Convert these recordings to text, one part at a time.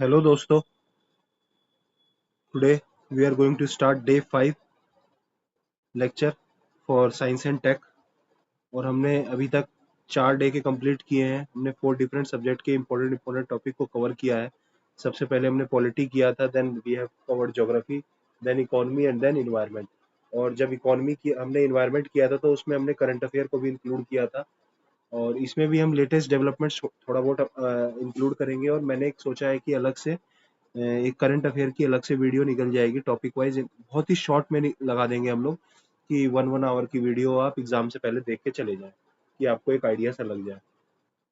Hello दोस्तों, today we are going to start day 5 lecture for science and tech। और हमने अभी तक 4 डे के कंप्लीट किए हैं। हमने 4 डिफरेंट सब्जेक्ट के इम्पोर्टेंट टॉपिक को कवर किया है। सबसे पहले हमने पॉलिटी किया था, then we have covered geography, then economy and then environment. और जब इकोनॉमी की हमने इन्वायरमेंट किया था तो उसमें हमने करंट अफेयर को भी इंक्लूड किया था। और इसमें भी हम लेटेस्ट डेवलपमेंट्स थोड़ा बहुत इंक्लूड करेंगे। और मैंने एक सोचा है कि अलग से एक करंट अफेयर की अलग से वीडियो निकल जाएगी टॉपिक वाइज, बहुत ही शॉर्ट में लगा देंगे हम लोग कि 1 आवर की वीडियो आप एग्जाम से पहले देख के चले जाएं कि आपको एक आइडिया सा लग जाए।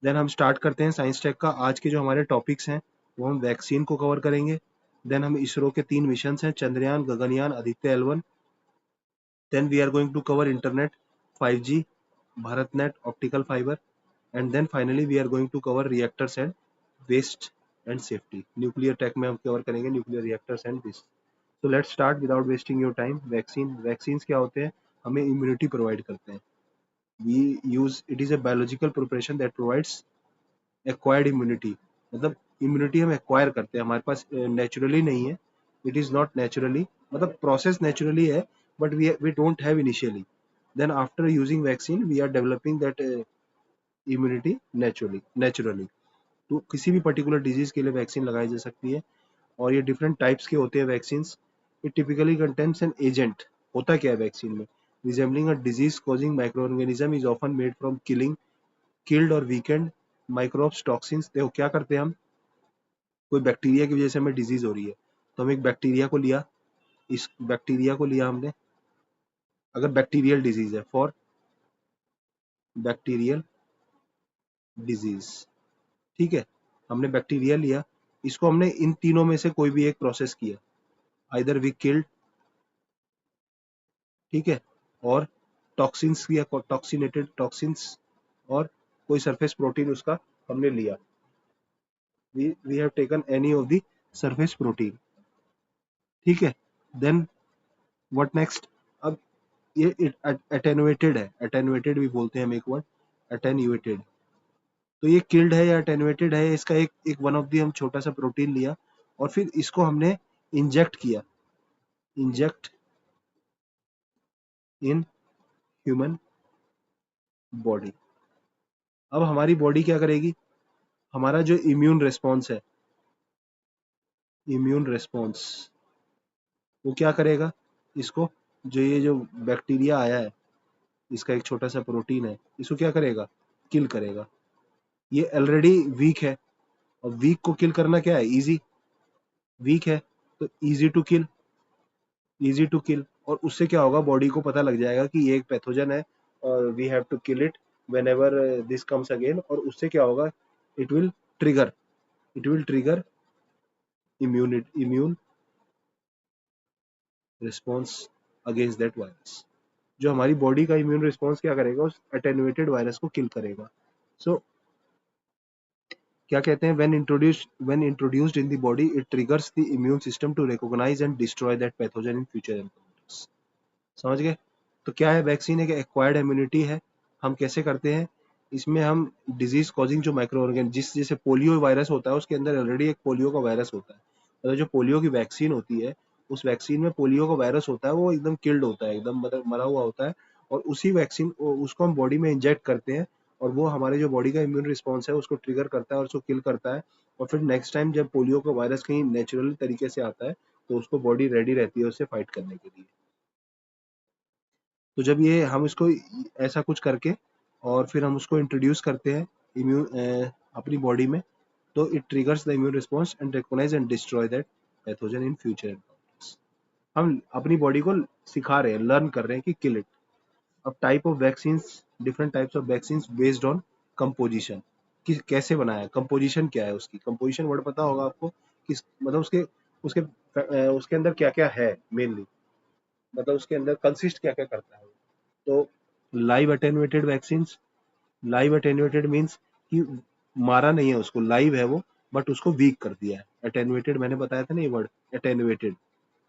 देन हम स्टार्ट करते हैं साइंस टेक का। आज के जो हमारे टॉपिक्स हैं वो हम वैक्सीन को कवर करेंगे। देन हम इसरो के 3 मिशन हैं, Chandrayaan, Gaganyaan, Aditya L1। Then we are going to cover internet, 5G, Bharat net, optical fibre. And then finally we are going to cover reactors and waste and safety. Nuclear tech में हम कवर करेंगे nuclear reactors and waste. तो let's start without wasting your time. Vaccine क्या होते हैं? हमें immunity provide करते हैं। We use it is a biological preparation that provides acquired immunity. मतलब इम्यूनिटी हम एक्वायर करते हैं, हमारे पास नेचुरली नहीं है। इट इज नॉट नेचुरली, मतलब प्रोसेस नेचुरली है but we don't have initially. Then after using vaccine we are developing that immunity naturally. तो किसी भी पर्टिकुलर डिजीज के लिए वैक्सीन लगाई जा सकती है। और ये डिफरेंट टाइप्स के होते हैं vaccine. It typically contains an agent. होता क्या है वैक्सीन में? Resembling a disease causing micro organism is often made from killed और वीकेंड माइक्रोब्स टॉक्सिन्स। देखो क्या करते हैं हम, कोई बैक्टीरिया की वजह से हमें डिजीज हो रही है तो हम एक बैक्टीरिया को लिया, इस बैक्टीरिया को लिया हमने। अगर बैक्टीरियल डिजीज है, फॉर बैक्टीरियल डिजीज, ठीक है, हमने बैक्टीरिया लिया, इसको हमने इन तीनों में से कोई भी एक प्रोसेस किया। आइदर वी किल्ड, ठीक है, और टॉक्सिन्स या टॉक्सिनेटेड टॉक्सिन्स, और कोई सरफेस प्रोटीन उसका हमने लिया। We have taken any of the surface protein, ठीक है। Then what next? अब ये अटेनुएटेड है, अटेनुएटेड भी बोलते हैं हम एक वर्ड, अटेन्यूएटेड। तो ये किल्ड है या अटेनुएटेड है, इसका एक एक वन ऑफ दी हम छोटा सा प्रोटीन लिया और फिर इसको हमने इंजेक्ट किया, इंजेक्ट इन ह्यूमन बॉडी। अब हमारी बॉडी क्या करेगी? हमारा जो इम्यून रिस्पॉन्स है, इम्यून रिस्पॉन्स, वो क्या करेगा? इसको, जो ये जो बैक्टीरिया आया है, इसका एक छोटा सा प्रोटीन है, इसको क्या करेगा? किल करेगा। ये ऑलरेडी वीक है, और वीक को किल करना क्या है? इजी। वीक है तो easy to kill, easy to kill. और उससे क्या होगा? बॉडी को पता लग जाएगा कि ये एक पैथोजन है और we have to kill it whenever this comes again. और उससे क्या होगा? It will trigger, it will trigger immune response against that virus. जो हमारी बॉडी का इम्यून रिस्पॉन्स क्या करेगा? उस अटेन्यूएटेड वायरस को किल करेगा। सो क्या कहते हैं? when introduced in the body it triggers the immune system to recognize and destroy that pathogen in future encounters। समझ गए? तो क्या है वैक्सीन? एक एक्वायर्ड इम्यूनिटी है। हम कैसे करते हैं? इसमें हम डिजीज कॉजिंग जो माइक्रो ऑर्गेन, जिस जैसे पोलियो वायरस होता है उसके अंदर ऑलरेडी एक पोलियो का वायरस होता है। मतलब जो पोलियो की वैक्सीन होती है, उस वैक्सीन में पोलियो का वायरस होता है, वो एकदम किल्ड होता है, एकदम मतलब मरा हुआ होता है। और उसी वैक्सीन उसको हम बॉडी में इंजेक्ट करते हैं और वो हमारे जो बॉडी का इम्यून रिस्पॉन्स है उसको ट्रिगर करता है और उसको किल करता है। और फिर नेक्स्ट टाइम जब पोलियो का वायरस कहीं नेचुरल तरीके से आता है तो उसको बॉडी रेडी रहती है उससे फाइट करने के लिए। तो जब ये हम इसको ऐसा कुछ करके और फिर हम उसको इंट्रोड्यूस करते हैं अपनी बॉडी में, तो it triggers the immune response and recognise and destroy that pathogen in future. हम अपनी बॉडी को सिखा रहे हैं, लर्न कर रहे हैं कि किल इट। अब type of vaccine, different types of vaccine based on composition. कि कैसे बनाया है, कंपोजिशन क्या है उसकी, कंपोजिशन वर्ड पता होगा आपको, किस मतलब उसके उसके उसके अंदर क्या क्या है मेनली, मतलब उसके अंदर कंसिस्ट क्या क्या करता है। तो live attenuated vaccine, live attenuated means कि मारा नहीं है उसको, लाइव है वो बट उसको वीक कर दिया है। अटेन्यूएटेड मैंने बताया था ना ये वर्ड, अटेन्यूएटेड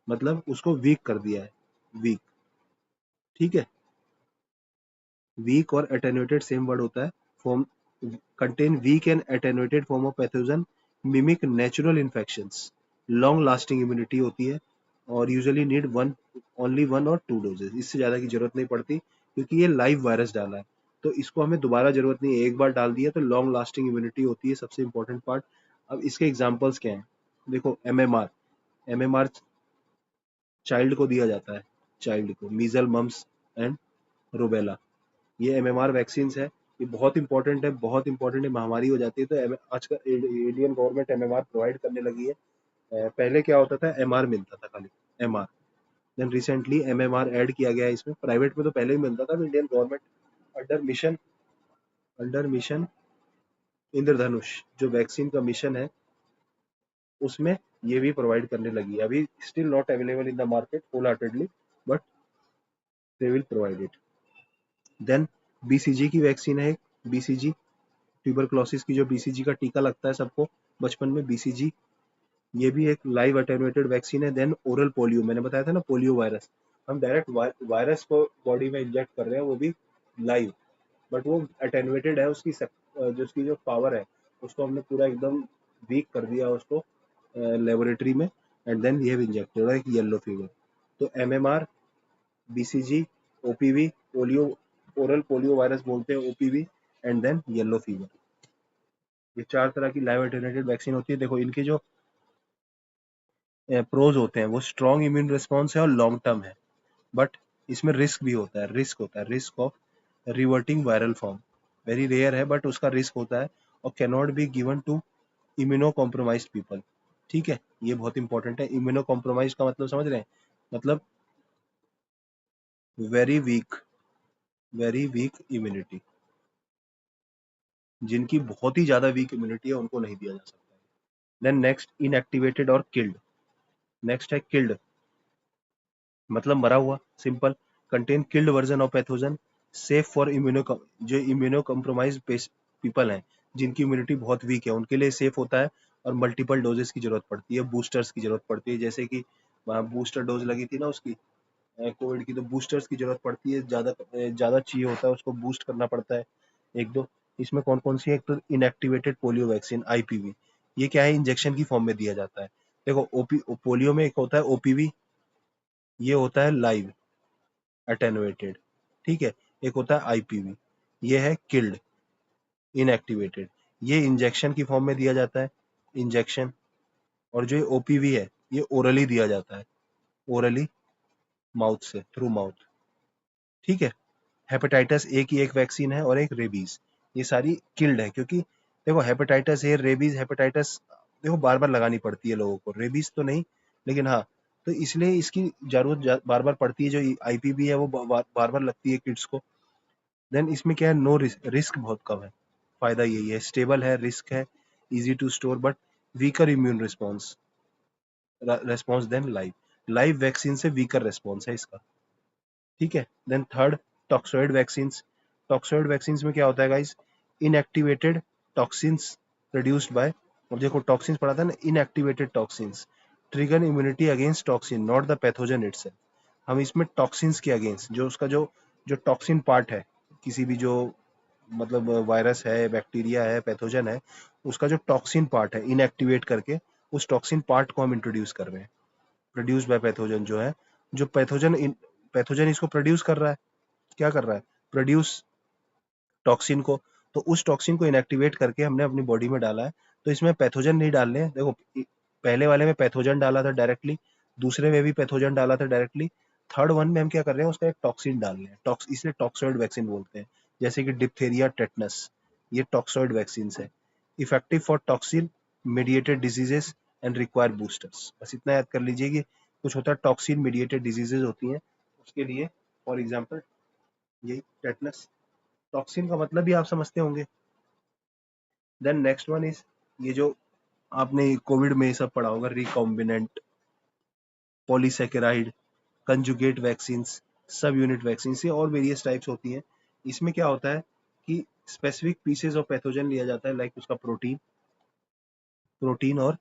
मतलब उसको वीक कर दिया है, वीक, ठीक है। वीक और अटेन्यूएटेड सेम वर्ड होता है। Form contain weak and attenuated form of pathogen mimic natural infections, long lasting immunity होती है और यूजुअली नीड ओनली 1 और 2 डोजेस, इससे ज्यादा की जरूरत नहीं पड़ती क्योंकि ये लाइव वायरस डाला है तो इसको हमें दोबारा जरूरत नहीं है, एक बार डाल दिया तो लॉन्ग लास्टिंग इम्यूनिटी होती है, सबसे इंपॉर्टेंट पार्ट। अब इसके एग्जांपल्स क्या हैं? देखो एमएमआर, एमएमआर चाइल्ड को दिया जाता है, चाइल्ड को मीजल मम्स एंड रूबेला, ये एमएमआर वैक्सीन है, ये बहुत इंपॉर्टेंट है, बहुत इंपॉर्टेंट है, महामारी हो जाती है तो आजकल इंडियन गवर्नमेंट एमएमआर प्रोवाइड करने लगी है। पहले क्या होता था, एमआर मिलता था खाली, MR, then recently MMR add किया गया है इसमें, प्राइवेट में तो पहले ही मिलता था, इंडियन गवर्नमेंट अंडर मिशन इंद्रधनुष जो वैक्सीन का मिशन है उसमें ये भी प्रोवाइड करने लगी है, अभी still not available in the market wholeheartedly but they will provide it. Then BCG की वैक्सीन है, बीसीजी ट्यूबरक्लोसिस की जो बीसीजी का टीका लगता है सबको बचपन में, बीसीजी ये भी एक लाइव अटेनुएटेड वैक्सीन है। देन ओरल पोलियो, मैंने बताया था ना पोलियो वायरस, हम डायरेक्ट वायरस को बॉडी में इंजेक्ट कर रहे हैं वो भी लाइव, बट वो अटेनुएटेड है, उसकी जो उसकी जो पावर है उसको हमने पूरा एकदम वीक कर दिया उसको लेबोरेटरी में, and then we have injected like yellow fever. तो MMR, BCG, OPV, polio, oral polio virus बोलते हैं OPV, and then yellow fever, ये 4 तरह की लाइव अटेनुएटेड वैक्सीन होती है। देखो इनके जो प्रोज होते हैं वो स्ट्रॉन्ग इम्यून रिस्पॉन्स है और लॉन्ग टर्म है, बट इसमें रिस्क भी होता है, risk of reverting viral form, very rare है बट उसका रिस्क होता है, और cannot be given to immunocompromised people. ठीक है, ये बहुत इंपॉर्टेंट है, इम्यूनो कॉम्प्रोमाइज का मतलब समझ रहे हैं, मतलब very weak, very weak immunity, जिनकी बहुत ही ज्यादा वीक इम्यूनिटी है उनको नहीं दिया जा सकता है। देन नेक्स्ट इनएक्टिवेटेड और किल्ड, नेक्स्ट है किल्ड, मतलब मरा हुआ, simple, contain killed version of pathogen, safe for immuno, जो इम्यूनो कॉम्प्रोमाइज पीपल हैं जिनकी इम्यूनिटी बहुत वीक है उनके लिए सेफ होता है, और मल्टीपल डोजेस की जरूरत पड़ती है, बूस्टर्स की जरूरत पड़ती है, जैसे कि बूस्टर डोज लगी थी ना उसकी कोविड की, तो बूस्टर्स की जरूरत पड़ती है, ज्यादा ज्यादा चाहिए होता है, उसको बूस्ट करना पड़ता है एक दो। इसमें कौन कौन सी है, एक तो इनएक्टिवेटेड पोलियो वैक्सीन आईपीवी, ये क्या है, इंजेक्शन की फॉर्म में दिया जाता है। देखो ओपी पोलियो में एक होता है ओपीवी, ये होता है लाइव अटेनुएटेड, ठीक है, एक होता है आईपीवी, ये है किल्ड इनएक्टिवेटेड, ये इंजेक्शन की फॉर्म में दिया जाता है, इंजेक्शन, और जो ओपीवी है ये ओरली दिया जाता है, ओरली माउथ से, थ्रू माउथ, ठीक है। हेपेटाइटिस ए की एक वैक्सीन है और एक रेबीज, ये सारी किल्ड है, क्योंकि देखो हेपेटाइटिस ए, रेबीज, हेपेटाइटिस देखो बार बार लगानी पड़ती है लोगों को, रेबीज तो नहीं लेकिन हाँ, तो इसलिए इसकी जरूरत बार बार पड़ती है, जो आईपीवी है वो बार बार लगती है किड्स को। देन इसमें क्या है, नो रिस्क बहुत कम है, फायदा यही है, स्टेबल है, रिस्क है, easy to store but weaker immune response, response then live, live vaccine से वीकर रेस्पॉन्स है इसका, ठीक है। Then third, toxoid vaccine, toxoid vaccine में क्या होता है guys, inactivated toxins produced by, अब देखो टॉक्सिन्स पढ़ा था ना, inactivated toxins trigger immunity against toxin not the pathogen itself, हम इसमें टॉक्सिन्स के अगेंस्ट, जो उसका जो जो टॉक्सिन पार्ट है, किसी भी जो मतलब वायरस है, बैक्टीरिया है, पैथोजन है, उसका जो टॉक्सिन पार्ट है इनएक्टिवेट करके, उस टॉक्सिन पार्ट को हम इंट्रोड्यूस कर रहे हैं, प्रोड्यूस बाय पैथोजन जो है, जो पैथोजन इसको प्रोड्यूस कर रहा है, क्या कर रहा है, प्रोड्यूस टॉक्सिन को, तो उस टॉक्सिन को इनएक्टिवेट करके हमने अपनी बॉडी में डाला है, तो इसमें पैथोजन नहीं डालने हैं। देखो पहले वाले में पैथोजन डाला था डायरेक्टली, दूसरे में भी पैथोजन डाला था डायरेक्टली, थर्ड वन में हम क्या कर रहे हैं, उसका एक टॉक्सिन डाल रहे हैं, इसलिए टॉक्सोइड वैक्सीन बोलते हैं, जैसे कि डिप्थेरिया, टेटनस, ये टॉक्सोइड वैक्सीन है, effective for toxin mediated diseases and require boosters, बस इतना याद कर लीजिए कि कुछ होता है टॉक्सिन मीडिएटेड डिजीजेज होती हैं उसके लिए, फॉर एग्जाम्पल यही टेटनस, टॉक्सिन का मतलब भी आप समझते होंगे। देन नेक्स्ट वन इज, ये जो आपने कोविड में ये सब पढ़ा होगा, रिकॉम्बिनेंट पॉलीसेकेराइड कंजुगेट वैक्सीन, सब यूनिट वैक्सीन, ये और वेरियस टाइप्स होती हैं। इसमें क्या होता है कि स्पेसिफिक पीसेज ऑफ पैथोजन लिया जाता है, लाइक उसका प्रोटीन, प्रोटीन और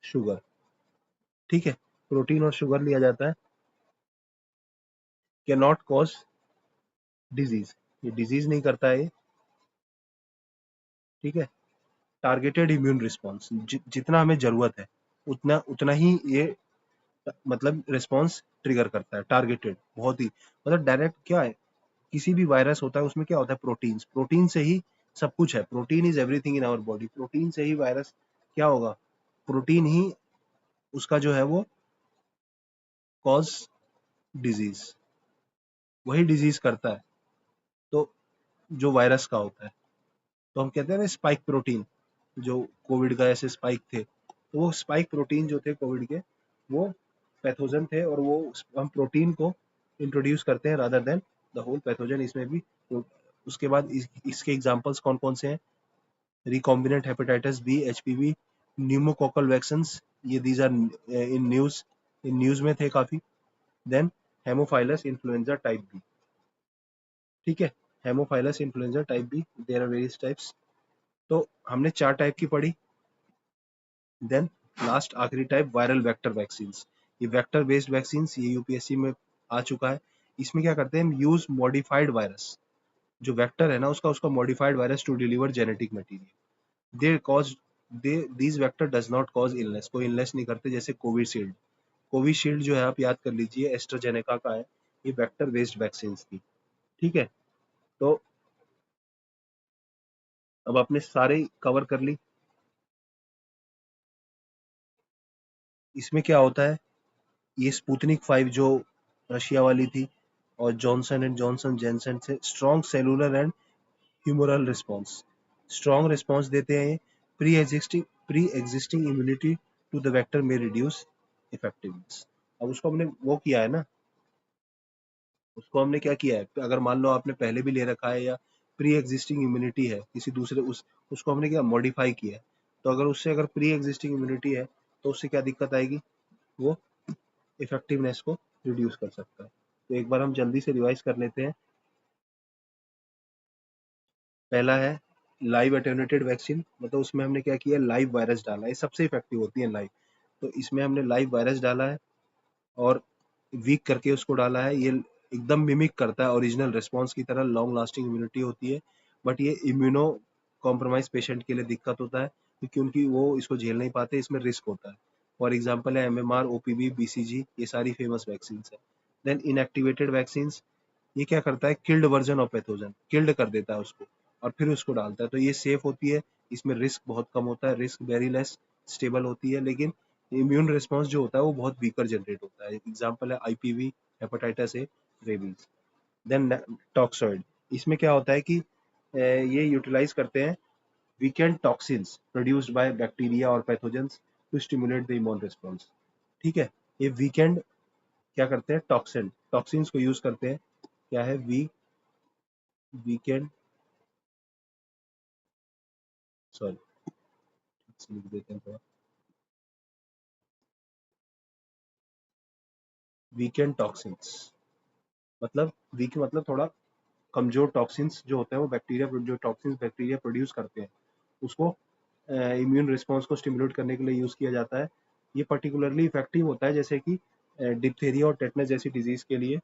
शुगर, ठीक है, प्रोटीन और शुगर लिया जाता है, कैन नॉट कॉज डिजीज, ये डिजीज नहीं करता है ये, ठीक है। टारगेटेड इम्यून रिस्पॉन्स, जितना हमें जरूरत है उतना उतना ही ये मतलब रिस्पॉन्स ट्रिगर करता है। टारगेटेड बहुत ही मतलब डायरेक्ट क्या है, किसी भी वायरस होता है उसमें क्या होता है, प्रोटीन्स, प्रोटीन से ही सब कुछ है, protein is everything in our body, protein से ही वायरस क्या होगा, प्रोटीन ही उसका जो है वो कॉज डिजीज, वही डिजीज करता है। तो जो वायरस का होता है, तो हम कहते हैं ना स्पाइक प्रोटीन, जो कोविड का ऐसे स्पाइक थे, तो वो स्पाइक प्रोटीन जो थे कोविड के, वो पैथोजन थे, और वो हम प्रोटीन को इंट्रोड्यूस करते हैं rather than the whole pathogen इसमें भी। तो उसके बाद इसके एग्जांपल्स कौन कौन से हैं, recombinant hepatitis B, HPV, pneumococcal vaccine, ये दीज आर इन न्यूज में थे काफी। Then haemophilus influenza type B, ठीक है, haemophilus influenza type B, there are various types. तो हमने 4 टाइप की पढ़ी। देन लास्ट आखिरी टाइप वायरल वेक्टर वैक्सीन, ये वेक्टर बेस्ड वैक्सीन ये यूपीएससी में आ चुका है। इसमें क्या करते हैं हम, यूज मॉडिफाइड वायरस, जो वेक्टर है ना उसका उसका modified virus to deliver genetic material. They cause they these vector does not cause illness, कोई इलनेस नहीं करते, जैसे कोविशील्ड। कोविशील्ड जो है आप याद कर लीजिए एस्ट्राजेनेका का है, ये वेक्टर बेस्ड वैक्सीन थी, ठीक है। तो अब आपने सारे कवर कर ली। इसमें क्या होता है, ये स्पुतनिक 5 जो रशिया वाली थी, और जॉनसन एंड जॉनसन जेनसन से strong cellular and humoral response, strong response देते हैं। Pre existing immunity to the vector में रिड्यूस इफेक्टिवनेस। अब उसको हमने वो किया है ना, उसको हमने क्या किया है, अगर मान लो आपने पहले भी ले रखा है, या प्री एग्जिस्टिंग इम्यूनिटी है किसी दूसरे उसको हमने क्या मॉडिफाई किया है, तो अगर उससे अगर प्री एग्जिस्टिंग इम्यूनिटी है तो उससे क्या दिक्कत आएगी, वो इफेक्टिवनेस को रिड्यूस कर सकता है। तो एक बार हम जल्दी से रिवाइज कर लेते हैं। पहला है लाइव एटेन्यूएटेड वैक्सीन, मतलब उसमें हमने क्या किया, लाइव वायरस डाला है, सबसे इफेक्टिव होती है लाइव। तो इसमें हमने लाइव वायरस डाला है और वीक करके उसको डाला है। ये एकदम मिमिक करता है ओरिजिनल रिस्पॉन्स की तरह, लॉन्ग लास्टिंग इम्यूनिटी होती है। बट ये इम्यूनो कॉम्प्रोमाइज पेशेंट के लिए दिक्कत होता है, क्योंकि उनकी वो इसको झेल नहीं पाते, इसमें रिस्क होता है। फॉर एग्जाम्पल है एमएमआर, ओपीवी, बीसीजी, ये सारी फेमस वैक्सीन है। देन इनएक्टिवेटेड वैक्सीन, ये क्या करता है, killed version of pathogen, killed कर देता है उसको और फिर उसको डालता है। तो ये सेफ होती है, इसमें रिस्क बहुत कम होता है, रिस्क वेरी लेस, स्टेबल होती है, लेकिन इम्यून रिस्पॉन्स जो होता है वो बहुत वीकर जनरेट होता है। एग्जाम्पल है IPV, hepatitis A, rabies. Then toxoid, इसमें क्या होता है कि ये यूटिलाइज करते हैं weakened toxins produced by bacteria और pathogens to stimulate the immune response, ठीक है। ये वीकेंड क्या करते हैं, टॉक्सिन्स को यूज करते हैं, क्या है, वीकेंड, सॉरी लिख देते हैं थोड़ा, वीकेंड टॉक्सिन्स, मतलब वीक मतलब थोड़ा कमजोर टॉक्सिन्स जो होते हैं, वो बैक्टीरिया जो टॉक्सिन्स बैक्टीरिया प्रोड्यूस करते हैं, उसको इम्यून रिस्पॉन्स को स्टिमुलेट करने के लिए यूज किया जाता है। ये पर्टिकुलरली इफेक्टिव होता है, जैसे कि डिप्थेरिया और टेटनस जैसी डिजीज के लिए।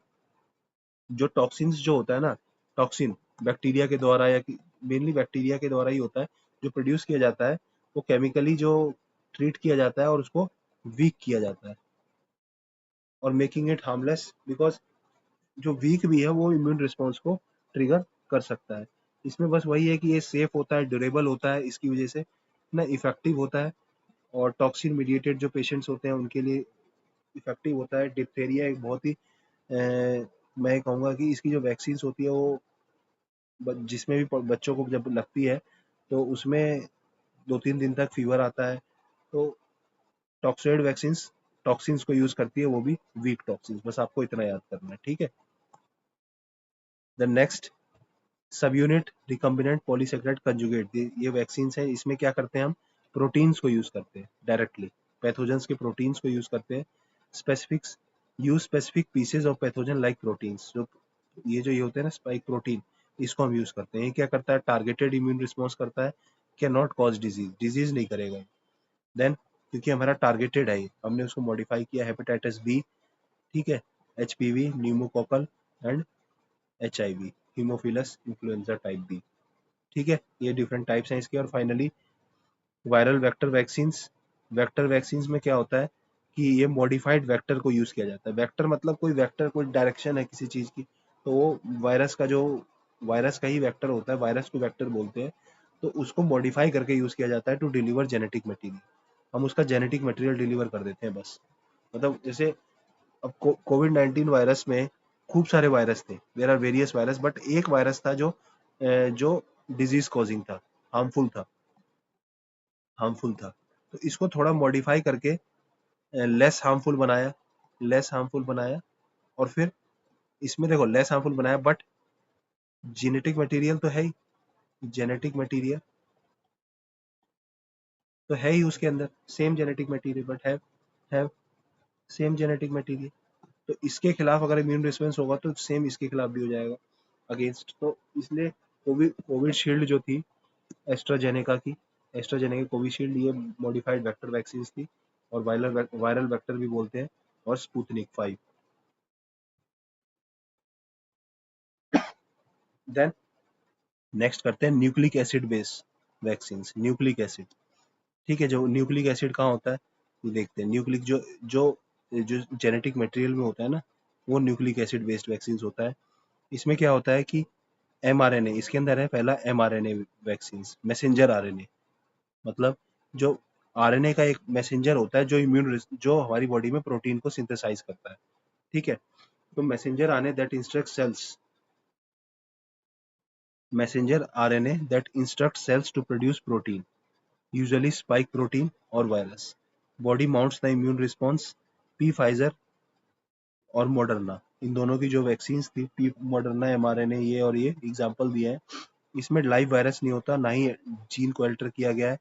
जो टॉक्सिन्स जो होता है ना, टॉक्सिन बैक्टीरिया के द्वारा या मेनली बैक्टीरिया के द्वारा ही होता है, जो प्रोड्यूस किया जाता है, वो केमिकली जो ट्रीट किया जाता है और उसको वीक किया जाता है, और मेकिंग इट हार्मलेस, बिकॉज जो वीक भी है वो इम्यून रिस्पॉन्स को ट्रिगर कर सकता है। इसमें बस वही है कि ये सेफ होता है, ड्यूरेबल होता है, इसकी वजह से ना इफेक्टिव होता है, और टॉक्सिन मीडिएटेड जो पेशेंट्स होते हैं उनके लिए इफेक्टिव होता है। डिप्थेरिया एक बहुत ही मैं कहूँगा कि इसकी जो वैक्सीन होती है वो जिसमें भी बच्चों को जब लगती है तो उसमें 2-3 दिन तक फीवर आता है। तो टॉक्सोइड वैक्सीन टॉक्सिन्स को यूज करती है, वो भी वीक टॉक्सिन्स, बस आपको इतना याद करना है, ठीक है। द नेक्स्ट सब यूनिट रिकम्बिनेंट पॉलीसेकेराइड कंजुगेट, ये वैक्सीन है, इसमें क्या करते हैं हम, प्रोटीन्स को यूज करते हैं डायरेक्टली, पैथोजेंस के प्रोटीन्स को यूज करते हैं। Specifics use specific pieces of pathogen like proteins, जो ये होते हैं ना स्पाइक प्रोटीन, इसको हम यूज करते हैं। ये क्या करता है, टारगेटेड इम्यून रिस्पॉन्स करता है, can not cause disease, disease नहीं करेगा। देन क्योंकि हमारा टारगेटेड है, हमने उसको मॉडिफाई किया, हेपेटाइटिस बी, ठीक है, HPV, pneumococcal and HIV, haemophilus influenza type B, ठीक है। ये डिफरेंट टाइप्स हैं इसके। और फाइनली वायरल वेक्टर वैक्सीन्स में क्या होता है कि ये मॉडिफाइड वेक्टर को यूज किया जाता है। वेक्टर मतलब कोई वेक्टर, कोई डायरेक्शन है किसी चीज की, तो वो वायरस का ही वेक्टर होता है, वायरस को वेक्टर बोलते हैं। तो उसको मॉडिफाई करके यूज किया जाता है टू डिलीवर जेनेटिक मटेरियल। हम उसका जेनेटिक मटेरियल डिलीवर कर देते हैं बस। मतलब जैसे अब कोविड 19 वायरस में खूब सारे वायरस थे, there are various virus, but एक वायरस था जो डिजीज कॉजिंग था, हार्मफुल था, हार्मफुल था। तो इसको थोड़ा मॉडिफाई करके लेस हार्मफुल बनाया। और फिर इसमें देखो लेस हार्मफुल बनाया, बट जेनेटिक मटेरियल तो है ही, जेनेटिक मटेरियल तो है ही उसके अंदर, same genetic material, but have same genetic material. तो इसके खिलाफ अगर इम्यून रिस्पॉन्स होगा तो सेम इसके खिलाफ भी हो जाएगा अगेंस्ट। तो इसलिए कोविशील्ड जो थी एस्ट्राजेनेका की, एस्ट्राजेनेका कोविशील्ड, ये मॉडिफाइड वेक्टर वैक्सीन थी, और वायरल वेक्टर भी बोलते हैं, और स्पुतनिक 5। देन नेक्स्ट करते हैं nucleic acid base vaccine. Nucleic acid, ठीक है, जो न्यूक्लिक एसिड कहाँ होता है ये देखते हैं। न्यूक्लिक जो जो जो जेनेटिक मटेरियल में होता है ना, वो न्यूक्लिक एसिड बेस्ड वैक्सीन होता है। इसमें क्या होता है कि एमआरएनए इसके अंदर है, पहला एमआरएनए वैक्सीन, मैसेंजर आरएनए, मतलब जो आरएनए का एक मैसेंजर होता है जो हमारी बॉडी में प्रोटीन को सिंथेसाइज करता है, ठीक है। तो messenger RNA that instruct cells to produce protein, usually spike protein और virus. Body mounts the immune response. P Pfizer और मॉडर्ना, इन दोनों की जो वैक्सीन थी, पी मॉडर्ना एमआरएनए, ये और ये एग्जांपल दिए हैं। इसमें लाइव वायरस नहीं होता, ना ही जीन को अल्टर किया गया है।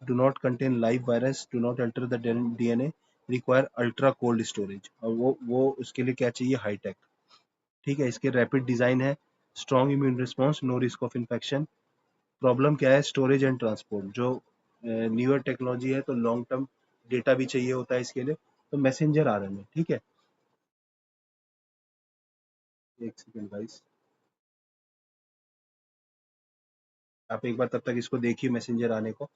Do not contain live virus, do not alter the DNA, require ultra cold storage, और वो उसके लिए क्या चाहिए, हाईटेक, ठीक है। इसके रैपिड डिजाइन है, strong immune response, no risk of infection. Problem क्या है, स्टोरेज एंड ट्रांसपोर्ट, जो न्यूअर टेक्नोलॉजी है तो लॉन्ग टर्म डेटा भी चाहिए होता है इसके लिए। तो मैसेंजर आरएनए, ठीक है। एक सेकेंड गाइस, आप एक बार तब तक इसको देखिए, मैसेंजर आने को।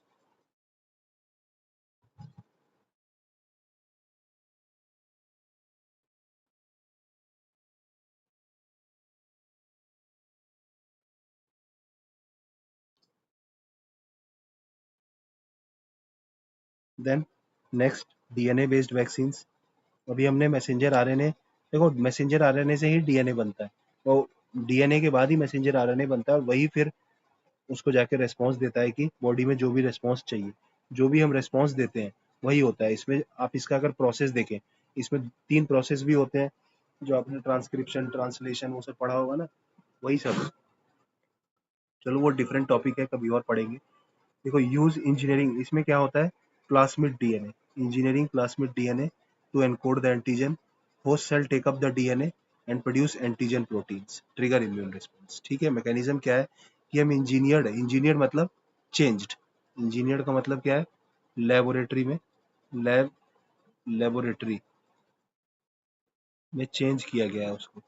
Then next, DNA based vaccine. अभी हमने मैसेंजर आरएनए, देखो मैसेंजर आरएनए से ही डीएनए बनता है, तो डीएनए के बाद ही मैसेंजर आरएनए बनता है, और वही फिर उसको जाके रेस्पॉन्स देता है कि बॉडी में जो भी रेस्पॉन्स चाहिए, जो भी हम रेस्पॉन्स देते हैं वही होता है। इसमें आप इसका अगर प्रोसेस देखें, इसमें 3 प्रोसेस भी होते हैं, जो आपने ट्रांसक्रिप्शन, ट्रांसलेशन, वो सब पढ़ा होगा ना, वही सब। चलो वो डिफरेंट टॉपिक है, कभी और पढ़ेंगे। देखो यूज इंजीनियरिंग, इसमें क्या होता है, plasmid DNA, engineering plasmid DNA to encode the antigen, host cell take up the DNA and produce antigen proteins, trigger immune response, ठीक है। मैकेनिज्म क्या है कि हम इंजीनियर्ड मतलब चेंज्ड, इंजीनियर्ड का मतलब क्या है, लेबोरेटरी में, लैब लेबोरेटरी में चेंज किया गया है उसको,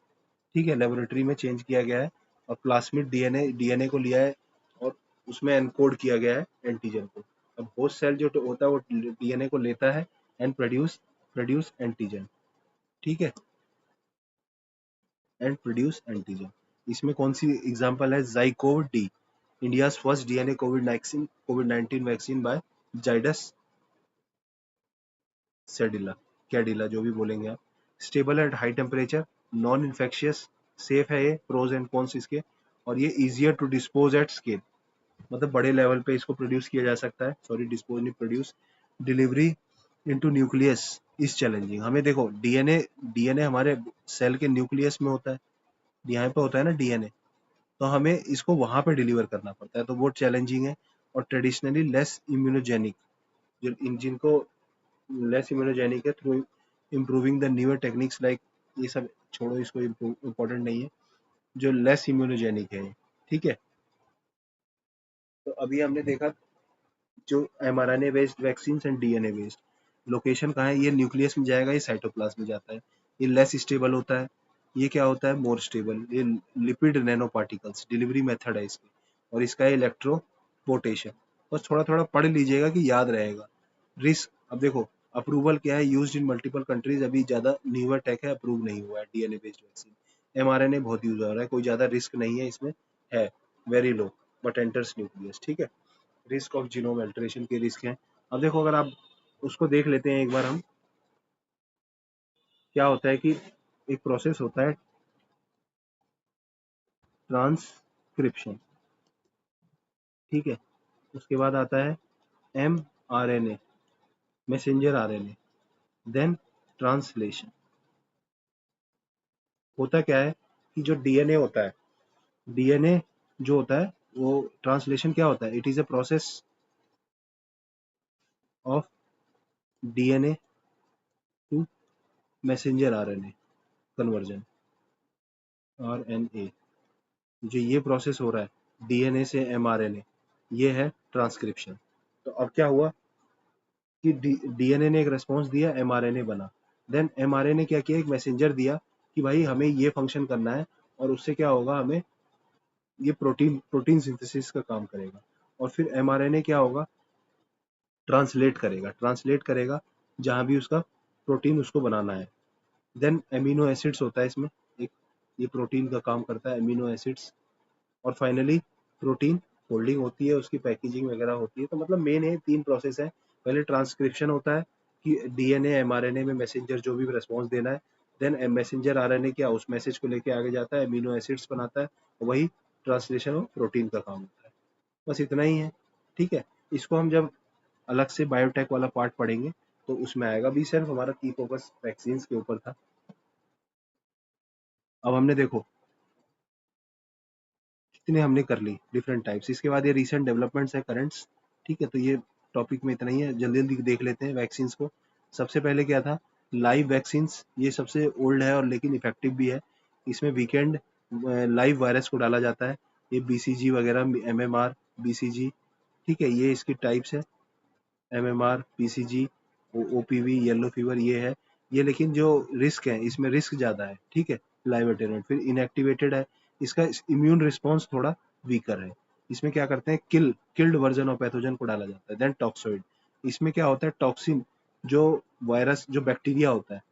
ठीक है, लेबोरेटरी में चेंज किया गया है, और प्लास्मिड डीएनए डीएनए को लिया है, और उसमें एनकोड किया गया है एंटीजन को। अब होस्ट सेल जो होता है वो डीएनए को लेता है एंड प्रोड्यूस एंटीजन, ठीक है, एंड प्रोड्यूस एंटीजन। इसमें कौन सी एग्जांपल है, ZyCoV D, India first DNA COVID 19 vaccine by Zydus Cadila, Cadila, जो भी बोलेंगे आप। Stable at high temperature, non infectious, safe है ये, प्रोज एंड कॉन्स इसके। और ये easier to dispose at scale, मतलब बड़े लेवल पे इसको प्रोड्यूस किया जा सकता है, सॉरी डिस्पोज नहीं, produce. Delivery into nucleus is challenging. हमें देखो डीएनए डीएनए हमारे सेल के न्यूक्लियस में होता है, यहाँ पे होता है ना डीएनए, तो हमें इसको वहां पे डिलीवर करना पड़ता है, तो वो चैलेंजिंग है। और ट्रेडिशनली लेस इम्यूनोजेनिक, जो जिनको लेस इम्यूनोजेनिक है, through improving the newer techniques like, ये सब छोड़ो, इसको इम्पोर्टेंट नहीं है, जो लेस इम्यूनोजेनिक है, ठीक है। तो अभी हमने देखा जो mRNA based vaccine and DNA based, location कहाँ है, ये न्यूक्लियस में जाएगा, ये साइटोप्लाज्म में जाता है। ये लेस स्टेबल होता है, ये क्या होता है, मोर स्टेबल। ये lipid nano particles, delivery method है इसकी, और इसका इलेक्ट्रो पोर्टेशन, बस थोड़ा थोड़ा पढ़ लीजिएगा कि याद रहेगा। रिस्क, अब देखो अप्रूवल क्या है, यूज्ड इन मल्टीपल कंट्रीज, अभी ज्यादा न्यूअर टेक है, अप्रूव नहीं हुआ है डीएनए बेस्ड वैक्सीन। एमआरएनए बहुत यूज हो रहा है, कोई ज्यादा रिस्क नहीं है इसमें, है very low but enters nucleus, ठीक है। रिस्क ऑफ जीनोम अल्टरेशन के रिस्क हैं। अब देखो अगर आप उसको देख लेते हैं एक बार हम, क्या होता है कि एक प्रोसेस होता है ट्रांसक्रिप्शन, ठीक है। उसके बाद आता है M R N A, messenger RNA, then translation. होता क्या है कि जो डीएनए होता है, डीएनए जो होता है वो ट्रांसलेशन क्या होता है, it is a process of DNA to messenger RNA conversion, RNA. जो ये प्रोसेस हो रहा है डीएनए से एमआरएनए, ये है ट्रांसक्रिप्शन। तो अब क्या हुआ कि डीएनए ने एक रेस्पॉन्स दिया, एमआरएनए बना, देन एमआरएनए क्या किया, एक मैसेंजर दिया कि भाई हमें ये फंक्शन करना है, और उससे क्या होगा, हमें ये प्रोटीन प्रोटीन सिंथेसिस का काम करेगा। और फिर एमआरएनए क्या होगा, ट्रांसलेट करेगा, ट्रांसलेट करेगा जहां भी उसका प्रोटीन उसको बनाना है। देन एमिनो एसिड्स होता है इसमें एक, ये प्रोटीन का काम करता है, एमिनो एसिड्स। और फाइनली प्रोटीन फोल्डिंग होती है, उसकी पैकेजिंग वगैरह होती है। तो मतलब मेन है, तीन प्रोसेस है। पहले ट्रांसक्रिप्शन होता है कि डीएनए एमआरएनए में मैसेंजर जो भी रेस्पॉन्स देना है, देन मैसेंजर आरएनए क्या उस मैसेज को लेके आगे जाता है, एमिनो एसिड्स बनाता है, वही ट्रांसलेशन ऑफ प्रोटीन का काम होता है। बस इतना ही है, ठीक है। इसको हम जब अलग से बायोटेक वाला पार्ट पढ़ेंगे तो उसमें आएगा। भी सिर्फ हमारा की फोकस वैक्सीन के ऊपर था। अब हमने देखो कितने हमने कर ली डिफरेंट टाइप्स, इसके बाद ये रिसेंट डेवलपमेंट्स है, करंट्स, ठीक है। तो ये टॉपिक में इतना ही है, जल्दी जल्दी देख लेते हैं वैक्सीन को। सबसे पहले क्या था, लाइव वैक्सीन। ये सबसे ओल्ड है और लेकिन इफेक्टिव भी है। इसमें वीकेंड लाइव वायरस को डाला जाता है, ये बीसीजी वगैरह, एमएमआर, बीसीजी, ठीक है। ये इसकी टाइप्स है, MMR, PCG, OPV, yellow fever, ये है ये। लेकिन जो रिस्क है इसमें, रिस्क ज्यादा है, ठीक है। लाइव अटेनुएंट, फिर इनएक्टिवेटेड है, इसका इम्यून रिस्पॉन्स थोड़ा वीकर है। इसमें क्या करते हैं, किल्ड वर्जन ऑफ पैथोजन को डाला जाता है। देन टॉक्सोइड, इसमें क्या होता है, टॉक्सिन, जो वायरस जो बैक्टीरिया होता है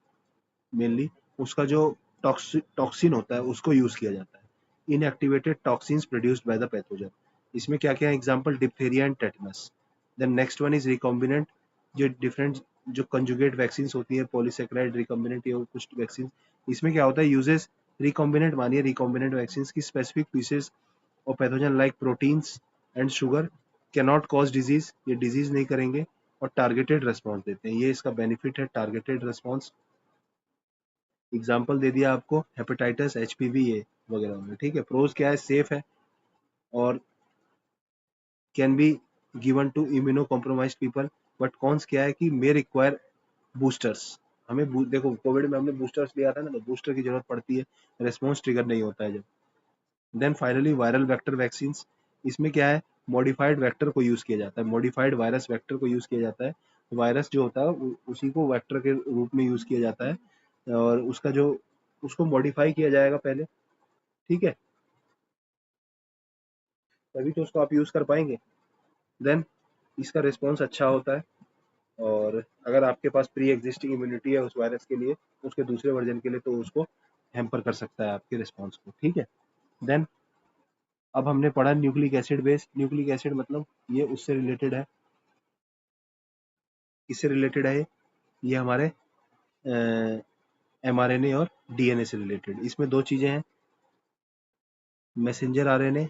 मेनली, उसका जो टॉक्सिन होता है उसको यूज किया जाता है। Inactivated toxins produced by the pathogen. इसमें क्या क्या example, diphtheria and tetanus. Then next one is recombinant, जो डिफरेंट जो कंजुगेट वैक्सीन होती है, पॉलीसेकेराइड, रिकॉम्बिनेंट, ये कुछ वैक्सीन। इसमें क्या होता है, यूजेस रिकॉम्बिनेंट, मानिए रिकॉम्बिनेंट वैक्सीन की स्पेसिफिक पीसेस और pathogen like proteins and sugar cane not cause disease, ये डिजीज नहीं करेंगे, और टारगेटेड रेस्पॉन्स देते हैं, ये इसका बेनिफिट है, टारगेटेड रेस्पॉन्स। एग्जाम्पल दे दिया आपको, हेपेटाइटिस, एचपीवी ए वगैरह में, ठीक है। प्रोज क्या है, सेफ है और can be given to immunocompromised people. But cons क्या है कि मे रिक्वायर बूस्टर्स, हमें देखो कोविड में हमने बूस्टर्स लिया था ना, तो बूस्टर की जरूरत पड़ती है, रेस्पॉन्स ट्रिगर नहीं होता है जब। Then finally viral vector vaccine, इसमें क्या है, मॉडिफाइड वेक्टर को यूज किया जाता है, मॉडिफाइड वायरस वेक्टर को यूज किया जाता है। वायरस जो होता है उसी को वेक्टर के रूप में यूज किया जाता है, और उसका जो उसको मॉडिफाई किया जाएगा पहले, ठीक है, तभी तो उसको आप यूज कर पाएंगे। देन इसका रिस्पॉन्स अच्छा होता है, और अगर आपके पास प्री एग्जिस्टिंग इम्यूनिटी है उस वायरस के लिए, उसके दूसरे वर्जन के लिए, तो उसको हैम्पर कर सकता है आपके रिस्पॉन्स को, ठीक है। देन अब हमने पढ़ा nucleic acid base. Nucleic acid मतलब ये उससे रिलेटेड है, इससे रिलेटेड है ये हमारे एमआरएनए और डीएनए से रिलेटेड। इसमें दो चीजें हैं, मैसेंजर आरएनए,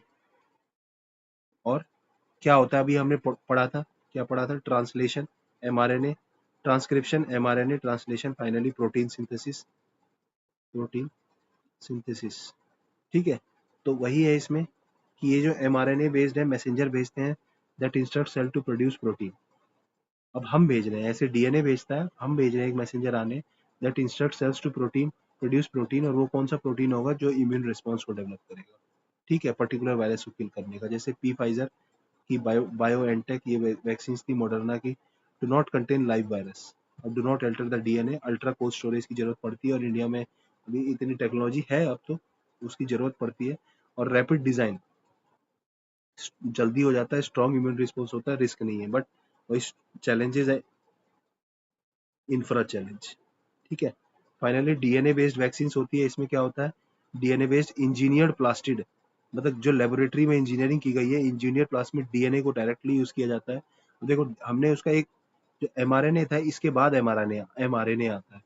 और क्या होता है, अभी हमने पढ़ा था, क्या पढ़ा था, translation mRNA, transcription mRNA, translation finally protein synthesis, protein synthesis, ठीक है। तो वही है इसमें कि ये जो एमआरएनए बेस्ड है, मैसेंजर भेजते हैं, that instruct cell to produce protein. अब हम भेज रहे हैं, ऐसे डीएनए भेजता है, हम भेज रहे हैं एक messenger RNA, that instruct cells to protein produce protein. और वो कौन सा प्रोटीन होगा, जो इम्यून रिस्पॉन्स को डेवलप करेगा, ठीक है, पर्टिकुलर वायरस को किल करने का। जैसे पी फाइजर की बायो एनटेक, ये वैक्सीन थी मॉडर्ना की, do not contain live virus और do not alter the DNA, ultra cold storage की जरूरत पड़ती है, और इंडिया में अभी इतनी टेक्नोलॉजी है अब तो उसकी जरूरत पड़ती है। और रैपिड डिजाइन, जल्दी हो जाता है, स्ट्रॉन्ग इम्यून रिस्पॉन्स होता है, रिस्क नहीं है। बट वही चैलेंजेस है, इंफ्रा चैलेंज। ठीक है। फाइनली डीएनए बेस्ड वैक्सीन होती है, इसमें क्या होता है, डीएनए बेस्ड इंजीनियर्ड प्लास्टिड, मतलब जो लेबोरेटरी में इंजीनियरिंग की गई है, इंजीनियर प्लास्मिड डीएनए को डायरेक्टली यूज किया जाता है। तो देखो हमने उसका एक जो एमआरएनए था, इसके बाद एमआरएनए एमआरएनए आता है,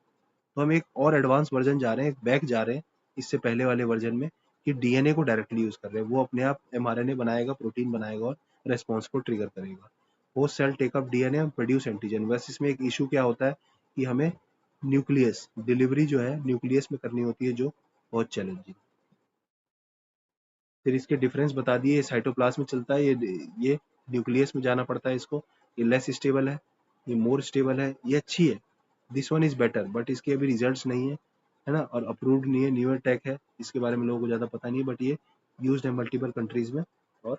तो हम एक और एडवांस वर्जन जा रहे हैं, एक बैक जा रहे हैं इससे पहले वाले वर्जन में, कि डीएनए को डायरेक्टली यूज कर रहे हैं, वो अपने आप एमआरएनए बनाएगा, प्रोटीन बनाएगा और रेस्पॉन्स को ट्रिगर करेगा। होस्ट सेल टेकअप डीएनए और प्रोड्यूस एंटीजन। बस इसमें एक इशू क्या होता है कि हमें न्यूक्लियस डिलीवरी जो है न्यूक्लियस में करनी होती है, जो बहुत चैलेंजिंग। फिर इसके डिफरेंस बता दिए, साइटोप्लाज्म में चलता है, ये न्यूक्लियस में जाना पड़ता है इसको, ये लेस स्टेबल है, ये मोर स्टेबल है, ये अच्छी है, this one is better, but इसके अभी रिजल्ट्स नहीं है ना, और अप्रूव्ड नहीं है, न्यूअर टेक है, इसके बारे में लोगों को ज़्यादा पता नहीं है, बट ये यूज्ड है मल्टीपल कंट्रीज में, और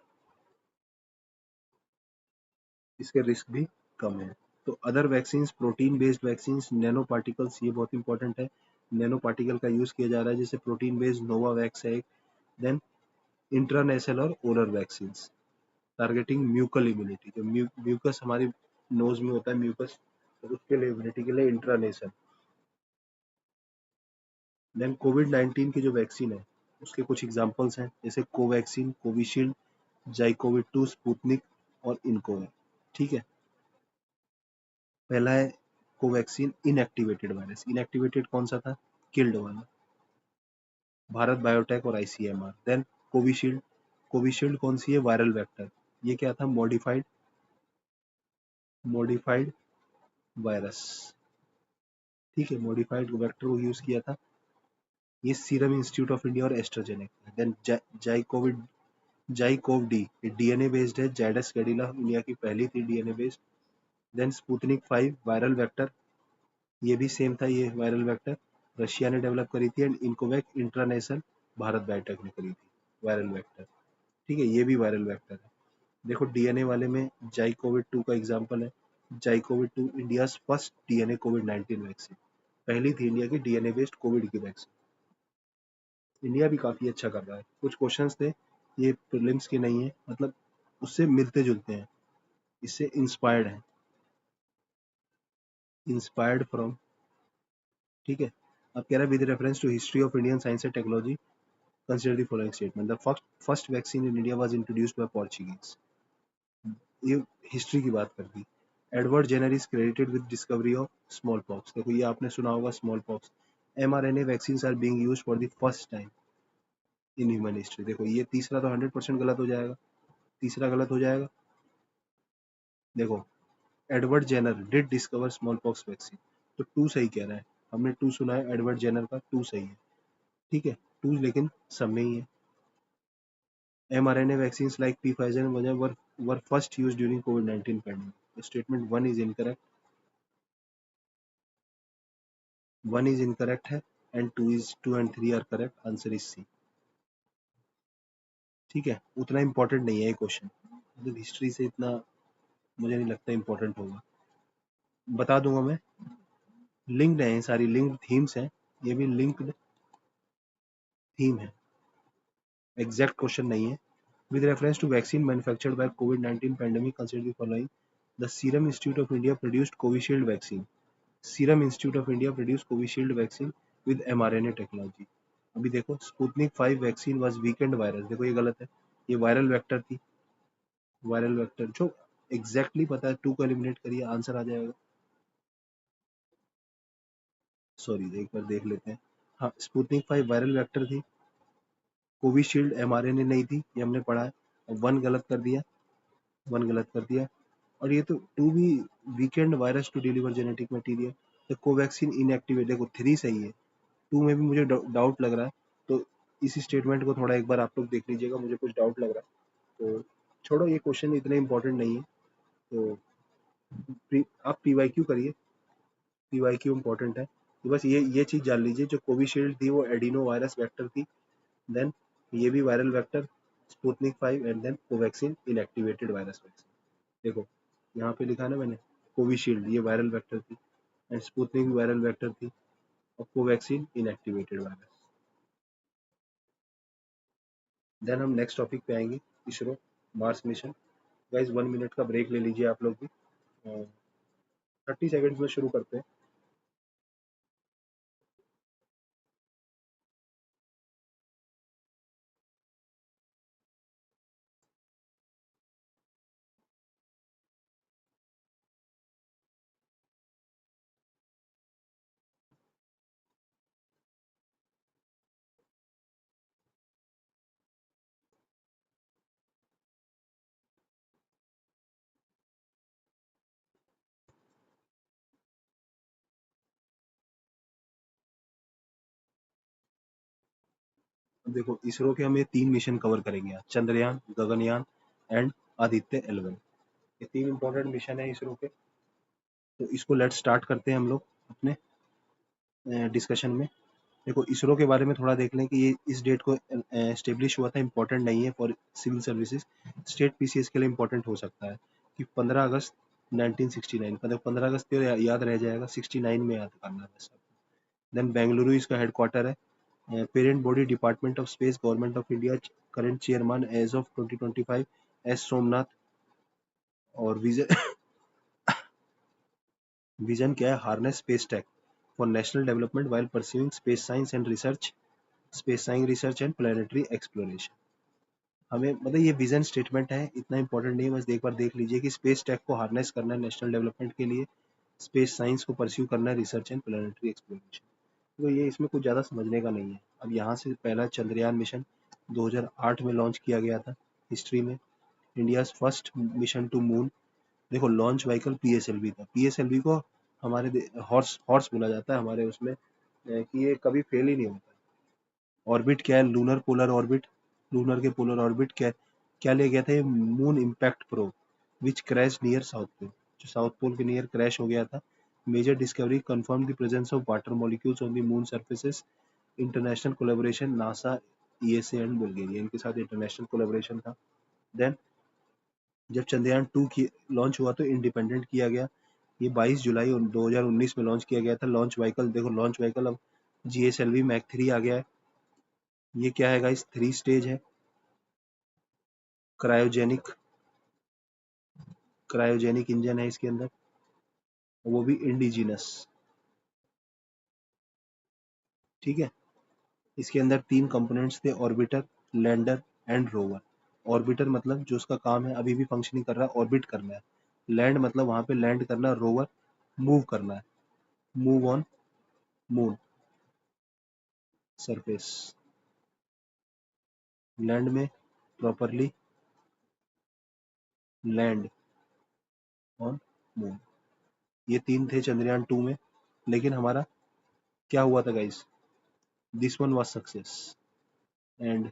इसके रिस्क भी कम है। तो other vaccine, protein based vaccine, nano particles, ये बहुत इंपॉर्टेंट है, नैनो पार्टिकल का यूज किया जा रहा है, जैसे प्रोटीन बेस्ड नोवावैक्स है एक, देन इंट्रानेशनल और ओरल वैक्सीन टारगेटिंग म्यूकल इम्यूनिटी, जो म्यूकस हमारी नोज में होता है म्यूकस, तो उसके लिए इम्यूनिटी के लिए इंट्रानेशनल। देन कोविड-19 की जो वैक्सीन है, उसके कुछ एग्जांपल्स हैं, जैसे कोवैक्सीन, कोविशील्ड, जाइकोविड-2, स्पुतनिक और इनकोवैक। ठीक है। पहला है कोवैक्सीन इनएक्टिवेटेड वायरस। इनएक्टिवेटेड कौन सा था, किल्ड वाला, भारत बायोटेक और आईसीएमआर। देन कोविशील्ड, कोविशील्ड कौन सी है, वायरल वेक्टर, ये क्या था, मॉडिफाइड वायरस। ठीक है, मॉडिफाइड वेक्टर को यूज किया था, ये सीरम इंस्टीट्यूट ऑफ इंडिया और एस्ट्राजेनेका। देन जाइकोविड, जाइकोव डी, ये डीएनए बेस्ड है, जायडस कैडिला इंडिया की पहली थी DNA based. Then Sputnik 5 viral vector, ये भी सेम था, ये वायरल वेक्टर रशिया ने डेवलप करी थी। एंड इनकोवैक इंटरनेशनल, भारत बायोटेक ने करी थी, वायरल वेक्टर। ठीक है, ये भी वायरल वेक्टर है। देखो डीएनए वाले में जाइकोविड 2 का एग्जांपल है, जाइकोविड 2 इंडिया फर्स्ट डीएनए कोविड-19 वैक्सीन, पहली थी इंडिया की डीएनए बेस्ड कोविड की वैक्सीन। इंडिया भी काफी अच्छा कर रहा है। कुछ क्वेश्चंस थे, ये प्रीलिम्स के नहीं है, मतलब उससे मिलते जुलते हैं, इससे इंस्पायर्ड है, इंस्पायर्ड फ्रॉम। ठीक है। अब कह रहा है with reference to history of Indian science and technology consider the following statement, the first vaccine in India was introduced by Portuguese. ये हिस्ट्री की बात कर दी। Edward Jenner is credited with discovery of small pox. देखो ये आपने सुना होगा small pox. mRNA vaccine are being used for the first time in human history. देखो ये तीसरा तो 100% गलत हो जाएगा, तीसरा गलत हो जाएगा। देखो Edward Jenner did discover smallpox vaccine, तो टू सही कह रहा है, हमने टू सुना है, एडवर्ड जेनर का टू सही है। ठीक है, टू लेकिन सब में ही है। mRNA vaccines like Pfizer and Moderna were first used during COVID-19 pandemic. The statement one is incorrect है, and two and three are correct. Answer is C. ठीक है, उतना इम्पोर्टेंट नहीं है ये क्वेश्चन, मतलब हिस्ट्री से इतना मुझे नहीं लगता इम्पोर्टेंट होगा, बता दूंगा मैं। लिंक्ड है, सारी लिंक्ड थीम्स हैं, ये भी लिंक्ड थीम है, एग्जैक्ट क्वेश्चन नहीं है। With reference to vaccine manufactured by COVID-19 pandemic, consider the following. The Serum Institute of India produced Covishield vaccine. Serum Institute of India produce Covishield vaccine with mRNA technology. अभी देखो Sputnik 5 vaccine was weekend virus, देखो ये गलत है, ये viral vector थी, viral vector जो exactly पता है, टू को एलिमिनेट करिए आंसर आ जाएगा। सॉरी एक बार देख लेते हैं। हाँ, स्पुतनिक 5 वायरल वेक्टर थी, कोविशील्ड mRNA नहीं थी, ये हमने पढ़ा है। वन गलत कर दिया, वन गलत कर दिया, और ये तो टू भी weakened virus to deliver genetic material. तो कोवैक्सीन इनएक्टिवेट, देखो थ्री सही है, टू में भी मुझे डाउट लग रहा है, तो इस स्टेटमेंट को थोड़ा एक बार आप लोग देख लीजिएगा, मुझे कुछ डाउट लग रहा है, तो छोड़ो, ये क्वेश्चन इतना इंपॉर्टेंट नहीं है। तो आप पीवाईक्यू करिए, पीवाईक्यू इंपॉर्टेंट है, तो बस ये चीज जान लीजिए, जो कोविशील्ड थी वो एडिनो वायरस वेक्टर थी, देन ये भी viral vector, Sputnik 5, and then Covaxin inactivated virus vaccine. देखो यहाँ पे लिखा ना मैंने, कोविशील्ड ये वायरल वेक्टर थी, एंड स्पुतनिक वायरल वेक्टर थी, और कोवैक्सीन इनएक्टिवेटेड वायरस। देन हम नेक्स्ट टॉपिक पे आएंगे, ISRO. Mars mission. Guys 1 minute का ब्रेक ले लीजिए आप लोग भी। 30 सेकेंड्स में शुरू करते हैं। अब देखो इसरो के हम ये 3 मिशन कवर करेंगे आज, चंद्रयान, गगनयान एंड आदित्य L1। ये 3 इंपॉर्टेंट मिशन है इसरो के। तो इसको लेट स्टार्ट करते हैं हम लोग अपने डिस्कशन में। देखो इसरो के बारे में थोड़ा देख लें कि ये इस डेट को एस्टेब्लिश हुआ था, इंपॉर्टेंट नहीं है for civil services. State PCS के लिए इंपॉर्टेंट हो सकता है कि 15 अगस्त 1969, मतलब 15 अगस्त तो याद रह जाएगा, 69 में याद करना है बस। देन बेंगलुरु इसका हेडक्वार्टर है। Parent body department of space, government of India. Current chairman as of 2025 S Somnath. और विजन विजन क्या है, harness space tech for national development while pursuing space science and research, space science research and planetary exploration. हमें मतलब ये vision statement है, इतना important नहीं है, बस एक बार देख लीजिए कि स्पेस टेक को हार्नेस करना है नेशनल डेवलपमेंट के लिए, स्पेस साइंस को परस्यू करना है, रिसर्च एंड प्लानिटरी एक्सप्लोरेशन। तो ये इसमें कुछ ज़्यादा समझने का नहीं है। अब यहाँ से पहला चंद्रयान मिशन 2008 में लॉन्च किया गया था हिस्ट्री में, India first mission to moon. देखो लॉन्च व्हीकल पीएसएलवी था। पीएसएलवी को हमारे हॉर्स हॉर्स बोला जाता है हमारे उसमें, कि ये कभी फेल ही नहीं होता। ऑर्बिट क्या है, लूनर पोलर ऑर्बिट। लूनर के पोलर ऑर्बिट क्या क्या ले गया था ये, moon impact probe which crash near south pole, जो साउथ पोल के नियर क्रैश हो गया था। Major discovery confirm the presence of water molecules on the moon surfaces. International collaboration NASA, ESA and Bulgaria, इनके साथ इंटरनेशनल कोलैबोरेशन था। Then जब चंद्रयान 2 की लॉन्च हुआ तो इंडिपेंडेंट किया गया। ये 22 जुलाई 2019 में लॉन्च किया गया था। लॉन्च व्हीकल देखो, लॉन्च व्हीकल अब जीएसएलवी मैक 3 आ गया है। ये क्या है गाइस, 3 स्टेज है। क्रायोजेनिक क्रायोजेनिक इंजन है इसके अंदर, वो भी इंडिजिनस। ठीक है। इसके अंदर 3 कंपोनेंट्स थे, orbiter, lander and rover. Orbiter मतलब जो उसका काम है अभी भी फंक्शनिंग कर रहा है, ऑर्बिट करना है। लैंड मतलब वहां पे लैंड करना, रोवर मूव करना है, move on moon surface. Land में प्रॉपरली लैंड ऑन मून। ये 3 थे चंद्रयान 2 में। लेकिन हमारा क्या हुआ था guys, this one was success and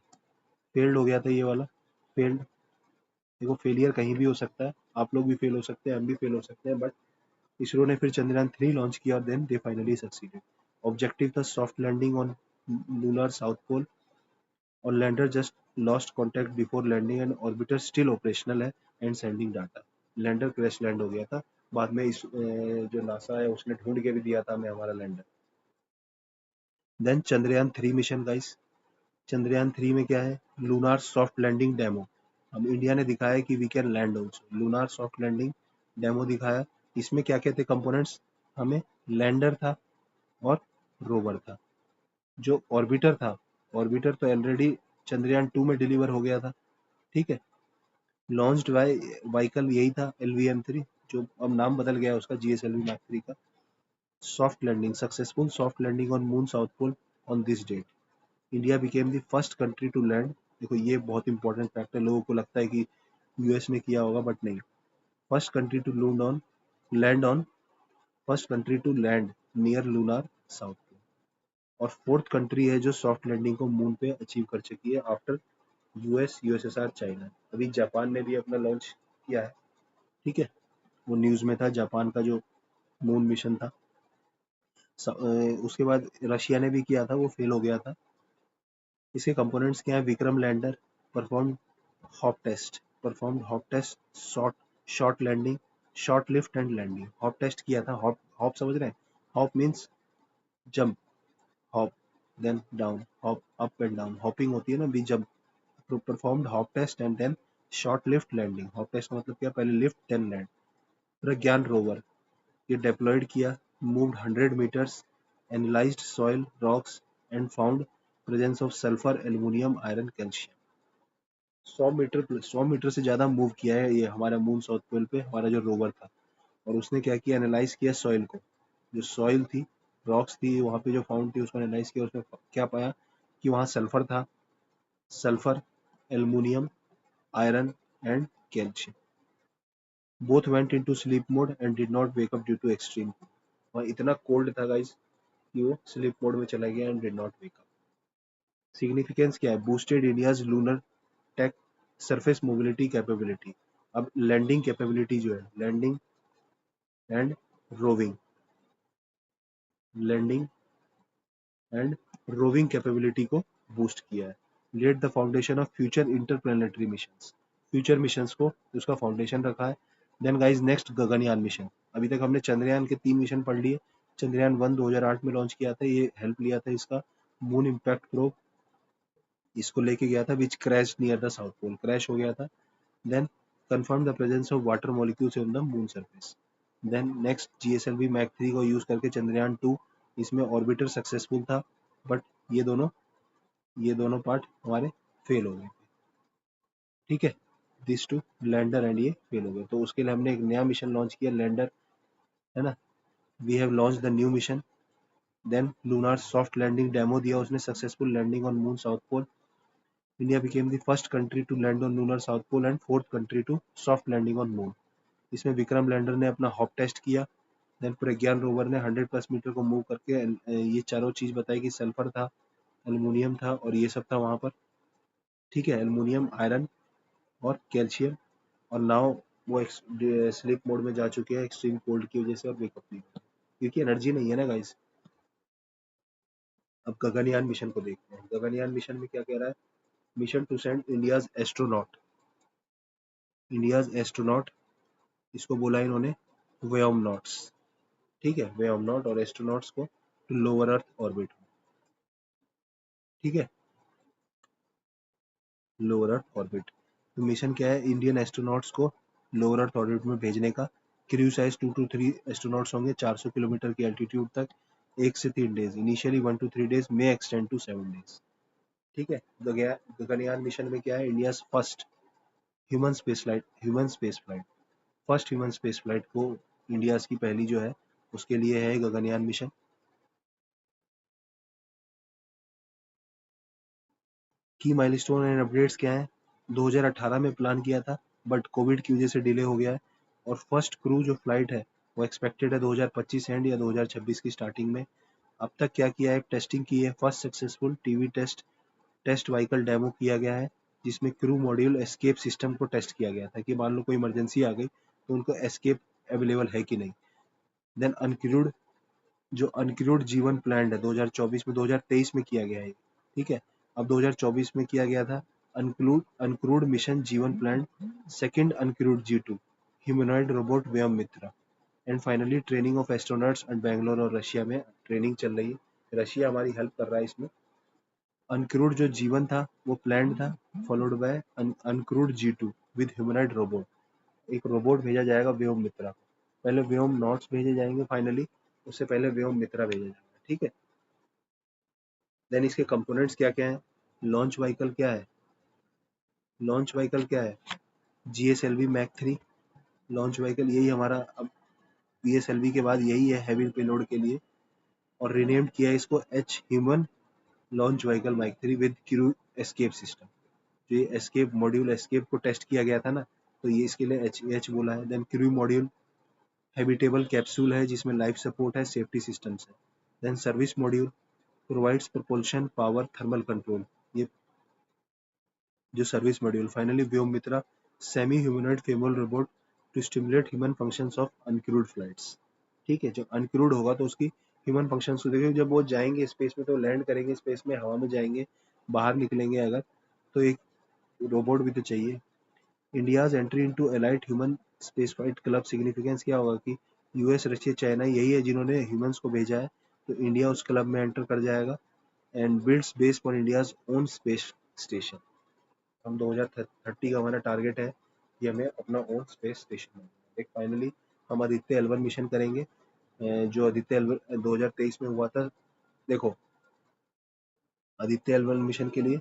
failed हो गया था ये वाला, फेल्ड। देखो फेलियर कहीं भी हो सकता है, आप लोग भी फेल हो सकते हैं, हम भी फेल हो सकते हैं, बट इसरो ने फिर चंद्रयान 3 लॉन्च किया और then they finally succeeded. Objective था soft landing on lunar south pole, और lander just lost contact before landing and orbiter still operational है and sending data. Lander crash land हो गया था, बाद में इस जो नासा है उसने ढूंढ के भी दिया था हमें हमारा lander. Then Chandrayaan 3 mission guys. Chandrayaan 3 में क्या है, लूनार सॉफ्ट लैंडिंग डेमो। अब इंडिया ने दिखाया कि we can land also, lunar soft landing demo दिखाया। इसमें क्या क्या थे कंपोनेंट्स, हमें लैंडर था और रोवर था। जो ऑर्बिटर था, ऑर्बिटर तो ऑलरेडी चंद्रयान 2 में डिलीवर हो गया था। ठीक है। लॉन्च्ड व्हीकल यही था LVM-3, जो अब नाम बदल गया है उसका GSLV Mark 3 का। Soft landing, successful soft landing on moon south pole on this date. India became the first country to land. देखो ये बहुत इंपॉर्टेंट फैक्ट है, लोगों को लगता है कि यूएस ने किया होगा, बट नहीं। First country to land on first country to land near lunar south pole. और फोर्थ कंट्री है जो सॉफ्ट लैंडिंग को मून पे अचीव कर चुकी है आफ्टर यूएस, यूएसएसआर, चाइना। अभी जापान ने भी अपना लॉन्च किया है। ठीक है। वो न्यूज में था जापान का जो मून मिशन था। उसके बाद रशिया ने भी किया था, वो फेल हो गया था। इसके कंपोनेंट्स क्या है, Vikram lander perform perform hop test, short landing, short lift and landing. Hop test किया था। हॉप हॉप समझ रहे हैं, hop means jump, hop then down, hop up and down, hopping होती है ना, be jump. Performed hop test and then short lift landing, hot test का मतलब क्या, पहले lift then land. Pragyan rover ये डिप्लॉयड किया, moved 100 meters, analysed soil rocks and found presence of sulphur aluminium iron calcium. 100 metre से ज्यादा move किया है ये हमारा मून साउथ पोल पे हमारा जो रोवर था। और उसने क्या किया, एनालाइज किया सॉइल को, जो सॉइल थी, रॉक्स थी वहाँ पे जो फाउंड थी, उसको एनालाइज किया, उसमें क्या पाया कि वहाँ सल्फर था, sulphur, aluminium, iron and calcium. Both went into sleep mode and did not wake up due to extreme. वहाँ इतना कोल्ड था गाइस कि वो स्लीप मोड में चला गया and did not wake up. Significance क्या है, boosted India's lunar tech surface mobility capability. अब लैंडिंग कैपेबिलिटी जो है, landing and roving, landing and roving capability को बूस्ट किया है। Laid the foundation of future interplanetary missions, future missions को उसका फाउंडेशन रखा है। Then guys next Gaganyaan mission. अभी तक हमने चंद्रयान के 3 मिशन पढ़ लिए। चंद्रयान 1 2008 में लॉन्च किया था, ये हेल्प लिया था इसका। मून इम्पैक्ट प्रोब इसको लेके गया था, which crash near the south pole, crash हो गया था। Then confirm the presence of water molecules on the moon surface. Then next GSLV Mark 3 को यूज करके चंद्रयान 2, इसमें ऑर्बिटर सक्सेसफुल था, बट ये दोनों ये दोनों पार्ट हमारे फेल हो गए। ठीक है, दिस टू लैंडर एंड ये फेल हो गए, तो उसके लिए हमने एक नया मिशन लॉन्च किया, लैंडर, है ना। We have launch the new mission. Then lunar soft landing demo दिया उसने, successful landing on moon south pole. India became the first country to land on lunar south pole and fourth country to soft landing on moon. इसमें Vikram lander ने अपना hop test किया। Then Pragyan rover ने 100+ metre को move करके ये चारों चीज बताई कि सल्फर था, एल्युमिनियम था और ये सब था वहां पर। ठीक है, एल्युमिनियम, आयरन और कैल्शियम। और नाउ वो स्लीप मोड में जा चुके हैं एक्सट्रीम कोल्ड की वजह से, और वेकअप नहीं हुआ क्योंकि एनर्जी नहीं है ना गाइस। अब गगनयान मिशन को देखते हैं। गगनयान मिशन में क्या कह रहा है, mission to send India's astronaut, इसको बोला इन्होंने व्योमनॉट्स। ठीक है, व्योमनॉट और एस्ट्रोनॉट्स को टू लोअर अर्थ ऑर्बिट। ठीक है, लोअर अर्थ ऑर्बिट। तो मिशन क्या है, इंडियन एस्ट्रोनॉट्स को लोअर अर्थ ऑर्बिट में भेजने का। क्रू साइज 2 to 3 एस्ट्रोनॉट्स होंगे 400 किलोमीटर की एल्टीट्यूड तक, 1 से 3 days, initially 1 to 3 days, may extend to 7 days। ठीक है, गगनयान मिशन में क्या है, India first human space flight, first human space flight को इंडिया की पहली जो है उसके लिए है Gaganyaan mission. Key milestone and updates क्या है, 2018 में प्लान किया था बट कोविड की वजह से डिले हो गया है। और फर्स्ट क्रू जो फ्लाइट है वो एक्सपेक्टेड है 2025 एंड या 2026 की स्टार्टिंग में। अब तक क्या किया है, टेस्टिंग की है, first successful TV test vehicle demo किया गया है, जिसमें क्रू मॉड्यूल एस्केप सिस्टम को टेस्ट किया गया था कि मान लो कोई इमरजेंसी आ गई तो उनको एस्केप अवेलेबल है कि नहीं। देन अनक्रूड, जो अनक्रूड जीवन प्लान है 2024 में, 2023 में किया गया है। ठीक है, अब 2024 में किया गया था अनक्रूड मिशन जीवन plan, second uncrewed G2 humanoid robot Vyom Mitra. And finally training of astronauts and Bangalore और रशिया में ट्रेनिंग चल रही है, रशिया हमारी हेल्प कर रहा है इसमें। अनक्रूड जो जीवन था वो प्लान था, followed by uncrewed G2 with humanoid robot. एक रोबोट भेजा जाएगा व्योम मित्रा को, पहले व्योम नॉट्स भेजे जाएंगे फाइनली, उससे पहले व्योम मित्रा भेजा जाएगा। ठीक है, देन इसके कंपोनेंट्स क्या क्या है, लॉन्च व्हीकल क्या है, लॉन्च व्हीकल क्या है, GSLV मैक 3 लॉन्च व्हीकल, यही हमारा अब PSLV के बाद यही है हैवी पेलोड के लिए। और रिनेम्ड किया है इसको H human launch vehicle mark 3 with crew escape system. जो ये एस्केप मॉड्यूल, एस्केप को टेस्ट किया गया था ना, तो ये इसके लिए एच बोला है। Then crew module habitable capsule है जिसमें लाइफ सपोर्ट है, सेफ्टी सिस्टम्स है। Then service module provides propulsion power thermal control, ये जो service module. Finally Vyom Mitra semi humanoid female robot to stimulate human functions of uncrewed flights. ठीक है, जब uncrewed होगा तो उसकी ह्यूमन फंक्शंस को देखिए, जब वो जाएंगे स्पेस में तो लैंड करेंगे स्पेस में, हवा में जाएंगे, बाहर निकलेंगे अगर, तो एक रोबोट भी तो चाहिए। India's entry into elite human spaceflight club, significance क्या होगा कि यूएस, रशिया, चाइना यही है जिन्होंने ह्यूमंस को भेजा है, तो इंडिया उस क्लब में एंटर कर जाएगा। And builds base for India's own space station. हम 2030 का हमारा टारगेट है कि हमें अपना ओन स्पेस स्टेशन बनाना है। एक फाइनली हम आदित्य L1 मिशन करेंगे, जो आदित्य L1 2023 में हुआ था। देखो, आदित्य L1 मिशन के लिए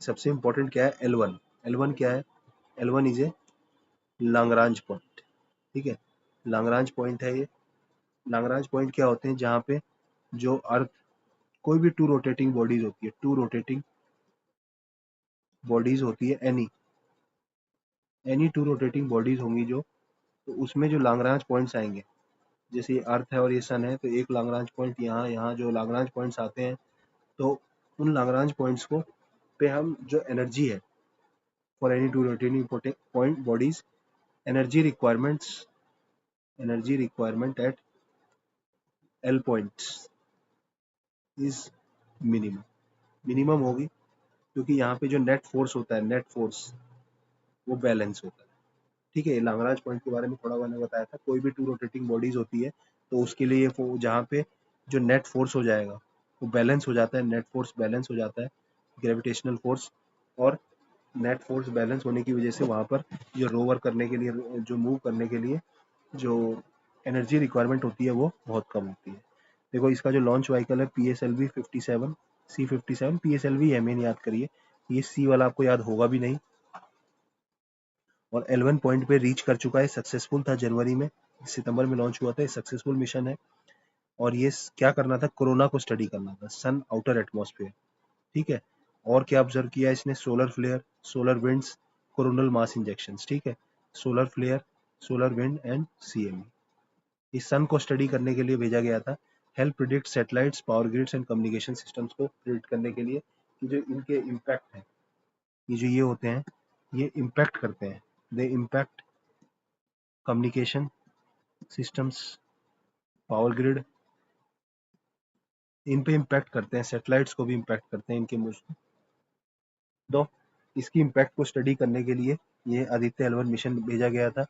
सबसे इम्पोर्टेंट क्या है? L1। L1 क्या है? L1 is a Lagrange point. ठीक है, लाग्रांज पॉइंट है ये। लाग्रांज पॉइंट क्या होते हैं? जहाँ पे जो अर्थ, कोई भी टू रोटेटिंग बॉडीज होती है, टू रोटेटिंग बॉडीज होती है, एनी टू रोटेटिंग बॉडीज होंगी जो, तो उसमें जो लाग्रांज पॉइंट्स आएंगे, जैसे ये अर्थ है और ये सन है, तो एक लाग्रांज पॉइंट यहाँ, यहाँ जो लाग्रांज पॉइंट्स आते हैं, तो उन लाग्रांज पॉइंट्स को पे हम जो एनर्जी है for any two rotating point bodies, energy requirement eight L points is minimum होगी, क्योंकि यहाँ पे जो नेट फोर्स होता है, नेट फोर्स वो बैलेंस होता है। ठीक है, लाग्रांज पॉइंट के बारे में थोड़ा मैंने बताया था। कोई भी टू रोटेटिंग बॉडीज होती है, तो उसके लिए जहाँ पे जो नेट फोर्स हो जाएगा वो बैलेंस हो जाता है, नेट फोर्स बैलेंस हो जाता है, ग्रेविटेशनल फोर्स, और नेट फोर्स बैलेंस होने की वजह से वहाँ पर जो रोवर करने के लिए, जो मूव करने के लिए जो एनर्जी रिक्वायरमेंट होती है वो बहुत कम होती है। देखो, इसका जो लॉन्च व्हीकल है PSLV 57 C57 PSLV है, मेन याद करिए, ये C वाला आपको याद होगा भी नहीं। और L1 पॉइंट पे रीच कर चुका है, सक्सेसफुल था, जनवरी में, सितंबर में लॉन्च हुआ था, सक्सेसफुल मिशन है। और ये क्या करना था? कोरोना को स्टडी करना था, सन आउटर एटमॉस्फेयर। ठीक है, और क्या ऑब्जर्व किया इसने? Solar flare, solar winds, coronal mass injections. ठीक है, solar flare, solar wind and CME। इस सन को स्टडी करने के लिए भेजा गया था, help predict satellites, power grids and communication systems को प्रिडिक्ट करने के लिए कि जो इनके इम्पैक्ट है, ये जो ये होते हैं, ये इम्पैक्ट करते हैं, they impact communication systems, power grid, इन पे इम्पैक्ट करते हैं, सैटेलाइट्स को भी इम्पैक्ट करते हैं इनके मुझ। तो इसकी इम्पैक्ट को स्टडी करने के लिए ये आदित्य L1 मिशन भेजा गया था।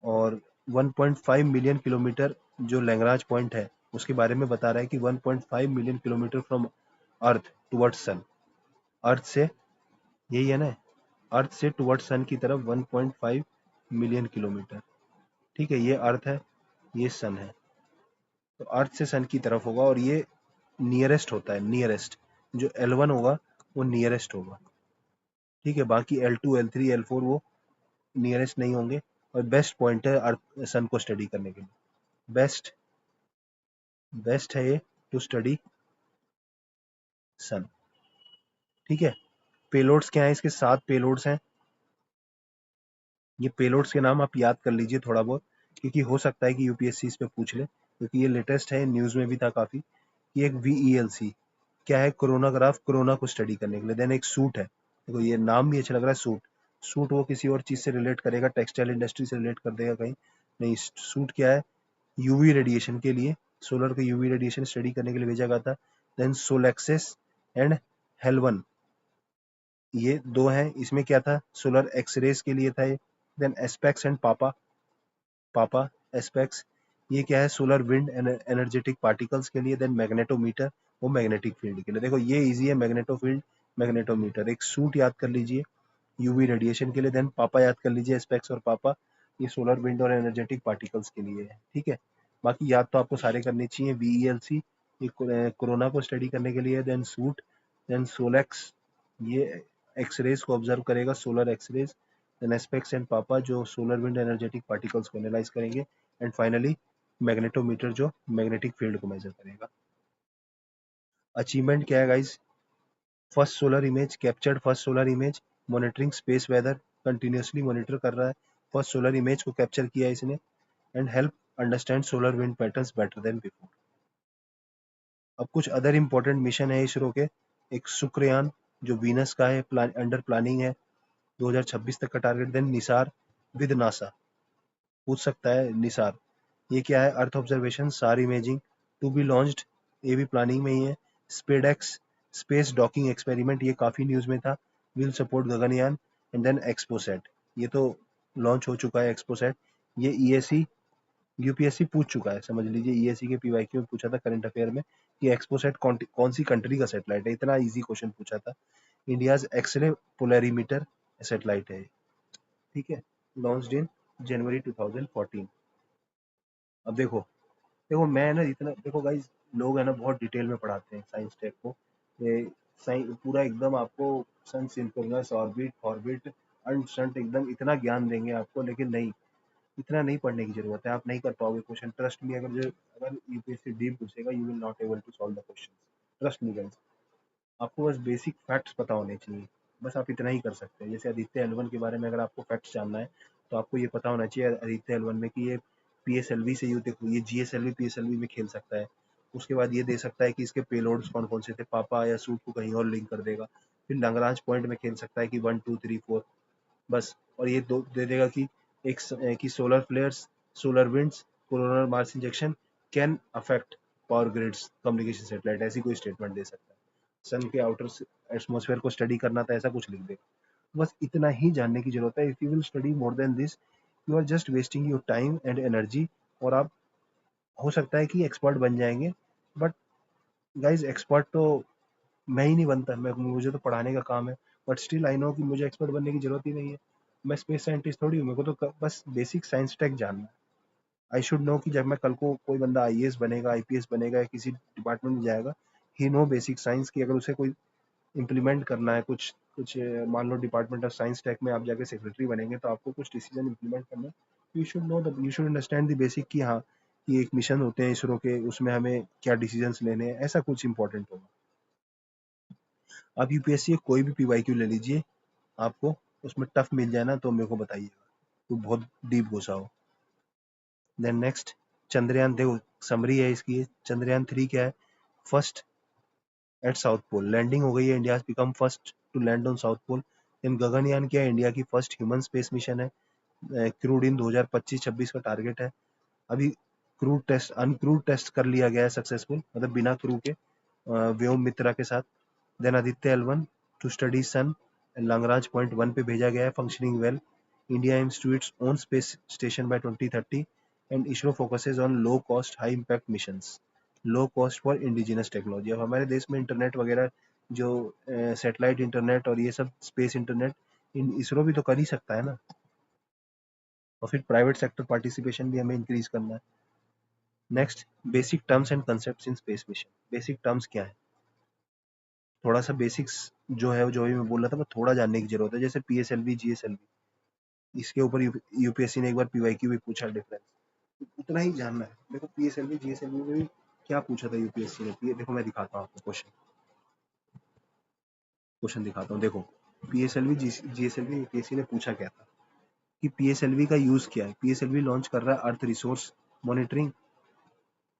और 1.5 मिलियन किलोमीटर जो लैग्रांज पॉइंट है उसके बारे में बता रहा है कि 1.5 million kilometre from earth towards sun. Earth से, यही है ना, अर्थ से टुवर्ड्स सन की तरफ 1.5 मिलियन किलोमीटर। ठीक है, ये अर्थ है, ये सन है, तो अर्थ से सन की तरफ होगा, और ये नियरेस्ट होता है, नियरेस्ट। जो L1 होगा वो नियरेस्ट होगा। ठीक है, बाकी L2 L3 L4 वो नियरेस्ट नहीं होंगे। और बेस्ट पॉइंट है अर्थ सन को स्टडी करने के लिए, बेस्ट बेस्ट है ये टू स्टडी सन। ठीक है, पेलोड्स क्या है? इसके 7 पेलोड्स हैं। ये पेलोड्स के नाम आप याद कर लीजिए थोड़ा बहुत, क्योंकि हो सकता है कि UPSC इस पे पूछ ले, क्योंकि ये लेटेस्ट है, न्यूज में भी था काफी। कि एक VELC क्या है? कोरोनाग्राफ, कोरोना को स्टडी करने के लिए। देन एक सूट है, देखो ये नाम भी अच्छा लग रहा है, सूट। सूट वो किसी और चीज से रिलेट करेगा, टेक्सटाइल इंडस्ट्री से रिलेट कर देगा कहीं, नहीं। सूट क्या है? UV रेडिएशन के लिए, सोलर के UV रेडिएशन स्टडी करने के लिए भेजा गया था। देन सोलेक्सिस एंड हेलवन, ये दो हैं। इसमें क्या था? सोलर एक्सरेज के लिए था ये। देन एस्पेक्स एंड पापा, पापा एस्पेक्स, ये क्या है? सोलर विंड एनर्जेटिक पार्टिकल्स के लिए। देन मैग्नेटोमीटर, वो मैग्नेटिक फील्ड के लिए। देखो ये इजी है, मैग्नेटो फील्ड, मैग्नेटोमीटर। एक सूट याद कर लीजिए UV रेडिएशन के लिए। देन पापा याद कर लीजिए, एस्पेक्स और पापा, ये सोलर विंड और एनर्जेटिक पार्टिकल्स के लिए है। ठीक है, बाकी याद तो आपको सारे करने चाहिए। VELC ये कोरोना को स्टडी करने के लिए है। देन सूट, देन सोलेक्स, ये एक्सरेज को ऑब्जर्व करेगा, solar X rays. Then ASPEX and PAPA जो सोलर विंड एनर्जेटिक पार्टिकल्स को एनालाइज करेंगे। एंड फाइनली मैग्नेटोमीटर जो मैग्नेटिक फील्ड को मेजर करेगा। अचीवमेंट क्या है guys? First solar image captured, first solar image, monitoring space weather, continuously monitor कर रहा है, फर्स्ट सोलर इमेज को कैप्चर किया इसने। And help understand solar wind patterns better then before. अब कुछ अदर इंपॉर्टेंट मिशन है इसरो के। एक शुक्रयान जो वीनस का है, अंडर प्लानिंग है, 2026 तक का target. Then NISAR with NASA, पूछ सकता है निसार, ये क्या है? Earth observation, SAR imaging, to be launched, ये भी प्लानिंग में ही है। स्पेडेक्स स्पेस डॉकिंग एक्सपेरिमेंट, ये काफी न्यूज में था, will support Gaganyaan. And then XPoSat, ये तो लॉन्च हो चुका है एक्सपोसेट। ये ESC UPSC पूछ चुका है, समझ लीजिए। ESC के PYQ में पूछा था करंट अफेयर में कि एक्सपोसेट कौन सी कंट्री का सैटेलाइट है, इतना इजी क्वेश्चन पूछा था। इंडियाज एक्सरे पोलरीमीटर सैटेलाइट है, ठीक है, लॉन्च्ड इन जनवरी 2014। अब देखो, मैं ना इतना, देखो गाइस, लोग है ना बहुत डिटेल में पढ़ाते हैं साइंस टेक को, ये साइंस पूरा एकदम आपको सन सिंक्रोनस ऑर्बिट ऑर्बिट अंड शंट एकदम इतना ज्ञान देंगे आपको, लेकिन नहीं, इतना नहीं पढ़ने की जरूरत है, आप नहीं कर पाओगे क्वेश्चन, ट्रस्ट मी, अगर यूपीएससी डीप पूछेगा you will not able to solve the question, trust me guys. आपको बस बेसिक फैक्ट्स पता होने चाहिए, बस आप इतना ही कर सकते हैं। जैसे आदित्य एल1 के बारे में अगर आपको फैक्ट्स जानना है तो आपको ये पता होना चाहिए आदित्य एल1 में कि ये पीएसएलवी से ये जीएसएलवी पीएसएलवी में खेल सकता है। उसके बाद ये दे सकता है कि इसके पेलोड्स कौन कौन से थे, पापा या सूट को कहीं और लिंक कर देगा। फिर लंगराज पॉइंट में खेल सकता है कि 1 2 3 4 बस। और ये दो दे देगा कि कि solar flares, solar winds, coronal mass injection can affect power grids communication satellite, ऐसी कोई स्टेटमेंट दे सकता है। सन के आउटर एटमॉस्फेयर को स्टडी करना था, ऐसा कुछ लिख देगा। बस इतना ही जानने की जरूरत है। If you will study more than this, you are just wasting your time and energy. और आप हो सकता है कि एक्सपर्ट बन जाएंगे, बट गाइज एक्सपर्ट तो मैं ही नहीं बनता, मुझे तो पढ़ाने का काम है। बट स्टिल आई नो कि मुझे एक्सपर्ट बनने की जरूरत ही नहीं है। मैं स्पेस साइंटिस्ट थोड़ी हूँ, मेरे को तो बस बेसिक साइंस टेक जानना है। आई शुड नो कि जब मैं कल को कोई बंदा आईएएस बनेगा, आईपीएस बनेगा या किसी डिपार्टमेंट में जाएगा, ही नो बेसिक साइंस की। अगर उसे कोई इम्प्लीमेंट करना है कुछ कुछ मान लो डिपार्टमेंट ऑफ साइंस टेक में आप जाके सेक्रेटरी बनेंगे, तो आपको कुछ डिसीजन इम्प्लीमेंट करना है, you should know the, you should understand the basic कि हाँ, कि एक मिशन होते हैं इसरो के, उसमें हमें क्या डिसीजंस लेने हैं, ऐसा कुछ इंपॉर्टेंट होगा। आप यूपीएससी कोई भी पीवाईक्यू ले लीजिए, आपको उसमें टफ मिल जाए ना तो मेरे को बताइएगा, तो बहुत डीप घुसा हो। देन नेक्स्ट, चंद्रयान, देखो समरी है इसकी, चंद्रयान 3 क्या है, first at south pole, landing हो गई है, India become first to land on south pole. Then Gaganyaan क्या है, इंडिया की फर्स्ट ह्यूमन स्पेस मिशन है, क्रूड इन 2025-26 का टारगेट है। अभी क्रूड टेस्ट, अनक्रूड टेस्ट कर लिया गया है सक्सेसफुल, मतलब बिना क्रू के, व्योम मित्रा के साथ। Then Aditya L one to study sun, Lagrange point 1 पे भेजा गया है, functioning well. India aims to its own space station by 2030 and ISRO focuses on low cost high impact missions, low cost for indigenous technology. अब हमारे देश में internet वगैरह जो सैटेलाइट इंटरनेट और ये सब स्पेस इंटरनेट, इन इसरो भी तो कर ही सकता है ना। और फिर प्राइवेट सेक्टर पार्टिसिपेशन भी हमें इंक्रीज करना है। Next, basic terms and concept in space mission. Basic terms क्या है, थोड़ा सा बेसिक्स जो है, जो भी मैं बोल रहा था, मैं थोड़ा जानने की जरूरत है। जैसे पीएसएलवी जीएसएलवी, इसके ऊपर यूपीएससी ने एक बार पीवाईक्यू भी पूछा, डिफरेंस उतना ही जानना है। देखो पीएसएलवी जीएसएलवी में भी क्या पूछा था यूपीएससी ने, देखो मैं दिखाता हूँ आपको क्वेश्चन, दिखाता हूँ। देखो पीएसएलवी जीएसएलवी यूपीएससी ने पूछा क्या था, कि पीएसएलवी का यूज क्या है। पीएसएलवी लॉन्च कर रहा है अर्थ रिसोर्स मॉनिटरिंग,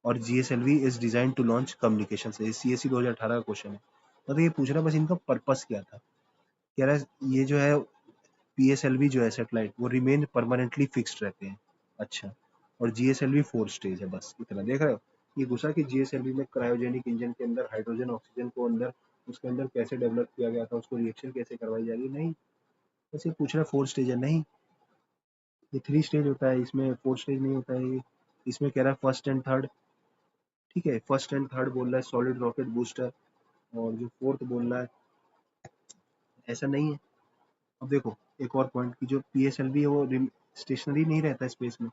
और GSLV is design to launch communication से। सीएससी 2018 का क्वेश्चन है। मतलब ये पूछ रहा है बस इनका पर्पस क्या था। कह रहा है ये जो है पीएसएलवी जो है सैटेलाइट, वो रिमेन परमानेंटली फिक्स्ड रहते हैं। अच्छा, और जीएसएलवी 4 स्टेज है, बस इतना देख रहे हो। ये घुसा कि जीएसएलवी में क्रायोजेनिक इंजन के अंदर हाइड्रोजन ऑक्सीजन को अंदर उसके अंदर कैसे डेवलप किया गया था, उसको रिएक्शन कैसे करवाई जा रही है, नहीं। बस ये पूछ रहा है 4 स्टेज है, नहीं, ये 3 स्टेज होता है, इसमें 4 स्टेज नहीं होता है ये। इसमें कह रहा है फर्स्ट एंड थर्ड, ठीक है, फर्स्ट एंड थर्ड बोल रहा है सॉलिड रॉकेट बूस्टर, और जो फोर्थ बोल रहा है, ऐसा नहीं है। अब देखो एक और पॉइंट, की जो पीएसएलवी है वो स्टेशनरी नहीं रहता है स्पेस में,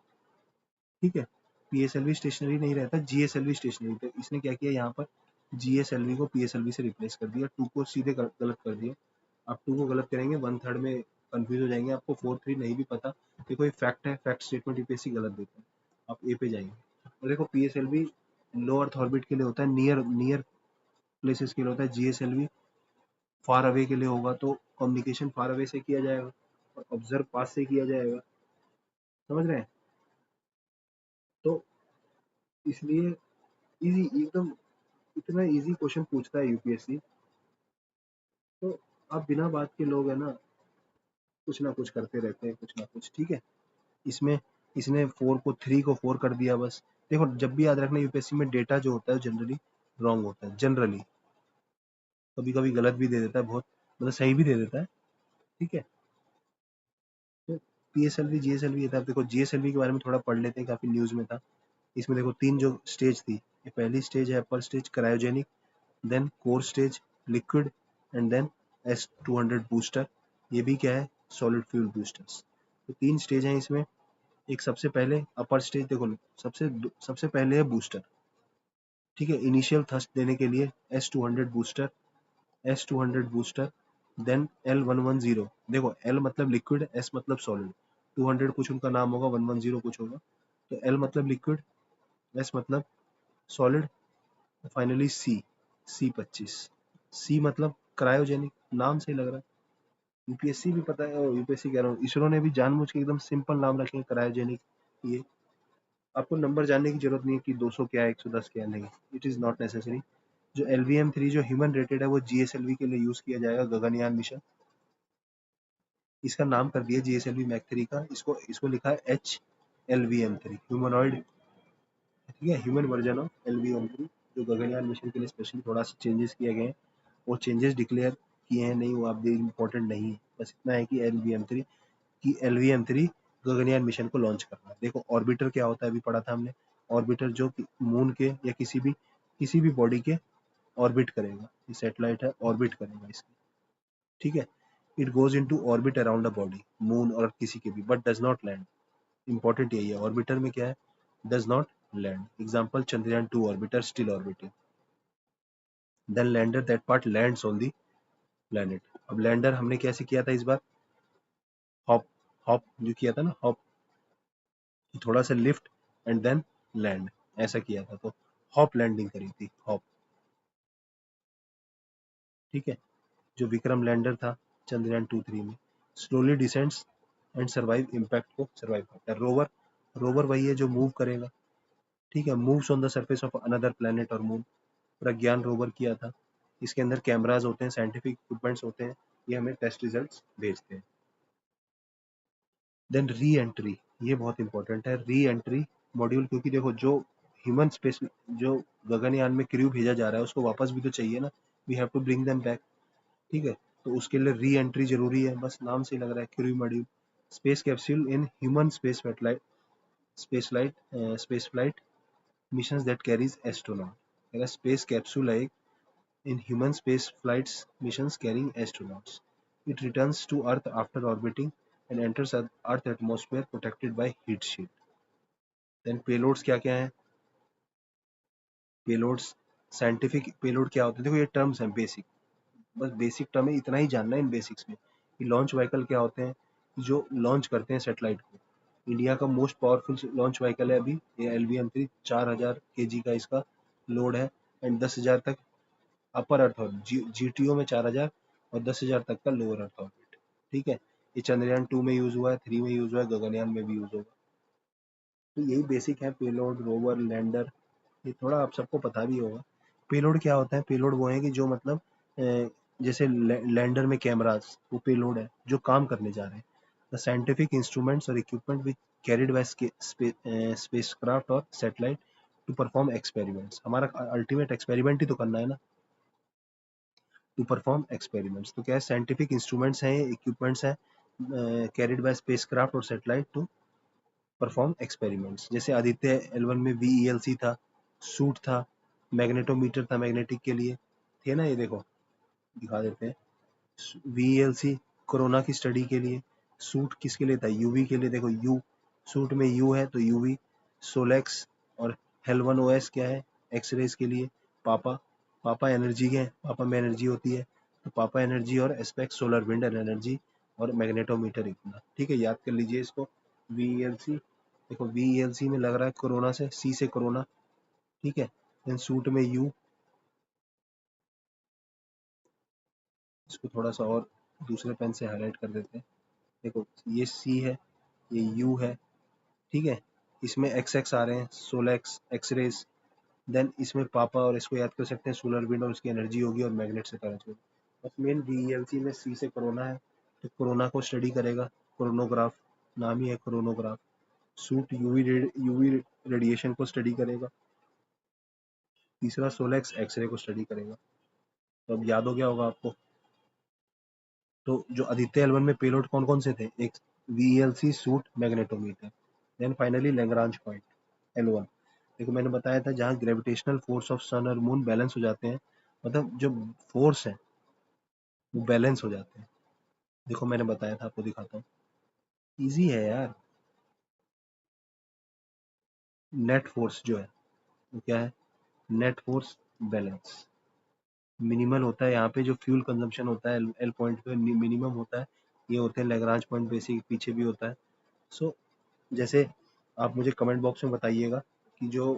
ठीक है। पीएसएलवी स्टेशनरी नहीं रहता, जीएसएलवी स्टेशनरी। तो इसने क्या किया यहाँ पर, जीएसएलवी को पीएसएलवी से रिप्लेस कर दिया, 2 को सीधे गलत कर दिया। आप 2 को गलत करेंगे 1/3 में कंफ्यूज हो जाएंगे, आपको 4 3 नहीं भी पता। देखो ये फैक्ट है, फैक्ट स्टेटमेंट यूपीएससी गलत देता है। आप ए पे जाएंगे, और देखो पीएसएलवी लो अर्थ ऑर्बिट के लिए होता है, नियर नियर प्लेसेस के लिए होता है। जीएसएलवी फार अवे के लिए होगा, तो कम्युनिकेशन फार अवे से किया जाएगा और ऑब्जर्व पास से किया जाएगा, समझ रहे हैं। तो इसलिए इजी, एकदम इतना इजी क्वेश्चन पूछता है यूपीएससी, तो आप बिना बात के लोग है ना, कुछ ना कुछ करते रहते हैं, कुछ ना कुछ, ठीक है। इसमें इसने 4 को 3 को 4 कर दिया बस। देखो जब भी याद रखना, यूपीएससी में डेटा जो होता है जनरली रॉन्ग होता है, जनरली। कभी कभी गलत भी दे देता है बहुत, मतलब सही भी दे देता है, ठीक है। तो पीएसएलवी जीएसएलवी ये था। देखो जीएसएलवी के बारे में थोड़ा पढ़ लेते हैं, काफी न्यूज में था। इसमें देखो 3 जो स्टेज थी, पहली स्टेज है upper stage cryogenic, then core stage liquid, and then S200 booster, ये भी क्या है, सॉलिड फ्यूल बूस्टर्स। तो 3 स्टेज हैं इसमें। एक सबसे पहले अपर स्टेज देखो, सबसे पहले है बूस्टर, ठीक है, इनिशियल थ्रस्ट देने के लिए S200 booster, S200 booster. Then L110, देखो L मतलब लिक्विड, S मतलब सॉलिड, 200 कुछ उनका नाम होगा, 110 कुछ होगा। तो L मतलब लिक्विड, S मतलब सॉलिड, फाइनली C25, C मतलब क्रायोजेनिक, नाम से ही लग रहा है। यूपीएससी भी पता है, यूपीएससी कह रहा हूँ, इसरो ने भी जानबूझ के एकदम सिंपल नाम रखे हैं, क्रायोजेनिक। ये आपको नंबर जानने की जरूरत नहीं है कि 200 क्या है, 110 क्या है, नहीं, इट इज नॉट नेसेसरी। जो LVM-3 जो ह्यूमन रेटेड है, वो GSLV के लिए यूज किया जाएगा, गगनयान मिशन। इसका नाम कर दिया GSLV मैक 3 का, इसको इसको लिखा है HLVM-3 ह्यूमनॉइड, ठीक है, ह्यूमन वर्जन ऑफ LVM-3, जो गगनयान मिशन के लिए स्पेशली थोड़ा सा चेंजेस किए गए हैं। वो चेंजेस डिक्लेयर किए हैं नहीं, वो आप देख इंपॉर्टेंट नहीं है, बस इतना है कि LVM-3 गगनयान मिशन को लॉन्च करना है। देखो ऑर्बिटर क्या होता है, अभी पढ़ा था हमने। ऑर्बिटर जो मून के या किसी भी बॉडी के ऑर्बिट करेगा, ये सैटेलाइट है, ऑर्बिट करेगा इसकी, ठीक है। It goes into orbit around a body, moon और किसी के भी, but does not land. Important यही है, ऑर्बिटर में क्या है, does not land. Example Chandrayaan 2 orbiter still orbiting. Then lander, that part lands on the planet. अब लैंडर हमने कैसे किया था इस बार, हॉप हॉप जो किया था ना, हॉप, थोड़ा सा लिफ्ट एंड देन लैंड, ऐसा किया था। तो हॉप लैंडिंग करी थी, हॉप, ठीक है। जो विक्रम लैंडर था चंद्रयान 2-3 में, slowly descends and survive, impact को सर्वाइव करता है। रोवर, रोवर वही है जो मूव करेगा, ठीक है, moves on the surface of another planet और मून। प्रज्ञान रोवर किया था। इसके अंदर कैमराज होते हैं, साइंटिफिक इक्विपमेंट्स होते हैं, ये हमें टेस्ट रिजल्ट्स भेजते हैं। देन री एंट्री, ये बहुत इंपॉर्टेंट है, री एंट्री मॉड्यूल, क्योंकि देखो जो ह्यूमन स्पेस, जो गगनयान में क्रू भेजा जा रहा है, उसको वापस भी तो चाहिए ना, we have to bring them back, ठीक है। तो उसके लिए री एंट्री जरूरी है, बस नाम से ही लग रहा है, crew module. Space capsule in human space flight, space flight missions that carries astronaut. Space capsule है in human space flights missions carrying astronauts. It returns to Earth after orbiting and enters Earth atmosphere protected by heat shield. Then payloads क्या क्या हैं? Payloads, scientific payload क्या होते हैं, देखो ये terms हैं बेसिक, बस बेसिक टर्म है, इतना ही जानना है इन बेसिक्स में। कि लॉन्च व्हीकल क्या होते हैं, जो लॉन्च करते हैं सेटेलाइट को। इंडिया का मोस्ट पावरफुल लॉन्च व्हीकल है अभी ये LVM-3, 4000 kg का इसका लोड है, एंड 10,000 तक अपर अर्थ ऑर्बिट, GTO में 4000 और 10,000 तक का लोअर अर्थ ऑर्बिट, ठीक है। ये चंद्रयान 2 में यूज हुआ है, 3 में यूज हुआ है, गगनयान में भी यूज होगा। तो यही बेसिक है, पेलोड, रोवर, लैंडर, ये थोड़ा आप सबको पता भी होगा। पेलोड क्या होता है, पेलोड वो है कि जो मतलब जैसे लैंडर में कैमरास, वो पेलोड है जो काम करने जा रहे हैं। द साइंटिफिक इंस्ट्रूमेंट्स और equipment which carried by spacecraft और सैटेलाइट टू परफॉर्म एक्सपेरिमेंट्स, हमारा अल्टीमेट एक्सपेरिमेंट ही तो करना है ना, टू परफॉर्म एक्सपेरिमेंट्स। तो क्या है, साइंटिफिक इंस्ट्रूमेंट्स हैं, इक्विपमेंट्स हैं, कैरिड बाय स्पेसक्राफ्ट और सैटेलाइट टू परफॉर्म एक्सपेरिमेंट्स। जैसे आदित्य L1 में VELC था, सूट था, मैग्नेटोमीटर था मैग्नेटिक के लिए, थे ना, ये देखो दिखा देते हैं। VELC कोरोना की स्टडी के लिए, सूट किसके लिए था, UV के लिए, देखो U, सूट में U है तो UV, सोलेक्स और Hel1OS क्या है, एक्सरेज के लिए। पापा, पापा एनर्जी है, पापा में एनर्जी होती है, तो पापा एनर्जी और एस्पेक्ट सोलर विंड एनर्जी और मैग्नेटोमीटर इतना, ठीक है, याद कर लीजिए इसको। VELC, देखो VELC में लग रहा है कोरोना से, C से कोरोना, ठीक है। देन सूट में U, इसको थोड़ा सा और दूसरे पेन से हाईलाइट कर देते हैं। देखो ये C है, ये U है, ठीक है। इसमें XX आ रहे हैं, सोलेक्स, एक्सरेज। देन इसमें पापा, और इसको याद कर सकते हैं सोलर विंड, और उसकी एनर्जी होगी, और मैग्नेट से करंट होगी। बस मेन VELC में C से कोरोना है, तो कोरोना को स्टडी करेगा, कोरोनोग्राफ, नाम ही है कोरोनोग्राफ। सूट यूवी रेडिएशन को स्टडी करेगा। तीसरा सोलेक्स, एक्सरे को स्टडी करेगा। तो अब याद हो गया होगा आपको। तो जो आदित्य L1 में पेलोड कौन कौन से थे, एक VELC, SUIT, magnetometer. Then finally Lagrange point L1। देखो मैंने बताया था, जहाँ ग्रेविटेशनल फोर्स ऑफ सन और मून बैलेंस हो जाते हैं, मतलब जो फोर्स है वो बैलेंस हो जाते हैं। देखो मैंने बताया था, आपको दिखाता हूँ, इजी है यार। नेट फोर्स जो है वो क्या है, नेट फोर्स बैलेंस मिनिमल होता है यहाँ पे, जो फ्यूल कंजम्पशन होता है एल पॉइंट पे मिनिमम होता है, ये होते हैं लैग्रांज पॉइंट, बेसिक पीछे भी होता है। सो जैसे आप मुझे कमेंट बॉक्स में बताइएगा कि जो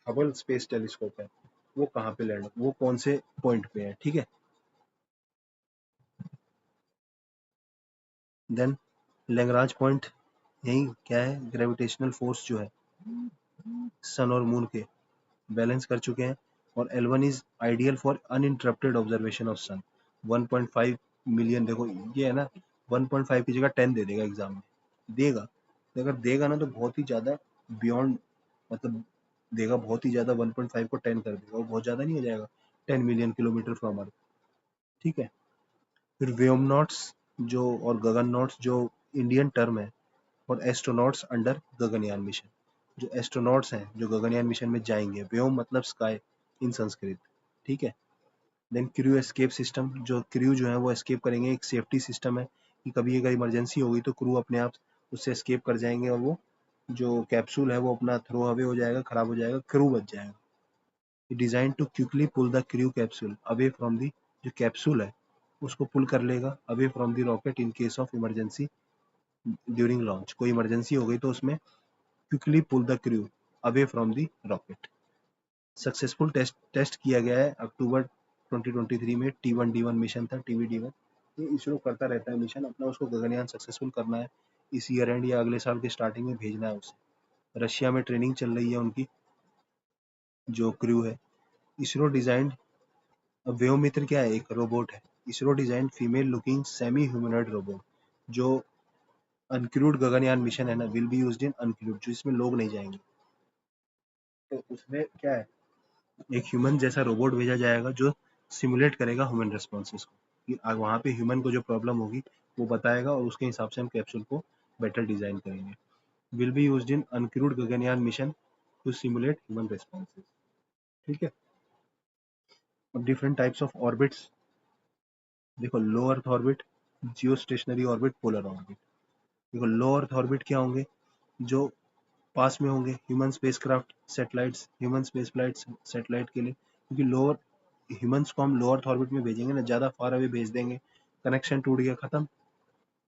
हबल स्पेस टेलीस्कोप है वो कहाँ पे लैंड, वो कौन से पॉइंट पे है, ठीक है। देन लैग्रांज पॉइंट यही क्या है, ग्रेविटेशनल फोर्स जो है सन और मून के बैलेंस कर चुके हैं। और L1 is ideal for uninterrupted observation of sun. 1.5 million, देखो ये है ना, 1.5 की जगह 10 दे देगा एग्जाम में, देगा। तो अगर देगा ना तो बहुत ही ज्यादा बियॉन्ड, मतलब देगा बहुत ही ज्यादा, 1.5 को 10 कर देगा, वो बहुत ज्यादा नहीं हो जाएगा, 10 मिलियन किलोमीटर फ्रॉम अर्थ, ठीक है। फिर व्योमनॉट्स जो और गगननॉट्स जो इंडियन टर्म है, और एस्ट्रोनॉट्स अंडर गगनयान मिशन, जो एस्ट्रोनॉट्स हैं जो गगनयान मिशन में जाएंगे, व्योम मतलब स्काई इन संस्कृत, ठीक है। देन क्रू एस्केप सिस्टम, जो क्रू जो है वो एस्केप करेंगे, एक सेफ्टी सिस्टम है कि कभी अगर इमरजेंसी होगी तो क्रू अपने आप उससे एस्केप कर जाएंगे, और वो जो कैप्सूल है वो अपना थ्रो अवे हो जाएगा, खराब हो जाएगा, क्रू बच जाएगा। Design to quickly pull the crew capsule away from the, जो कैप्सूल है उसको पुल कर लेगा away from the rocket in case of emergency during launch, कोई इमरजेंसी हो गई तो उसमें quickly pull the crew away from the rocket. Successful test किया गया है अक्टूबर 2023 में, T1D1 मिशन था, TVD1। ये इसरो करता रहता है मिशन अपना, उसको गगनयान सक्सेसफुल करना है, इस ईयर एंड या अगले साल के स्टार्टिंग में भेजना है उसे। रशिया में ट्रेनिंग चल रही है उनकी, जो क्रू है। इसरो डिजाइन, व्योमित्र क्या है, एक रोबोट है। ISRO design female looking semi humanoid robot, जो अनक्रूड गगनयान मिशन है ना, will be used in uncrewed, जो इसमें लोग नहीं जाएंगे। तो उसमें क्या है, एक ह्यूमन जैसा रोबोट भेजा जाएगा जो सिमुलेट करेगा ह्यूमन रेस्पॉन्सेज को, कि वहाँ पे ह्यूमन को जो प्रॉब्लम होगी वो बताएगा, और उसके हिसाब से हम कैप्सूल को बेटर डिजाइन करेंगे। Will be used in uncrewed Gaganyaan mission to simulate human responses, ठीक है। अब डिफरेंट टाइप्स ऑफ ऑर्बिट्स, देखो low earth orbit, geostationary orbit, polar orbit. देखो लो अर्थ ऑर्बिट क्या होंगे, जो पास में होंगे human spacecraft satellites, human space flights satellite के लिए, क्योंकि लोअर ह्यूमंस को हम लोअर ऑर्बिट में भेजेंगे ना, ज्यादा फार अवे भेज देंगे, कनेक्शन टूट गया, खत्म,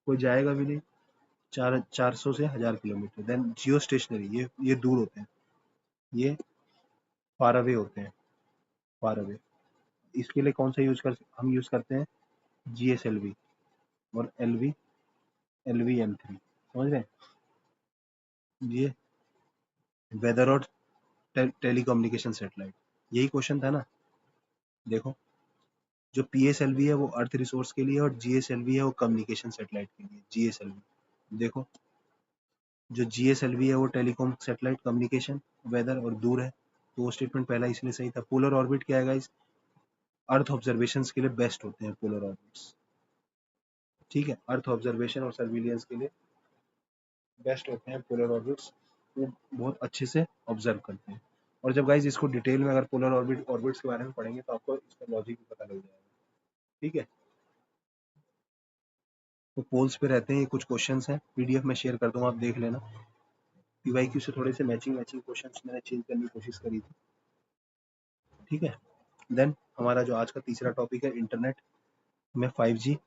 कोई जाएगा भी नहीं। 400 से 1000 किलोमीटर। देन जियो स्टेशनरी, ये दूर होते हैं, ये फार अवे होते हैं, फार अवे। इसके लिए कौन सा हम यूज करते हैं, GSLV और LVM3, समझ रहे हैं। ये वेदर और टेलीकम्युनिकेशन सैटेलाइट, यही क्वेश्चन था ना। देखो जो PSLV है वो अर्थ रिसोर्स के लिए, और GSLV है वो कम्युनिकेशन सैटेलाइट के लिए, GSLV। देखो जो GSLV है वो टेलीकॉम सैटेलाइट, कम्युनिकेशन, वेदर और दूर है, तो वो स्टेटमेंट पहला इसलिए सही था। पोलर ऑर्बिट क्या है गाइस, अर्थ ऑब्जर्वेशन के लिए बेस्ट होते हैं पोलर ऑर्बिट्स, ठीक है। अर्थ ऑब्जर्वेशन और सर्विलियंस के लिए बेस्ट होते हैं पोलर ऑर्बिट्स, वो बहुत अच्छे से ऑब्जर्व करते हैं। और जब गाइस इसको डिटेल में अगर पोलर ऑर्बिट्स के बारे में पढ़ेंगे तो आपको इसका लॉजिक भी पता लग जाएगा, ठीक है। तो पोल्स पे रहते हैं, ये कुछ क्वेश्चंस हैं, PDF में शेयर कर दूंगा, आप देख लेना। PYQ से थोड़े से मैचिंग मैचिंग क्वेश्चंस मैंने चेंज करने की कोशिश करी थी, ठीक है। देन हमारा जो आज का तीसरा टॉपिक है, इंटरनेट में 5G।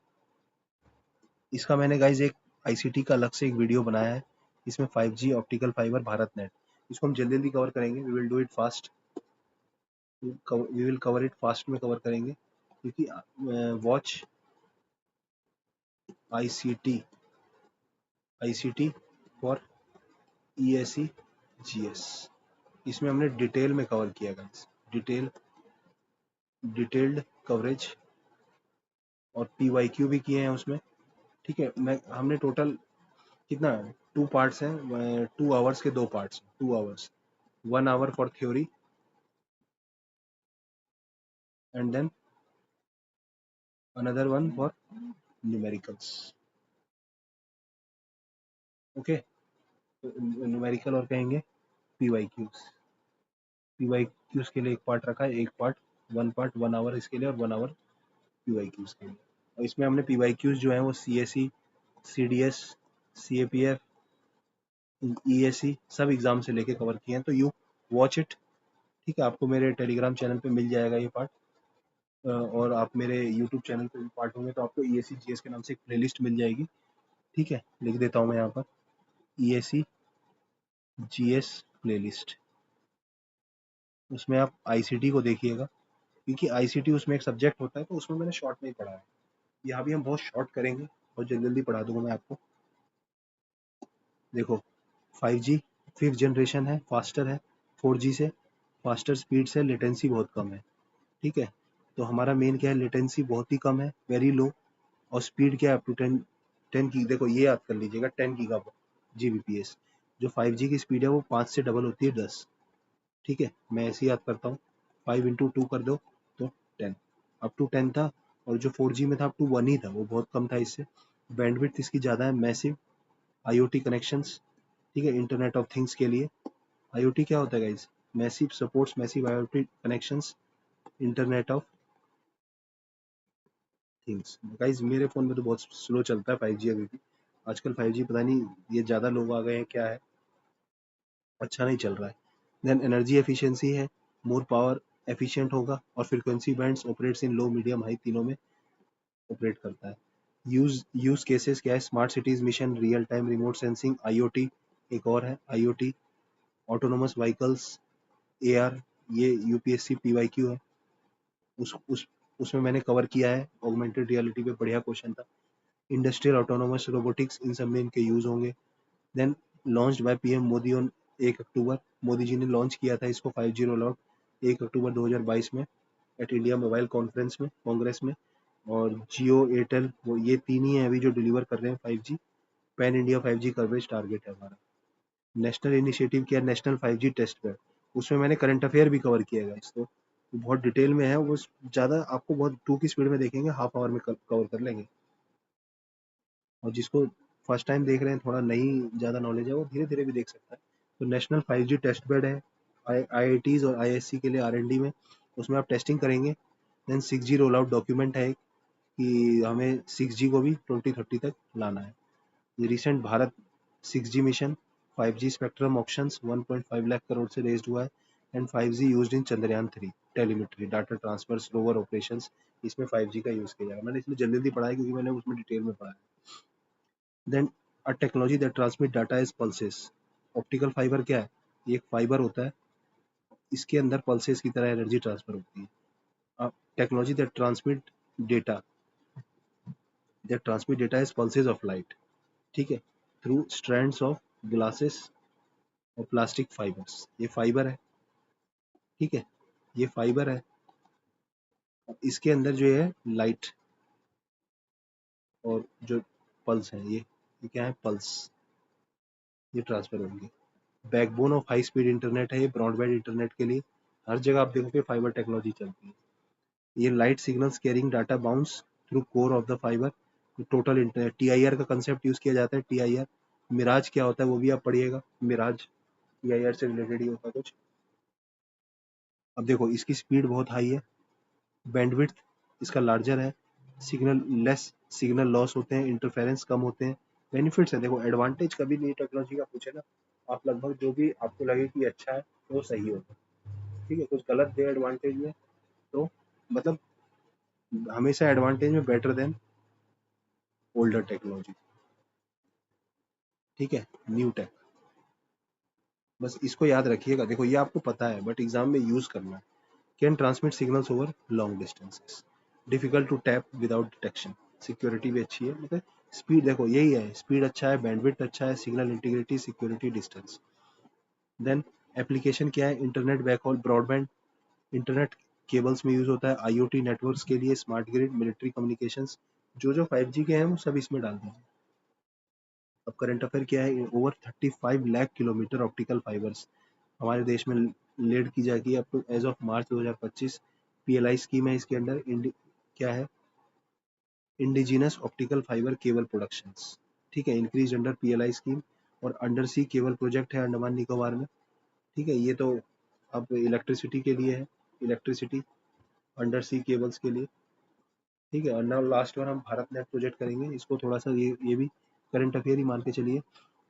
इसका मैंने गाइज एक ICT का अलग से एक वीडियो बनाया है, इसमें 5G optical fibre Bharat net, इसको हम जल्दी जल्दी कवर करेंगे, we will do it fast, we will cover it fast में कवर करेंगे, क्योंकि watch ICT for ESE GS, इसमें हमने डिटेल में कवर किया गाइस, डिटेल्ड कवरेज, और PYQ भी किए हैं उसमें, ठीक है। मैं हमने टोटल कितना, 2 पार्ट्स हैं, 2 आवर्स के 2 parts, 2 hours, 1 hour for theory and then another one for numericals, okay. Numerical और कहेंगे PYQs के लिए एक पार्ट रखा है, एक पार्ट 1 आवर इसके लिए और 1 आवर PYQs के लिए, और इसमें हमने PYQs जो है वो CSE, CDS, CAPF, ESE सब एग्जाम से लेके कवर किए हैं, तो यू वॉच इट। ठीक है, आपको मेरे टेलीग्राम चैनल पे मिल जाएगा ये पार्ट, और आप मेरे यूट्यूब चैनल पे भी पार्ट होंगे, तो आपको ESE GS के नाम से एक प्लेलिस्ट मिल जाएगी। ठीक है, लिख देता हूँ मैं यहाँ पर ESE GS प्लेलिस्ट। उसमें आप ICT को देखिएगा, क्योंकि ICT उसमें एक सब्जेक्ट होता है, तो उसमें मैंने शॉर्ट नहीं पढ़ा है। यहाँ भी हम बहुत शॉर्ट करेंगे और जल्दी जल्दी पढ़ा दूंगा मैं आपको। देखो 5G 5th जनरेशन है, फास्टर है 4G से, फास्टर स्पीड से, लेटेंसी बहुत कम है। ठीक है, तो हमारा मेन क्या है, लेटेंसी बहुत ही कम है, वेरी लो, और स्पीड क्या है, अप टू 10 की, देखो ये याद कर लीजिएगा, 10 गीगा Gbps। जो 5G की स्पीड है वो 5 से डबल होती है, 10। ठीक है, मैं ऐसे ही याद करता हूँ, 5 into 2 कर दो तो 10, अप टू 10 था। और जो 4G में था अप टू 1 ही था, वो बहुत कम था इससे। बैंडविड्थ इसकी ज़्यादा है, मैसिव IoT कनेक्शंस। ठीक है, इंटरनेट ऑफ थिंग्स के लिए IoT क्या होता है guys, massive supports massive IoT connections, internet of things. Guys मेरे फ़ोन में तो बहुत स्लो चलता है 5G अभी भी, आजकल 5G पता नहीं ये ज़्यादा लोग आ गए हैं क्या है, अच्छा नहीं चल रहा है। देन एनर्जी एफिशिएंसी है, मोर पावर एफिशिएंट होगा, और frequency bands operates in low medium high तीनों में ऑपरेट करता है। यूज केसेस क्या है, smart cities mission, real time remote sensing, IoT, एक और है IoT, ऑटोनोमस व्हीकल्स, AR, ये UPSC PYQ है। उस उसमें मैंने कवर किया है, ऑगमेंटेड रियलिटी पे बढ़िया क्वेश्चन था। इंडस्ट्रियल ऑटोनोमस रोबोटिक्स, इन सब में इनके यूज होंगे। Then launched by PM Modi on 1 October, Modi ji ने लॉन्च किया था इसको 5G रोल आउट 1 अक्टूबर 2022 में, एट इंडिया मोबाइल कॉन्फ्रेंस में, कांग्रेस में। और जियो, एयरटेल, वो ये तीन ही हैं अभी जो डिलीवर कर रहे हैं 5G। Pan India 5G coverage target है हमारा। नेशनल इनिशिएटिव किया, नेशनल 5G टेस्ट बेड, उसमें मैंने करंट अफेयर भी कवर किया है इसको, बहुत डिटेल में है वो, ज़्यादा आपको बहुत 2 की स्पीड में देखेंगे, हाफ आवर में कवर कर लेंगे। और जिसको फर्स्ट टाइम देख रहे हैं, थोड़ा नहीं ज़्यादा नॉलेज है, वो धीरे धीरे भी देख सकता है। तो नेशनल 5G टेस्ट बेड है, IITs और ISC के लिए R&D में, उसमें आप टेस्टिंग करेंगे। Then 6G roll out document है कि हमें 6G को भी 2030 तक लाना है। ये recent Bharat 6G mission, 5G spectrum auctions 1.5 lakh crore से रेज्ड हुआ है। And 5G used in Chandrayaan 3 telemetry data transfers rover operations, इसमें 5G का यूज किया जाएगा। मैंने इसमें जल्दी जल्दी पढ़ा है क्योंकि मैंने उसमें डिटेल में पढ़ा है। Then a technology that transmit data is pulses, optical fibre क्या है, ये एक फाइबर होता है, इसके अंदर पल्सेस की तरह एनर्जी ट्रांसफर होती है। Technology data that transmit data is pulses of light. ठीक है, थ्रू स्ट्रैंड्स ऑफ ग्लासेस और प्लास्टिक फाइबर्स, ये फाइबर है। ठीक है, ये फाइबर है, इसके अंदर जो है लाइट और जो पल्स है, ये क्या है, पल्स, ये ट्रांसफर होंगे। Backbone of high speed internet है ये, ब्रॉडबैंड इंटरनेट के लिए हर जगह आप देखोगे फाइबर टेक्नोलॉजी चलती है। ये light signals carrying data bounce through core of the fibre, total internet. TIR का कंसेप्ट यूज किया जाता है, TIR। मिराज क्या होता है वो भी आप पढ़िएगा, मिराज TIR से रिलेटेड ही होता है कुछ। अब देखो इसकी स्पीड बहुत हाई है, बैंडविड्थ इसका लार्जर है, सिग्नल लेस, सिग्नल लॉस होते हैं, इंटरफेरेंस कम होते हैं। बेनिफिट्स है, देखो एडवांटेज कभी नहीं टेक्नोलॉजी का पूछे ना, आप लगभग जो भी आपको लगे कि अच्छा है वो सही होगा। ठीक है, कुछ गलत दे एडवांटेज में तो मतलब हमेशा एडवांटेज में बेटर देन ओल्डर टेक्नोलॉजी। ठीक है, न्यू टेक, बस इसको याद रखिएगा। देखो ये आपको पता है बट एग्जाम में यूज करना है। Can transmit signals over long distances, difficult to tap without detection, security भी अच्छी है, मतलब स्पीड देखो यही है, स्पीड अच्छा है, बैंडविड्थ अच्छा है, signal integrity, security, distance. Then application क्या है, internet backhaul broadband, internet cables में यूज होता है, IoT नेटवर्क्स के लिए, स्मार्ट ग्रिड, मिलिट्री कम्युनिकेशंस, जो 5G के हैं वो सब इसमें डाल दीजिए। अब करंट अफेयर क्या है, over 35 lakh kilometre optical fibres हमारे देश में लेड की जाएगी up to as of March 2025। PLI scheme है इसके अंडर, क्या है, indigenous optical fibre cable productions. ठीक है, इंक्रीज अंडर PLI स्कीम। और अंडर सी केबल प्रोजेक्ट है अंडमान निकोबार में। ठीक है, ये तो अब इलेक्ट्रिसिटी के लिए है, इलेक्ट्रिसिटी अंडर सी केबल्स के लिए। ठीक है। और नाउ लास्ट वन हम भारत नेट प्रोजेक्ट करेंगे, इसको थोड़ा सा ये भी करंट अफेयर ही मान के चलिए।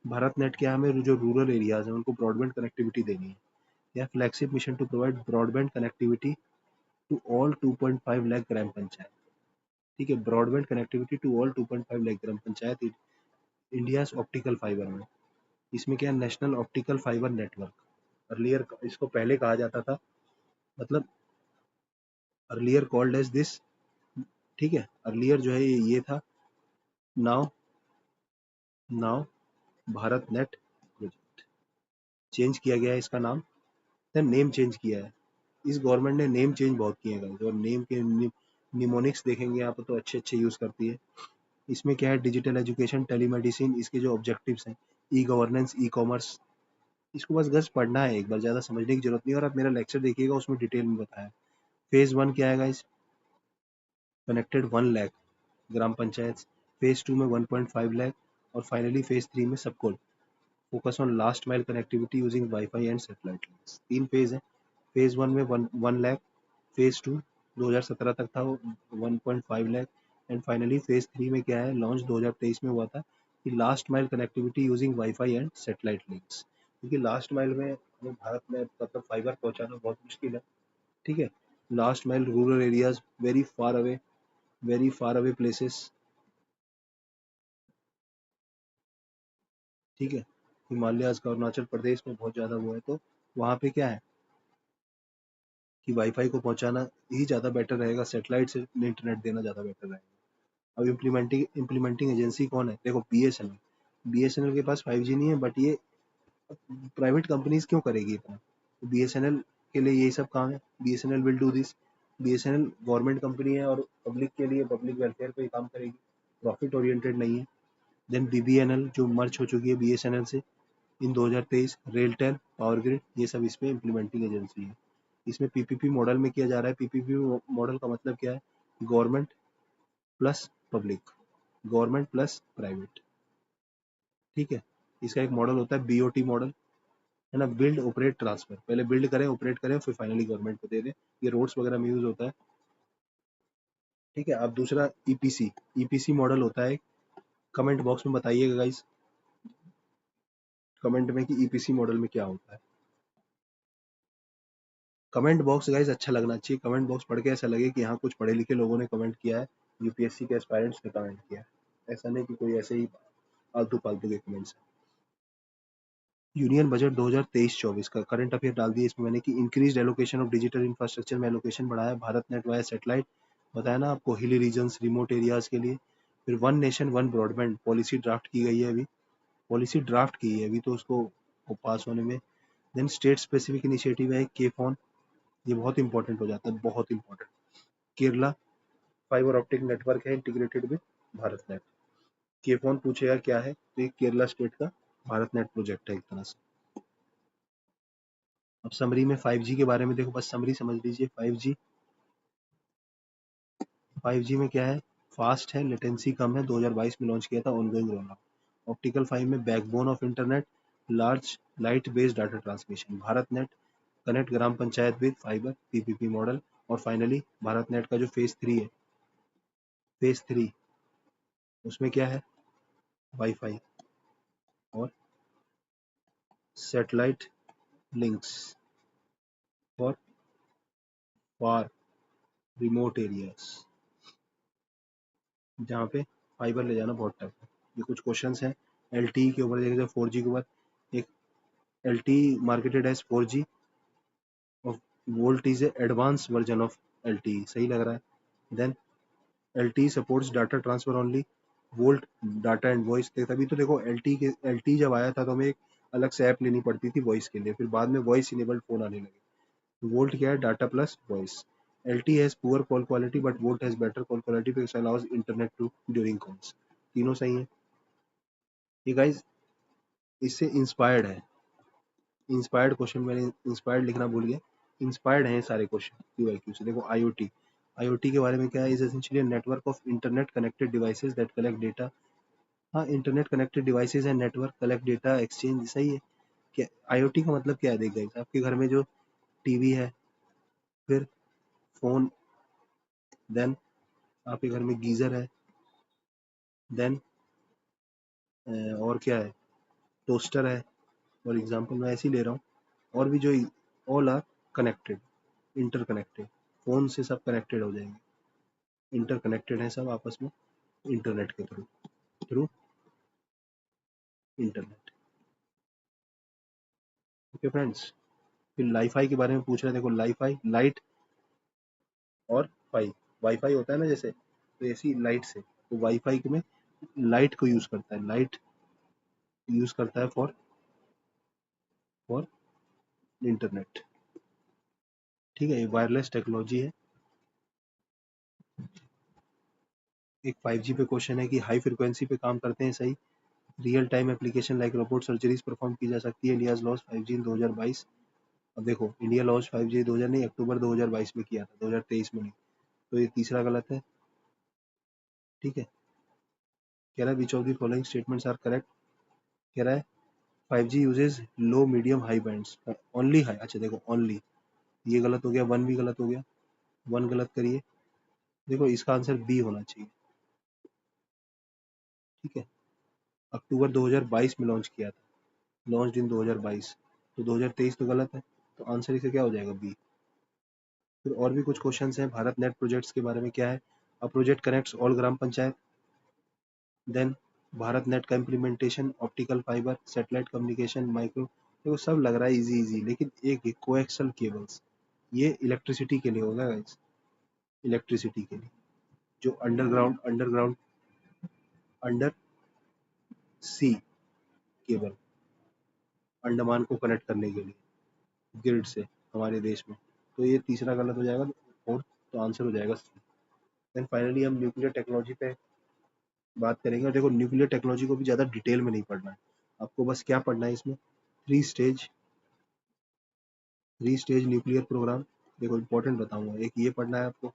भारत नेट क्या, हमें जो रूरल एरियाज है उनको ब्रॉडबैंड कनेक्टिविटी देनी है। यह flagship mission to provide broadband connectivity to all 2.5 lakh gram panchayat. ठीक है, broadband connectivity to all 2.5 lakh gram panchayat India optical fibre में। इसमें क्या है, national optical fibre network. Earlier इसको पहले कहा जाता था, मतलब अर्लियर कॉल्ड एज दिस। ठीक है, अर्लियर जो है ये था। Now now Bharat net project change किया गया है इसका नाम, नेम चेंज किया है। इस गवर्नमेंट ने नेम चेंज बहुत किए हैं guys, और नेम के निमोनिक्स देखेंगे आप तो अच्छे अच्छे यूज करती है। इसमें क्या है, डिजिटल एजुकेशन, टेलीमेडिसिन, इसके जो ऑब्जेक्टिव्स हैं, ई गवर्नेंस, ई कॉमर्स। इसको बस पढ़ना है एक बार, ज्यादा समझने की जरूरत नहीं है। और आप मेरा लेक्चर देखिएगा, उसमें डिटेल में बताया। फेज 1 क्या है guys, connected 1 lakh gram panchayat. Phase 2 में 1.5 लाख, और फाइनली फेज 3 में सबको focus on last mile connectivity using wifi and satellite links. 3 phase है। फेज 1 में 1 लाख, फेज 2 2017 तक था वो 1.5 लाख, एंड फाइनली फेज 3 में क्या है, लॉन्च 2023 में हुआ था कि last mile connectivity using wifi and satellite links. क्योंकि लास्ट माइल में हमें भारत में मतलब फाइबर पहुंचाना बहुत मुश्किल है। ठीक है, last mile rural areas, very far away places. ठीक है, हिमालयाज का अरुणाचल प्रदेश में बहुत ज़्यादा वो है, तो वहाँ पे क्या है कि वाईफाई को पहुँचाना ही ज़्यादा बेटर रहेगा, सेटेलाइट से इंटरनेट देना ज़्यादा बेटर रहेगा। अब इम्प्लीमेंटिंग एजेंसी कौन है, देखो बीएसएनएल। बीएसएनएल के पास 5G नहीं है, बट ये प्राइवेट कंपनीज क्यों करेगी इतना, बीएसएनएल के लिए यही सब काम है। BSNL will do this. BSNL government company है और पब्लिक के लिए, पब्लिक वेलफेयर पे काम करेगी, प्रॉफिट ओरिएंटेड नहीं है। देन बीबीएनएल जो मर्ज हो चुकी है बीएसएनएल से इन 2023, रेलटेल, पावर ग्रिड, ये सब इसमें इम्प्लीमेंटिंग एजेंसी है। इसमें पीपीपी मॉडल में किया जा रहा है। पीपीपी मॉडल का मतलब क्या है, government plus public, government plus private. ठीक है, इसका एक मॉडल होता है बीओटी मॉडल, है ना, बिल्ड ऑपरेट ट्रांसफर। पहले बिल्ड करें, ऑपरेट करें, फिर फाइनली गवर्नमेंट को दे दें। ये रोड्स वगैरह में यूज होता है। ठीक है, अब दूसरा ईपीसी। ईपीसी मॉडल होता है, कमेंट बॉक्स में बताइएगा गाइस, कमेंट में कि ईपीसी मॉडल में क्या होता है। कमेंट बॉक्स गाइस अच्छा लगना चाहिए, कमेंट बॉक्स पढ़ के ऐसा लगे कि हाँ कुछ पढ़े लिखे लोगों ने कमेंट किया है, यूपीएससी के एस्पायरेंट्स ने कमेंट किया है। ऐसा नहीं कि कोई ऐसे ही आलतू फालतू के कमेंट्स। यूनियन बजट 2023-24 का करंट अफेयर डाल दिए इसमें मैंने कि increase allocation of digital infrastructure में एलोकेशन बढ़ाया भारत नेट वाया सैटेलाइट। बताया ना आपको, हिली रीजन्स, रिमोट एरियाज के लिए। फिर one nation one broadband policy draft की गई है अभी, पॉलिसी ड्राफ्ट की है अभी, तो उसको पास होने में। देन स्टेट स्पेसिफिक इनिशिएटिव है के फोन, ये बहुत इंपॉर्टेंट हो जाता है, बहुत important. Kerala fibre optic network है इंटीग्रेटेड विद भारत नेट। के फोन पूछेगा क्या है, तो ये केरला स्टेट का भारत नेट प्रोजेक्ट है एक तरह से। अब समरी में 5G के बारे में देखो, बस समरी समझ लीजिए। 5G में क्या है, फास्ट है, लेटेंसी कम है, 2022 में लॉन्च किया था, ऑनगोइंग रोल आउट। ऑप्टिकल 5 में backbone of internet, large light based data transmission. Bharat net connect gram panchayat with fibre, PPP model. और फाइनली भारत नेट का जो फेज 3 है, फेज 3 उसमें क्या है, वाईफाई और satellite links for far remote areas, जहाँ पे फाइबर ले जाना बहुत टफ है। ये कुछ क्वेश्चंस हैं एल के ऊपर, देखिए 4G के ऊपर। एक एल मार्केटेड एज 4G और VoLTE is advance version of L, सही लग रहा है। Then L supports data transfer only, VoLTE data and voice. तभी तो देखो एल जब आया था तो हमें एक अलग से ऐप लेनी पड़ती थी वॉइस के लिए, फिर बाद में वॉइस इनेबल्ड फोन आने लगे। वोल्ट क्या है, data plus voice. L has poor call quality but VoLTE has better call quality because allows internet too during calls. तीनों सही है। ये गाइस इससे इंस्पायर्ड है, इंस्पायर्ड क्वेश्चन, मैंने इंस्पायर्ड लिखना भूल गया। इंस्पायर्ड है सारे क्वेश्चन क्यू से। देखो आईओटी, आईओटी के बारे में क्या है, is essentially network of internet connected devices that collect data. हाँ, इंटरनेट कनेक्टेड डिवाइसेस है, नेटवर्क कलेक्ट डेटा एक्सचेंज, सही है। क्या आईओटी का मतलब क्या है, देख गाइस, आपके घर में जो टीवी है, फिर फोन, देन आपके घर में गीजर है, देन और क्या है, टोस्टर है, और एग्जांपल मैं ऐसे ही ले रहा हूँ, और भी जो all are connected, interconnected, phone से सब कनेक्टेड हो जाएंगे, इंटरकनेक्टेड है सब आपस में इंटरनेट के through, through internet. Okay friends, फिर लाईफाई के बारे में पूछ रहे हैं। देखो लाईफाई, लाइट और फाई, वाईफाई होता है ना जैसे, तो ऐसी लाइट से, तो वाईफाई में लाइट को यूज करता है, लाइट यूज करता है फॉर इंटरनेट। ठीक है, ये वायरलेस टेक्नोलॉजी है। एक 5G पे क्वेश्चन है कि हाई फ्रिक्वेंसी पे काम करते हैं, सही। Real time application like robot surgeries perform की जा सकती है। इंडिया लॉन्च 5G इन 2022। अब देखो, इंडिया लॉन्च 5G 2000 नहीं, अक्टूबर 2022 में किया था, 2023 में नहीं। तो ये तीसरा गलत है। ठीक है, कह रहा है which of the following statements are correct. कह रहा है 5G uses low medium high bands, only high. अच्छा देखो, ओनली, ये गलत हो गया, वन भी गलत हो गया, वन गलत करिए। देखो इसका आंसर बी होना चाहिए। ठीक है, अक्टूबर 2022 में लॉन्च किया था, लॉन्च इन 2022, तो 2023 तो गलत है, तो आंसर इसे क्या हो जाएगा, बी। फिर और भी कुछ क्वेश्चंस हैं भारत नेट प्रोजेक्ट्स के बारे में। क्या है, a project connects all gram panchayat, then Bharat net का implementation, optical fibre, satellite communication, micro. देखो सब लग रहा है इजी इजी, लेकिन एक कोएक्सल केबल्स, ये इलेक्ट्रिसिटी के लिए होगा गाइस, इलेक्ट्रिसिटी के लिए, जो underground underground under sea cable, Andaman को कनेक्ट करने के लिए ग्रिड से हमारे देश में। तो ये तीसरा गलत हो जाएगा, फोर्थ, तो आंसर हो जाएगा सी। देन फाइनली हम न्यूक्लियर टेक्नोलॉजी पे बात करेंगे। और देखो न्यूक्लियर टेक्नोलॉजी को भी ज़्यादा डिटेल में नहीं पढ़ना है आपको, बस क्या पढ़ना है इसमें, थ्री स्टेज न्यूक्लियर प्रोग्राम। देखो इंपॉर्टेंट बताऊंगा, एक ये पढ़ना है आपको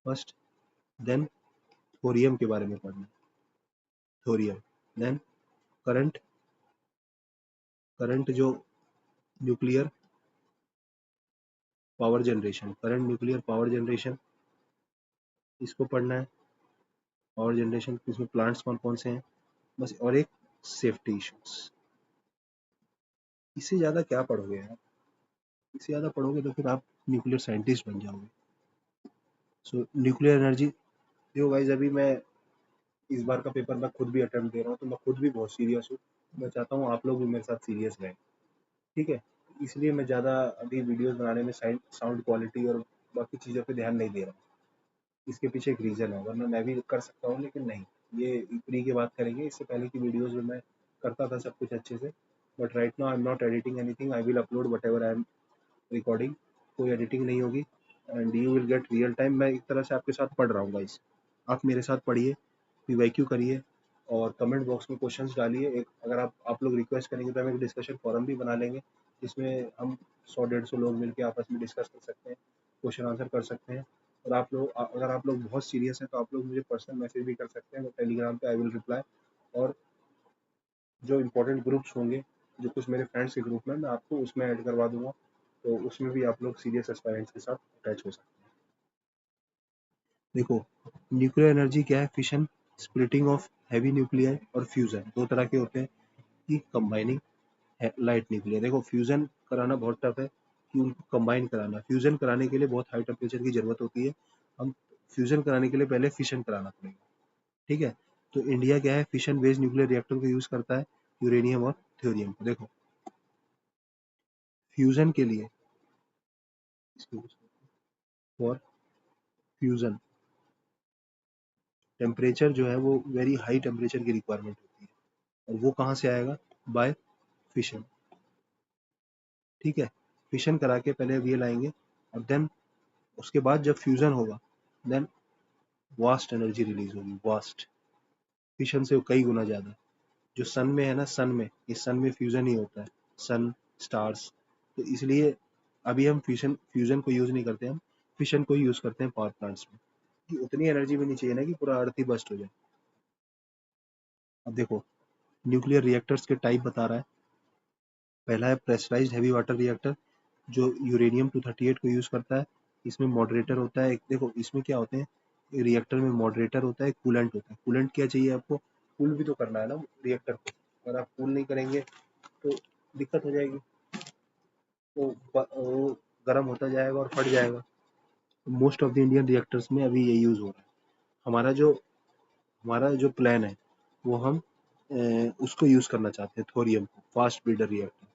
फर्स्ट, देन थोरियम के बारे में पढ़ना है, थोरियम, देन करंट, करंट जो nuclear power generation, current nuclear power generation, इसको पढ़ना है। पावर जनरेशन इसमें प्लांट्स कौन कौन से हैं, बस, और एक सेफ्टी इश्यूज। इससे ज़्यादा क्या पढ़ोगे यार, इससे ज़्यादा पढ़ोगे तो फिर आप न्यूक्लियर साइंटिस्ट बन जाओगे। सो न्यूक्लियर एनर्जी, देखो गाइस अभी मैं इस बार का पेपर मैं खुद भी अटेम्प्ट दे रहा हूँ, तो मैं खुद भी बहुत सीरियस हूँ। मैं चाहता हूँ आप लोग भी मेरे साथ सीरियस रहें। ठीक है, इसलिए मैं ज़्यादा अभी वीडियोस बनाने में साउंड क्वालिटी और बाकी चीज़ों पे ध्यान नहीं दे रहा हूँ। इसके पीछे एक रीज़न है, वरना मैं भी कर सकता हूँ, लेकिन नहीं। ये फ्री की बात करेंगे, इससे पहले की वीडियोस में मैं करता था सब कुछ अच्छे से, but right now I am not editing anything, I will upload what ever I am recording. कोई एडिटिंग नहीं होगी, and you will get real time. मैं एक तरह से आपके साथ पढ़ रहा हूँ गाइस, आप मेरे साथ पढ़िए, पीवाईक्यू करिए, और कमेंट बॉक्स में क्वेश्चंस डालिए। एक अगर आप लोग रिक्वेस्ट करेंगे तो हम एक डिस्कशन फोरम भी बना लेंगे, जिसमें हम 100-150 लोग मिलकर आपस में डिस्कस कर सकते हैं, क्वेश्चन आंसर कर सकते हैं। और आप लोग, अगर आप लोग बहुत सीरियस हैं तो आप लोग मुझे पर्सनल मैसेज भी कर सकते हैं, वो टेलीग्राम पे आई विल रिप्लाई। और जो इंपॉर्टेंट ग्रुप्स होंगे, जो कुछ मेरे फ्रेंड्स के ग्रुप में, मैं आपको उसमें ऐड करवा दूंगा, तो उसमें भी आप लोग सीरियस एस्पायरेंट्स के साथ अटैच हो सकते हैं। देखो न्यूक्लियर एनर्जी क्या है, fission, splitting of heavy nuclear, और फ्यूजन, दो तरह के होते हैं, कि कंबाइनिंग लाइट न्यूक्लियर। देखो फ्यूजन कराना बहुत टफ है, कि उनको कंबाइन कराना, फ्यूजन कराने के लिए बहुत हाई टेम्परेचर की जरूरत होती है। हम फ्यूजन कराने के लिए पहले फिशन कराना पड़ेगा। ठीक है, तो इंडिया क्या है, फिशन बेस्ड न्यूक्लियर रिएक्टर को यूज करता है, यूरेनियम और थ्योरियम को। देखो फ्यूजन के लिए, फॉर फ्यूजन टेम्परेचर जो है वो वेरी हाई टेम्परेचर की रिक्वायरमेंट होती है, और वो कहाँ से आएगा, बाय फिशन। ठीक है, फिशन करा के पहले ये लाएंगे, और देन उसके बाद जब फ्यूजन होगा, देन वास्ट एनर्जी रिलीज होगी, वास्ट, फिशन से कई गुना ज्यादा। जो सन में है ना, सन में, ये सन में फ्यूजन ही होता है, सन, स्टार्स। तो इसलिए अभी हम फ्यूजन फ्यूजन को यूज नहीं करते, हम फिशन को ही यूज करते हैं पावर प्लांट्स में, कि उतनी एनर्जी भी नहीं चाहिए ना कि पूरा अर्थ ही बस्ट हो जाए। अब देखो न्यूक्लियर रिएक्टर्स के टाइप बता रहा है। पहला है प्रेशराइज्ड हैवी वाटर रिएक्टर, जो यूरेनियम 238 को यूज करता है। इसमें मॉडरेटर होता है एक, देखो इसमें क्या होते हैं, रिएक्टर में मॉडरेटर होता है, कूलेंट होता है। कूलेंट क्या चाहिए आपको? कूल भी तो करना है ना रिएक्टर को। अगर आप कूल नहीं करेंगे तो दिक्कत हो जाएगी, वो गर्म होता जाएगा और फट जाएगा। Most of the Indian reactors में अभी ये यूज हो रहा है। हमारा जो प्लान है वो हम उसको यूज करना चाहते हैं, थोरियम को, फास्ट ब्रीडर रिएक्टर।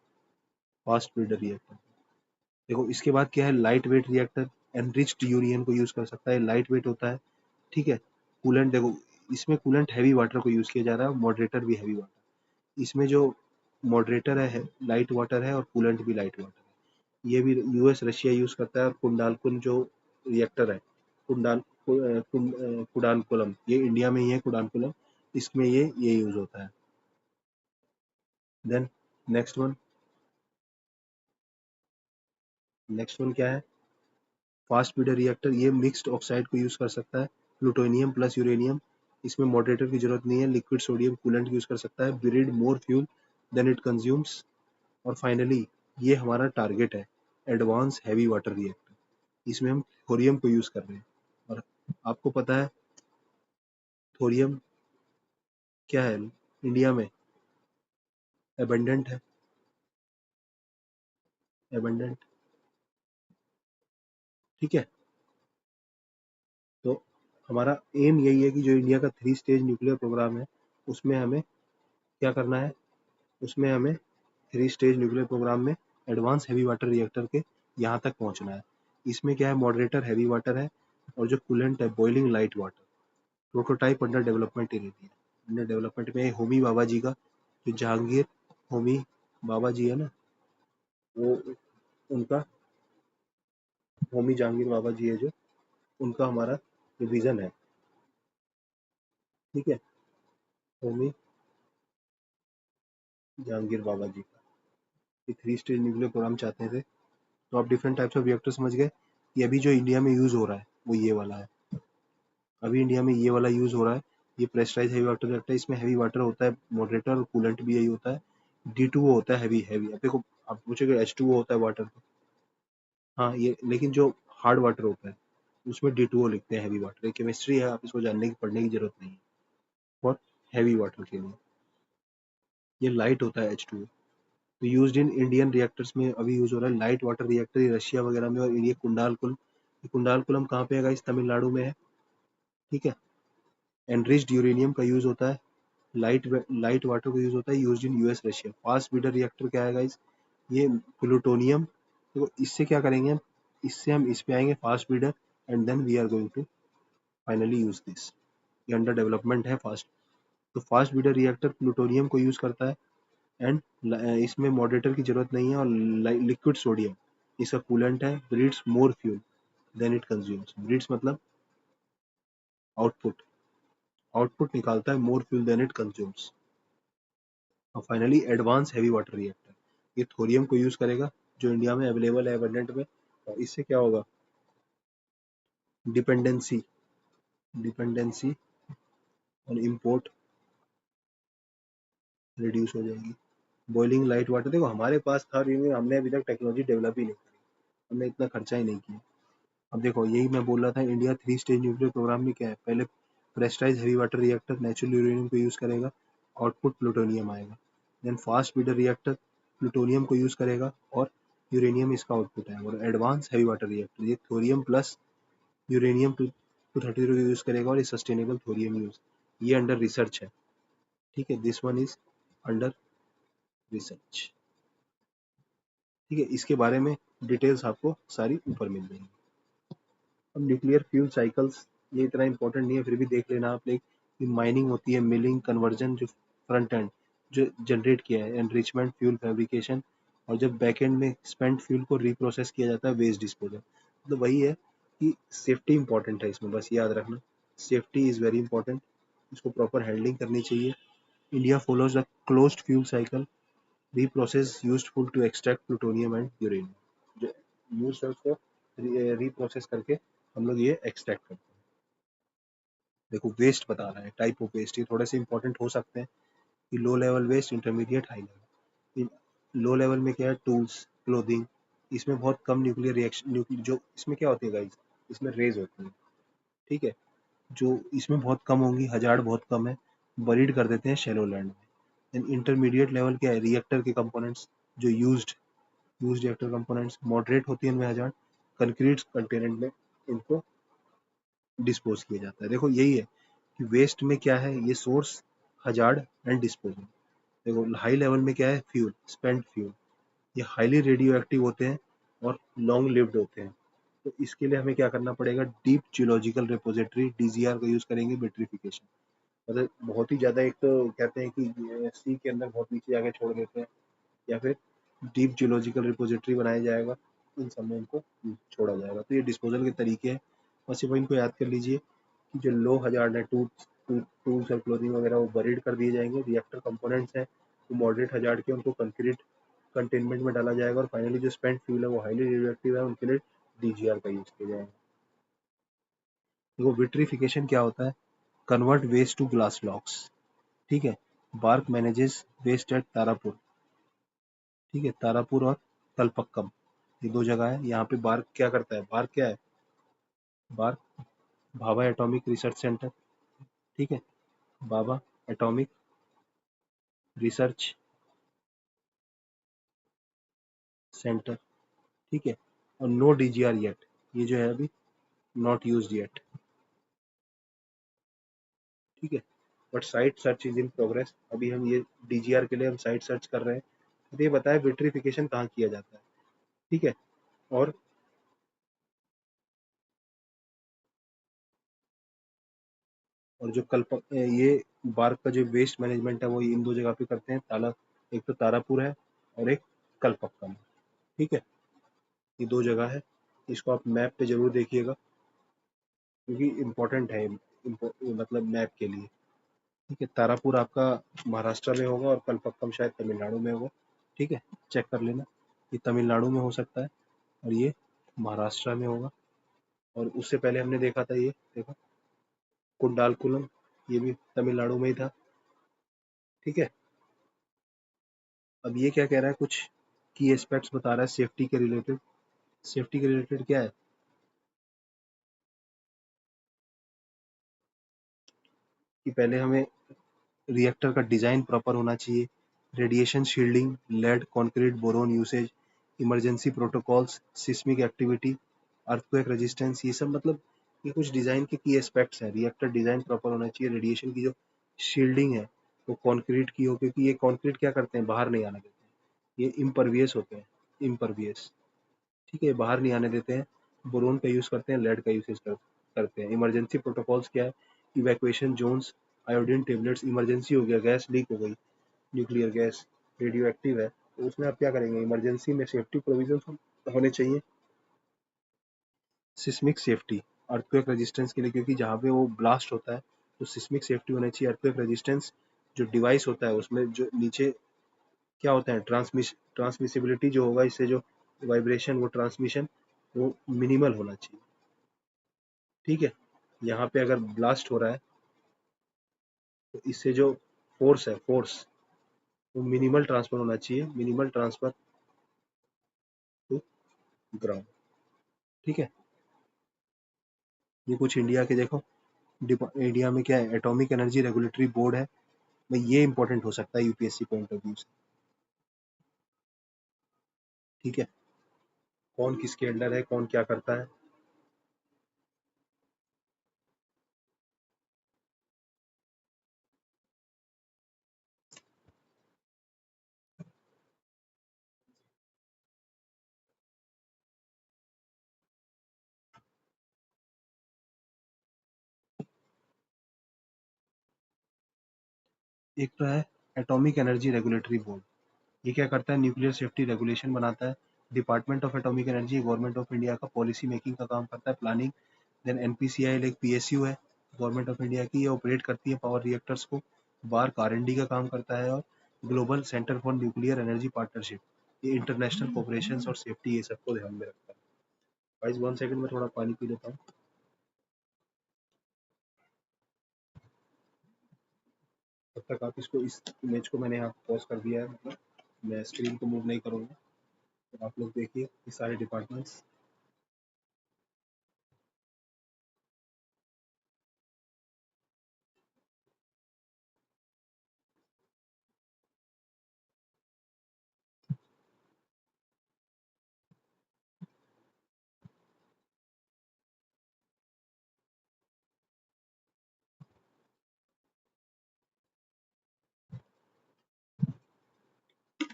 देखो इसके बाद क्या है, light weight reactor. Enriched uranium को यूज कर सकता है, लाइट वेट होता है। ठीक है। कूलेंट देखो, इसमें कूलेंट हैवी वाटर को यूज किया जा रहा है, मॉडरेटर भी हैवी वाटर। इसमें जो मॉडरेटर है लाइट वाटर है और कूलेंट भी लाइट वाटर है। ये भी यूएस रशिया यूज करता है। और कुंडालकुल जो रिएक्टर है, कुडानकुलम, ये इंडिया में ही है कुडानकुलम। इसमें ये यूज होता है। Then next one next one क्या है? Fast breeder reactor. ये मिक्स्ड ऑक्साइड को यूज कर सकता है, प्लूटोनियम प्लस यूरेनियम। इसमें मॉडरेटर की जरूरत नहीं है, लिक्विड सोडियम कूलेंट यूज कर सकता है, breed more fuel than it consumes. और फाइनली ये हमारा टारगेट है, एडवांस हैवी वाटर रिएक्टर। इसमें हम थोरियम को यूज कर रहे हैं। और आपको पता है थोरियम क्या है, इंडिया में एबंडेंट है, एबंडेंट। ठीक है। तो हमारा एम यही है कि जो इंडिया का 3 स्टेज न्यूक्लियर प्रोग्राम है, उसमें हमें क्या करना है, उसमें हमें 3 स्टेज न्यूक्लियर प्रोग्राम में एडवांस हैवी वाटर रिएक्टर के यहाँ तक पहुँचना है। इसमें क्या है, मॉडरेटर हैवी वाटर है और जो कूलेंट है boiling light water. Prototype under development in India. Under development में होमी बाबा जी का, जो जहांगीर होमी बाबा जी है ना, वो उनका, होमी जहांगीर बाबा जी है जो, उनका हमारा विजन है। ठीक है। होमी जहांगीर बाबा जी का ये 3 स्टेज न्यूक्लियर प्रोग्राम चाहते थे। तो आप डिफरेंट टाइप्स ऑफ रिएक्टर समझ गए कि अभी जो इंडिया में यूज हो रहा है वो ये वाला है। अभी इंडिया में ये वाला यूज हो रहा है। ये प्रेशराइज हैवी वाटर रिएक्टर है। इसमें हैवी वाटर होता है, मॉडरेटर और कूलेंट भी यही होता है। D2O होता है हैवी हैवी। अब देखो, आप पूछोगे H2O होता है वाटर। हाँ, ये लेकिन जो हार्ड वाटर होता है उसमें D2O लिखते हैं हैवी वाटर। ये केमिस्ट्री है, आप इसको जानने की पढ़ने की जरूरत नहीं है। और हैवी वाटर के लिए ये लाइट होता है H2O। तो यूज्ड इन इंडियन रिएक्टर्स में अभी यूज हो रहा है लाइट वाटर रिएक्टर, ये रशिया वगैरह में। और ये कुंडालकुलम कहाँ पे है गाइस? तमिलनाडु में है। ठीक है। एनरिच्ड यूरेनियम का यूज होता है, लाइट वाटर का यूज होता है, used in US Russia. Fast breeder reactor क्या है गाइस? ये प्लूटोनियम। तो इससे क्या करेंगे हम? इससे हम इस पे आएंगे fast breeder, and then we are going to finally use this. ये अंडर डेवलपमेंट है फास्ट। तो फास्ट ब्रीडर रिएक्टर प्लूटोनियम को यूज करता है, एंड इसमें मॉडरेटर की जरूरत नहीं है। और लिक्विड सोडियम इसका कूलेंट है, breeds more fuel than it consumes. Breeds मतलब आउटपुट, आउटपुट निकालता है more fuel than it consumes. और finally advance heavy water reactor, ये थोरियम को यूज करेगा, जो इंडिया में अवेलेबल है एबंडेंट में। और इससे क्या होगा, dependency dependency on import reduce हो जाएगी। बॉइलिंग लाइट वाटर, देखो हमारे पास था लेकिन हमने अभी तक टेक्नोलॉजी डेवलप ही नहीं करी, हमने इतना खर्चा ही नहीं किया। अब देखो, यही मैं बोल रहा था, इंडिया 3 स्टेज न्यूक्लियर प्रोग्राम में क्या है, पहले pressurise heavy water reactor natural uranium को यूज करेगा, आउटपुट प्लूटोनियम आएगा। Then fast breeder reactor plutonium को यूज करेगा और यूरेनियम इसका आउटपुट है। और एडवांस हैवी वाटर रिएक्टर ये थोरियम प्लस यूरेनियम 232 को यूज करेगा, और ये सस्टेनेबल थोरियम यूज, ये अंडर रिसर्च है। ठीक है, this one is under research. ठीक है, इसके बारे में डिटेल्स आपको सारी ऊपर मिल जाएंगी। अब न्यूक्लियर फ्यूल साइकिल्स, ये इतना इंपॉर्टेंट नहीं है, फिर भी देख लेना आप। लाइक माइनिंग होती है, मिलिंग, कन्वर्जन, जो फ्रंट एंड जो जनरेट किया है, एनरिचमेंट, फ्यूल फैब्रिकेशन। और जब बैक एंड में स्पेंट फ्यूल को रिप्रोसेस किया जाता है, वेस्ट डिस्पोजल। मतलब वही है कि सेफ्टी इंपॉर्टेंट है इसमें, बस याद रखना, सेफ्टी इज वेरी इंपॉर्टेंट। इसको प्रॉपर हैंडलिंग करनी चाहिए। India follows the closed fuel cycle, reprocess useful to extract plutonium and uranium। जो यूज है उसको रिप्रोसेस करके हम लोग ये एक्सट्रैक्ट करते हैं। देखो वेस्ट बता रहा है, टाइप ऑफ वेस्ट, ये थोड़े से इंपॉर्टेंट हो सकते हैं कि low level waste, intermediate, high level. Low level में क्या है, टूल्स, क्लोथिंग। इसमें बहुत कम न्यूक्लियर रिएक्शन, जो इसमें क्या होती है गाइस, इसमें रेज होती है। ठीक है। जो इसमें बहुत कम होंगी, हजार्ड बहुत कम है, बरीड कर देते हैं शैलो लैंड में। देन इंटरमीडिएट लेवल क्या है, रिएक्टर के कंपोनेंट्स जो यूज्ड रिएक्टर कंपोनेंट्स मॉडरेट होती है, इनमें हजार्ड कंक्रीट कंटेनेंट में इनको डिस्पोज किया जाता है। देखो यही है कि वेस्ट में क्या है, ये सोर्स, हजार्ड एंड डिस्पोजल। देखो हाई लेवल में क्या है, फ्यूल, स्पेंट फ्यूल, ये हाईली रेडियो एक्टिव होते हैं और लॉन्ग लिव्ड होते हैं। तो इसके लिए हमें क्या करना पड़ेगा, डीप जियोलॉजिकल रिपोजिटरी डीजीआर का यूज करेंगे, विट्रिफिकेशन। मतलब बहुत ही ज्यादा, एक तो कहते हैं कि सी के अंदर बहुत नीचे जाके छोड़ देते हैं, या फिर डीप जियोलॉजिकल रिपोजिटरी बनाया जाएगा, इन सब में इनको छोड़ा जाएगा। तो ये डिस्पोजल के तरीके हैं, बस ये इनको याद कर लीजिए कि जो लो हजार्ड है, टूल्स और क्लोथिंग वगैरह वो बरीड कर दिए जाएंगे, रिएक्टर कंपोनेंट्स हैं वो मॉडरेट हजार्ड के, उनको कंक्रीट कंटेनमेंट में डाला जाएगा, और फाइनली जो स्पेंट फ्यूल है वो हाईली रेडियोएक्टिव है, उनके लिए डीजीआर का यूज किया जाएगा। देखो विट्रिफिकेशन क्या होता है, convert waste to glass blocks. ठीक है, BARC manages waste at Tarapur. ठीक है, तारापुर और तलपक्कम, ये दो जगह है, यहाँ पे बार्क क्या करता है, बार्क क्या है, BARC Bhabha Atomic Research Centre. ठीक है, भाभा एटॉमिक रिसर्च सेंटर। ठीक है, और नो डीजीआर येट, ये जो है अभी नॉट यूज्ड येट। ठीक है, but site search is in progress, अभी हम ये डीजीआर के लिए हम साइट सर्च कर रहे हैं। तो ये बताया विट्रिफिकेशन कहाँ किया जाता है। ठीक है, और जो कल ये बार्क का जो वेस्ट मैनेजमेंट है वो इन दो जगह पे करते हैं, ताला, एक तो तारापुर है और एक कलपक्कम है। ठीक है, ये दो जगह है, इसको आप मैप पे जरूर देखिएगा क्योंकि इम्पोर्टेंट है, मतलब मैप के लिए। ठीक है, तारापुर आपका महाराष्ट्र में होगा और कलपक्कम शायद तमिलनाडु में होगा। ठीक है, चेक कर लेना, ये तमिलनाडु में हो सकता है और ये महाराष्ट्र में होगा। और उससे पहले हमने देखा था, ये देखो कुंडालकुलम, ये भी तमिलनाडु में ही था। ठीक है, अब ये क्या कह रहा है, कुछ की एस्पेक्ट्स बता रहा है सेफ्टी के रिलेटेड। सेफ्टी के रिलेटेड क्या है कि पहले हमें रिएक्टर का डिजाइन प्रॉपर होना चाहिए, radiation shielding, lead concrete boron usage, emergency protocols, seismic activity, earthquake resistance, ये सब मतलब ये कुछ डिजाइन के की एस्पेक्ट्स हैं। रिएक्टर डिजाइन प्रॉपर होना चाहिए, रेडिएशन की जो शील्डिंग है वो कंक्रीट की हो, क्योंकि ये कंक्रीट क्या करते हैं, बाहर नहीं आने देते हैं, ये इम्परवियस होते हैं, इम्परवियस। ठीक है, बाहर नहीं आने देते हैं, बोरोन का यूज करते हैं, लेड का यूसेज करते हैं। इमरजेंसी प्रोटोकॉल्स क्या है, evacuation zones, iodine tablets, emergency हो गया, गैस लीक हो गई, न्यूक्लियर गैस रेडियो एक्टिव है, तो उसमें आप क्या करेंगे, इमरजेंसी में सेफ्टी प्रोविजन होने चाहिए। सिस्मिक सेफ्टी, अर्थक्वेक रेजिस्टेंस के लिए, क्योंकि जहाँ पे वो ब्लास्ट होता है तो सिस्मिक सेफ्टी होनी चाहिए। अर्थक्वेक रेजिस्टेंस, जो डिवाइस होता है उसमें जो नीचे क्या होता है, ट्रांसमिसिबिलिटी जो होगा, इससे जो वाइब्रेशन, वो ट्रांसमिशन वो मिनिमल होना चाहिए। ठीक है, यहाँ पे अगर ब्लास्ट हो रहा है तो इससे जो फोर्स है, फोर्स वो मिनिमल ट्रांसफर होना चाहिए, मिनिमल ट्रांसफर टू ग्राउंड। ठीक है, ये कुछ इंडिया के देखो, इंडिया में क्या है, एटॉमिक एनर्जी रेगुलेटरी बोर्ड है, भाई ये इंपॉर्टेंट हो सकता है यूपीएससी पॉइंट ऑफ व्यू से। ठीक है, कौन किसके अंडर है, कौन क्या करता है। एक तो है एटॉमिक एनर्जी रेगुलेटरी बोर्ड, ये क्या करता है, न्यूक्लियर सेफ्टी रेगुलेशन बनाता है। Department of Atomic Energy Government of India का पॉलिसी मेकिंग का काम करता है, planning. Then NPCI like PSU है गवर्नमेंट ऑफ इंडिया की, ये ऑपरेट करती है पावर रिएक्टर्स को। बार्क आरएनडी का काम करता है, और global centre for nuclear energy partnership, ये इंटरनेशनल कोऑपरेशन और सेफ्टी ये सबको ध्यान में रखता है। गाइस 1 सेकंड में थोड़ा पानी पी लेता हूँ। तब तक आप इसको, इस इमेज को मैंने यहाँ पॉज कर दिया है, मतलब मैं स्क्रीन को मूव नहीं करूँगा, तो आप लोग देखिए ये सारे डिपार्टमेंट्स।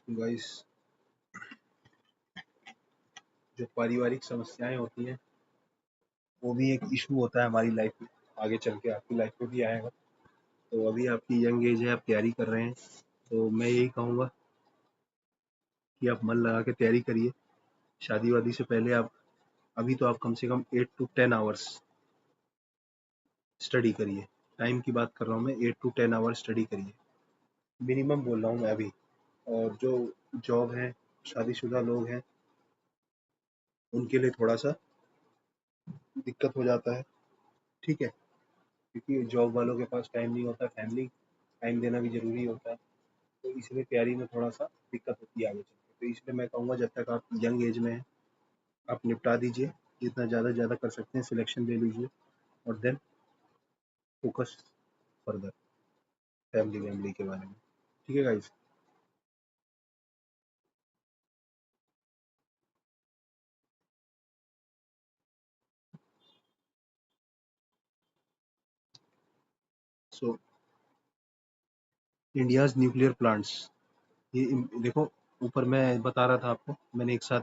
गाइस, जो पारिवारिक समस्याएं होती हैं वो भी एक इशू होता है हमारी लाइफ में, आगे चल के आपकी लाइफ में भी आएगा। तो अभी आपकी यंग एज है, आप तैयारी कर रहे हैं, तो मैं यही कहूँगा कि आप मन लगा के तैयारी करिए। शादी वादी से पहले आप, अभी तो आप कम से कम 8 to 10 आवर्स स्टडी करिए। टाइम की बात कर रहा हूँ मैं, 8 to 10 आवर्स स्टडी करिए, मिनिमम बोल रहा हूँ मैं अभी। और जो जॉब है, शादीशुदा लोग हैं, उनके लिए थोड़ा सा दिक्कत हो जाता है, ठीक है, क्योंकि जॉब वालों के पास टाइम नहीं होता, फैमिली टाइम देना भी ज़रूरी होता है, तो इसलिए तैयारी में थोड़ा सा दिक्कत होती है आगे चल के। तो इसलिए मैं कहूँगा जब तक आप यंग एज में हैं, आप निपटा दीजिए, जितना ज़्यादा से ज़्यादा कर सकते हैं, सिलेक्शन ले लीजिए, और देन फोकस फर्दर फैमिली वैमिली के बारे में। ठीक है गाइज। सो इंडियाज न्यूक्लियर प्लांट्स, ये देखो, ऊपर मैं बता रहा था आपको, मैंने एक साथ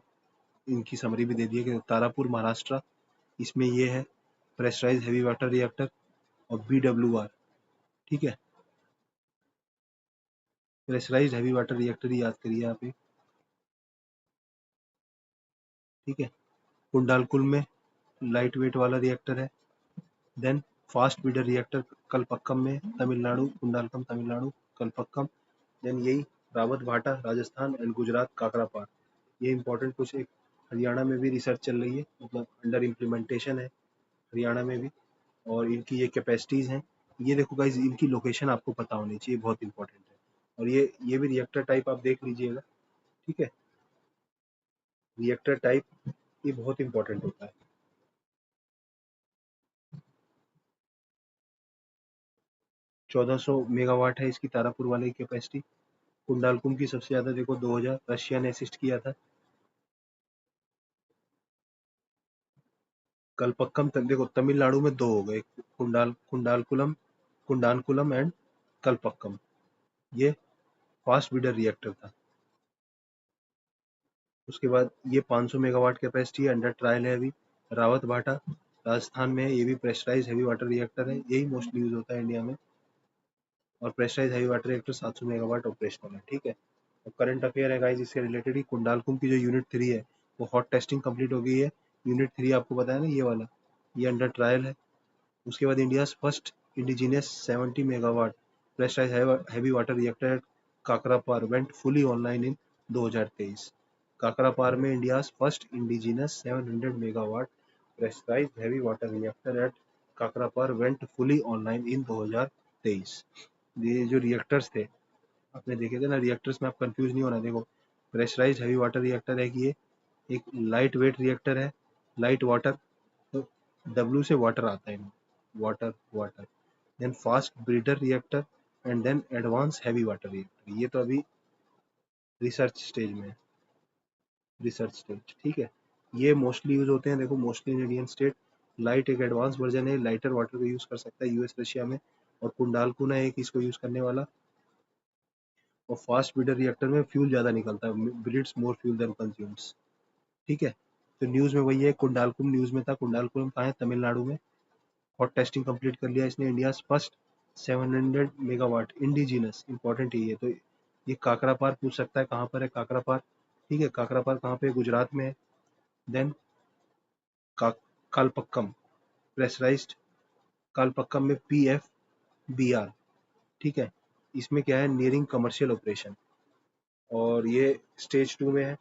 इनकी समरी भी दे दी है कि तारापुर महाराष्ट्र, इसमें ये है प्रेशराइज हैवी वाटर रिएक्टर, और BWR, ठीक है, प्रेशराइज हैवी वाटर रिएक्टर ही याद करिए आप, ठीक है। कुंडालकुल में लाइट वेट वाला रिएक्टर है। Then fast breeder reactor Kalpakkam में, तमिलनाडु, कुंडालकम तमिलनाडु, कलपक्कम। देन यही रावत भाटा राजस्थान एंड गुजरात काकरापार, ये इंपॉर्टेंट कुछ एक हरियाणा में भी रिसर्च चल रही है, मतलब अंडर इम्प्लीमेंटेशन है हरियाणा में भी, और इनकी ये कैपेसिटीज हैं। ये देखो गाइज, इनकी लोकेशन आपको पता होनी चाहिए, बहुत इंपॉर्टेंट है। और ये भी रिएक्टर टाइप आप देख लीजिएगा, ठीक है, रिएक्टर टाइप ये बहुत इंपॉर्टेंट होता है। 1400 मेगावाट है इसकी तारापुर वाले की कैपेसिटी। कुंडालकुम की सबसे ज्यादा देखो 2000, रशिया ने असिस्ट किया था। कलपक्कम तक देखो, तमिलनाडु में दो हो गए, कुंडालकुलम, कुंडानकुलम एंड कलपक्कम, ये फास्ट ब्रीडर रिएक्टर था। उसके बाद ये 500 मेगावाट कैपेसिटी अंडर ट्रायल है अभी, रावत भाटा राजस्थान में है, ये भी प्रेशराइज हैवी वाटर रिएक्टर है, यही मोस्टली यूज होता है इंडिया में। और pressurise heavy water reactor 700 megawatt operational है, ठीक है। और करंट अफेयर है गाइस इससे रिलेटेड ही, कुंडालकुम की जो यूनिट 3 है वो हॉट टेस्टिंग कंप्लीट हो गई है। यूनिट 3 आपको पता है ना, ये वाला, ये अंडर ट्रायल है। उसके बाद India first indigenous 70 megawatt pressurised heavy water reactor Kakrapar went fully online in 2023। Kakrapar में India first indigenous 700 megawatt pressurised heavy water reactor at Kakrapar went fully online in 2023। ये जो रिएक्टर्स थे, आपने देखे थे ना, रिएक्टर्स में आप कंफ्यूज नहीं होना। देखो, प्रेशराइज हैवी वाटर रिएक्टर है कि ये एक लाइट वेट रिएक्टर है, लाइट वाटर, तो डब्ल्यू से वाटर आता है, water water. Then fast breeder reactor, and then advance heavy water reactor, ये तो अभी रिसर्च स्टेज में है, रिसर्च स्टेज, ठीक है। ये मोस्टली यूज होते हैं, देखो mostly in Indian state. Light एक एडवांस वर्जन है, लाइटर वाटर को यूज कर सकता है यूएस रशिया में। और कुंडालकुना है एक इसको यूज करने वाला। और फास्ट ब्रीडर रिएक्टर में फ्यूल ज्यादा निकलता है, breeds more fuel then consumes, ठीक है। तो न्यूज में वही है, कुंडालकुम न्यूज में था, कुंडालकुम कहाँ है, तमिलनाडु में। हॉट टेस्टिंग कंप्लीट कर लिया इसने, India first 700 megawatt indigenous, important है ये तो। ये काकरापार पूछ सकता है कहाँ पर है काकरापार, ठीक है, काकरापार कहाँ पे है, गुजरात में है। देन का, कालपक्कम प्रेशराइज्ड, कालपक्कम में PFBR, ठीक है। इसमें क्या है, नियरिंग कमर्शियल ऑपरेशन, और ये स्टेज 2 में है।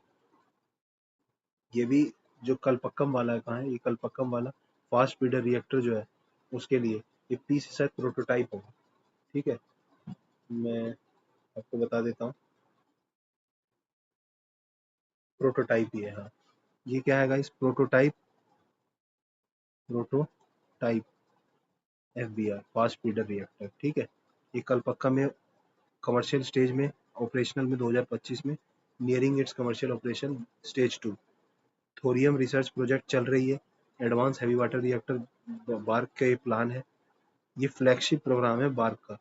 ये भी जो कलपक्कम वाला है, कहाँ है ये कलपक्कम वाला, फास्ट ब्रीडर रिएक्टर जो है उसके लिए, ये पी से शायद प्रोटोटाइप होगा, ठीक है। मैं आपको बता देता हूँ, प्रोटोटाइप ही है, हाँ। ये क्या है guys, prototype, prototype FBR fast breeder reactor, ठीक है। ये कल पक्का में कमर्शियल स्टेज में, ऑपरेशनल में 2025 में, nearing its commercial operation stage 2। Thorium research project चल रही है, advance heavy water reactor BARC का ये प्लान है, ये फ्लैगशिप प्रोग्राम है बार्क का।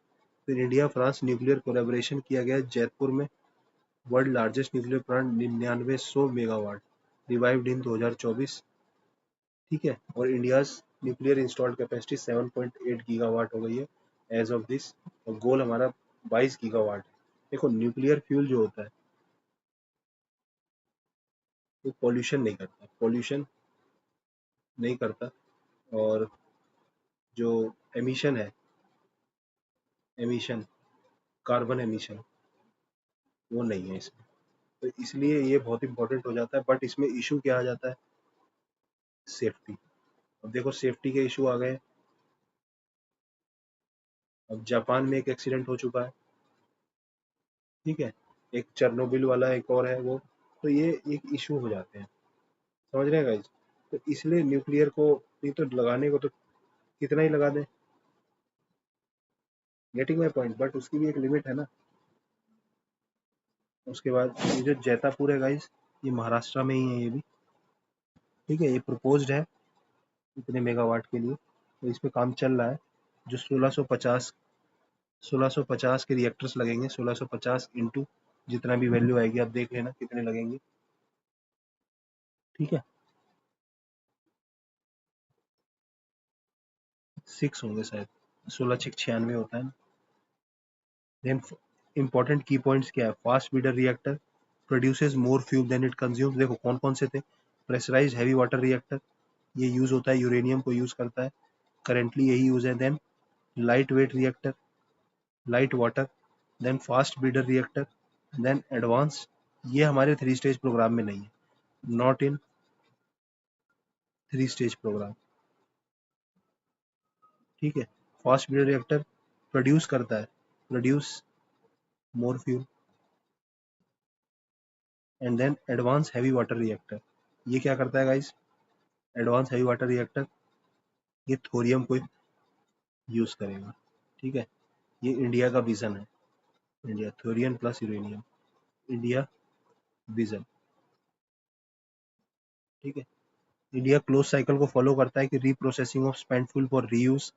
फिर इंडिया फ्रांस न्यूक्लियर कोलैबोरेशन किया गया जयपुर में, world largest nuclear plant 9900 megawatt revived in 2024, ठीक है। और India's nuclear installed capacity 7.8 gigawatt हो गई है एज ऑफ दिस, और गोल हमारा 22 गीगावाट है। देखो न्यूक्लियर फ्यूल जो होता है वो पॉल्यूशन नहीं करता, और जो एमिशन है, एमिशन कार्बन एमिशन वो नहीं है इसमें, तो इसलिए ये बहुत इंपॉर्टेंट हो जाता है। बट इसमें इशू क्या आ जाता है, सेफ्टी। अब देखो सेफ्टी के इशू आ गए। अब जापान में एक एक्सीडेंट हो चुका है, ठीक है, एक चेरनोबिल वाला एक और है वो, तो ये एक इशू हो जाते हैं, समझ रहे हैं गाइस। तो इसलिए न्यूक्लियर को नहीं तो लगाने को तो कितना ही लगा दें, गेटिंग माई पॉइंट, बट उसकी भी एक लिमिट है ना। उसके बाद ये जो जैतापुर है गाइस, ये महाराष्ट्र में ही है ये भी, ठीक है। ये प्रपोज्ड है इतने मेगावाट के लिए, तो इस पे काम चल रहा है। जो 1650 के रिएक्टर्स लगेंगे, 1650 इंटू जितना भी वैल्यू आएगी आप देख लेना कितने लगेंगे, ठीक है। 6 होंगे शायद, 16 6 96 होता है ना। देन इंपॉर्टेंट की पॉइंट्स क्या है, fast breeder reactor produces more fuel than it consumes. देखो कौन कौन से थे, प्रेशराइज्ड हैवी वाटर रिएक्टर, ये यूज होता है, यूरेनियम को यूज करता है, करेंटली यही यूज है। Then light weight reactor, light water, then fast breeder reactor, then advance, ये हमारे 3 स्टेज प्रोग्राम में नहीं है, नॉट इन 3 स्टेज प्रोग्राम, ठीक है। फास्ट ब्रीडर रिएक्टर प्रोड्यूस करता है, produce more fuel. And then advance heavy water reactor, ये क्या करता है guys, advance heavy water reactor ये थोरियम को यूज करेगा, ठीक है। ये इंडिया का विजन है, India thorium plus uranium, India vision, ठीक है। इंडिया क्लोज साइकिल को फॉलो करता है कि reprocessing of spent fuel for reuse,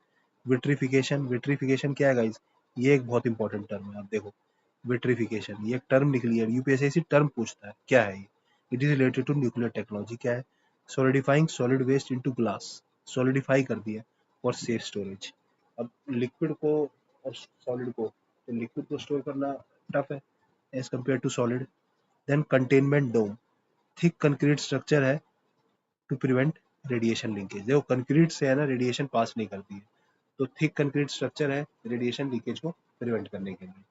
vitrification. Vitrification क्या है गाइस, ये एक बहुत इंपॉर्टेंट टर्म है, आप देखो विट्रिफिकेशन, ये एक टर्म निकली है, यूपीएससी टर्म पूछता है क्या है ये। It is related to nuclear technology, क्या है, solidifying solid waste into glass, solidify कर दिया फॉर सेफ स्टोरेज। अब लिक्विड को और सॉलिड को, तो लिक्विड को स्टोर करना टफ है as compare to solid. Then containment dome, thick concrete structure है टू प्रिवेंट रेडिएशन लीकेज। देखो कंक्रीट से है ना रेडिएशन पास नहीं करती है, तो थिक कंक्रीट स्ट्रक्चर है रेडिएशन लीकेज को प्रिवेंट करने के लिए।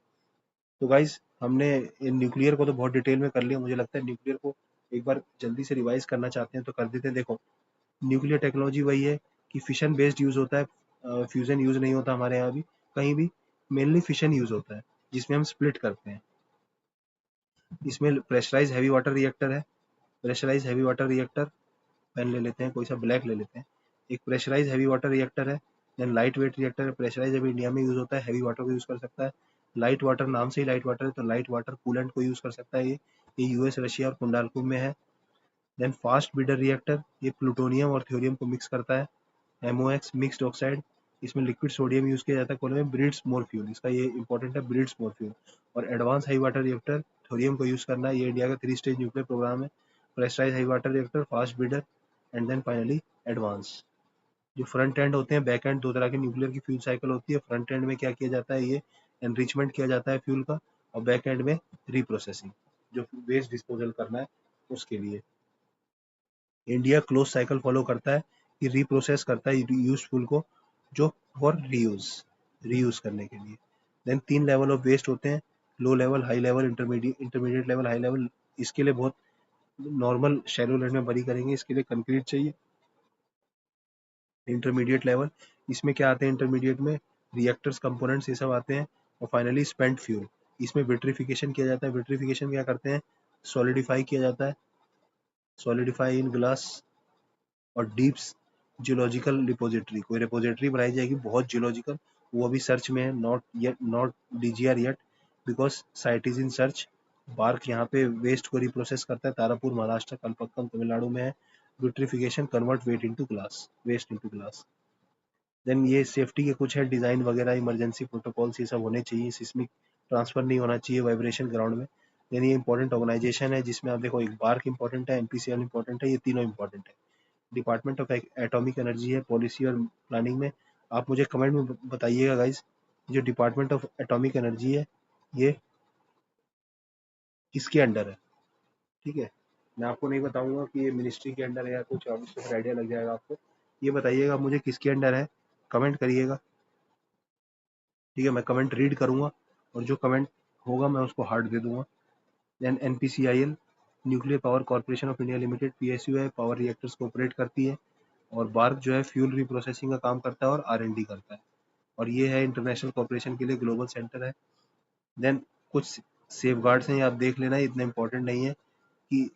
तो गाइज हमने न्यूक्लियर को तो बहुत डिटेल में कर लिया, मुझे लगता है न्यूक्लियर को एक बार जल्दी से रिवाइज करना चाहते हैं तो कर देते हैं। देखो न्यूक्लियर टेक्नोलॉजी वही है कि फिशन बेस्ड यूज होता है, फ्यूजन यूज नहीं होता हमारे यहाँ भी कहीं भी, मेनली फिशन यूज होता है जिसमें हम स्प्लिट करते हैं। इसमें प्रेशराइज हैवी वाटर रिएक्टर है, pressurise heavy water reactor, pen ले लेते हैं, कोई सा ब्लैक ले लेते हैं। एक प्रेशराइज हैवी वाटर रिएक्टर है, देन लाइट वेट रिएक्टर है। प्रेशराइज अभी इंडिया में यूज होता है, हैवी वाटर को यूज कर सकता है। लाइट वाटर नाम से ही लाइट वाटर है, तो लाइट वाटर कूलेंट को यूज कर सकता है। ये यूएस, रशिया और कुंडालकुम में है। देन फास्ट ब्रीडर रिएक्टर, ये प्लूटोनियम और थ्योरियम को मिक्स करता है, एमओएक्स मिक्स्ड ऑक्साइड, इसमें लिक्विड सोडियम यूज किया जाता है, कॉलम में ब्रीड्स मोर फ्यूल, इसका ये इंपॉर्टेंट है, ब्रीड्स मोर फ्यूल। और advance high water reactor, thorium को यूज करना है, ये इंडिया का 3 स्टेज न्यूक्लियर प्रोग्राम है। Pressurise high water reactor, fast breeder, and then finally advance. जो फ्रंट एंड होते हैं, बैक एंड, दो तरह की न्यूक्लियर की फ्यूल साइकिल होती है। फ्रंट एंड में क्या किया जाता है, ये एनरिचमेंट किया जाता है फ्यूल का, और बैक एंड में रिप्रोसेसिंग, जो वेस्ट डिस्पोजल करना है उसके लिए। इंडिया क्लोज साइकिल फॉलो करता है कि रिप्रोसेस करता है यूज फ्यूल को, जो फॉर रीयूज, रीयूज करने के लिए। देन 3 लेवल ऑफ वेस्ट होते हैं, low level, high level, intermediate level, high level. इसके लिए बहुत नॉर्मल शैलो लेवल में बरी करेंगे, इसके लिए कंक्रीट चाहिए। इंटरमीडिएट लेवल, इसमें क्या आते हैं इंटरमीडिएट में, रिएक्टर्स, कंपोनेंट्स, ये सब आते हैं। और फाइनली स्पेंट फ्यूल, इसमें विट्रिफिकेशन किया जाता है। विट्रिफिकेशन क्या करते हैं, सॉलिडिफाई किया जाता है, सॉलिडिफाई इन ग्लास और डीप्स जियोलॉजिकल रिपोजिटरी, कोई रिपोजिटरी बनाई जाएगी बहुत जियोलॉजिकल, वो अभी सर्च में है, not yet, not DGR yet, because site is in search. BARC यहाँ पे वेस्ट को रिप्रोसेस करता है, तारापुर महाराष्ट्र, कलपक्कम तमिलनाडु में है। Vitrification convert weight into glass, waste into glass. Then ये सेफ्टी के कुछ है डिजाइन वगैरह, इमरजेंसी प्रोटोकॉल्स ये सब होने चाहिए, सिस्मिक ट्रांसफर नहीं होना चाहिए वाइब्रेशन ग्राउंड में। यानी ये इंपॉर्टेंट ऑर्गेनाइजेशन है जिसमें आप देखो, एक बार्क इंपॉर्टेंट है, एनपीसीएल इंपॉर्टेंट है, ये तीनों इंपॉर्टेंट है। डिपार्टमेंट ऑफ एटॉमिक एनर्जी है पॉलिसी और प्लानिंग में। आप मुझे कमेंट में बताइएगा गाइज, जो डिपार्टमेंट ऑफ एटॉमिक एनर्जी है ये किसके अंडर है, ठीक है। मैं आपको नहीं बताऊंगा कि ये मिनिस्ट्री के अंडर है या कुछ, और उससे फिर आइडिया लग जाएगा आपको। ये बताइएगा मुझे किसके अंडर है, कमेंट करिएगा, ठीक है। मैं कमेंट रीड करूंगा और जो कमेंट होगा मैं उसको हार्ट दे दूंगा। Then NPCIL, nuclear power corporation of India limited, PSU है, पावर रिएक्टर्स को ऑपरेट करती है। और बार्क जो है फ्यूल रिप्रोसेसिंग का काम करता है और आर&डी करता है। और ये है इंटरनेशनल कॉपरेशन के लिए ग्लोबल सेंटर है। देन कुछ सेफगार्ड्स हैं, ये आप देख लेना, इतना इंपॉर्टेंट नहीं है। कि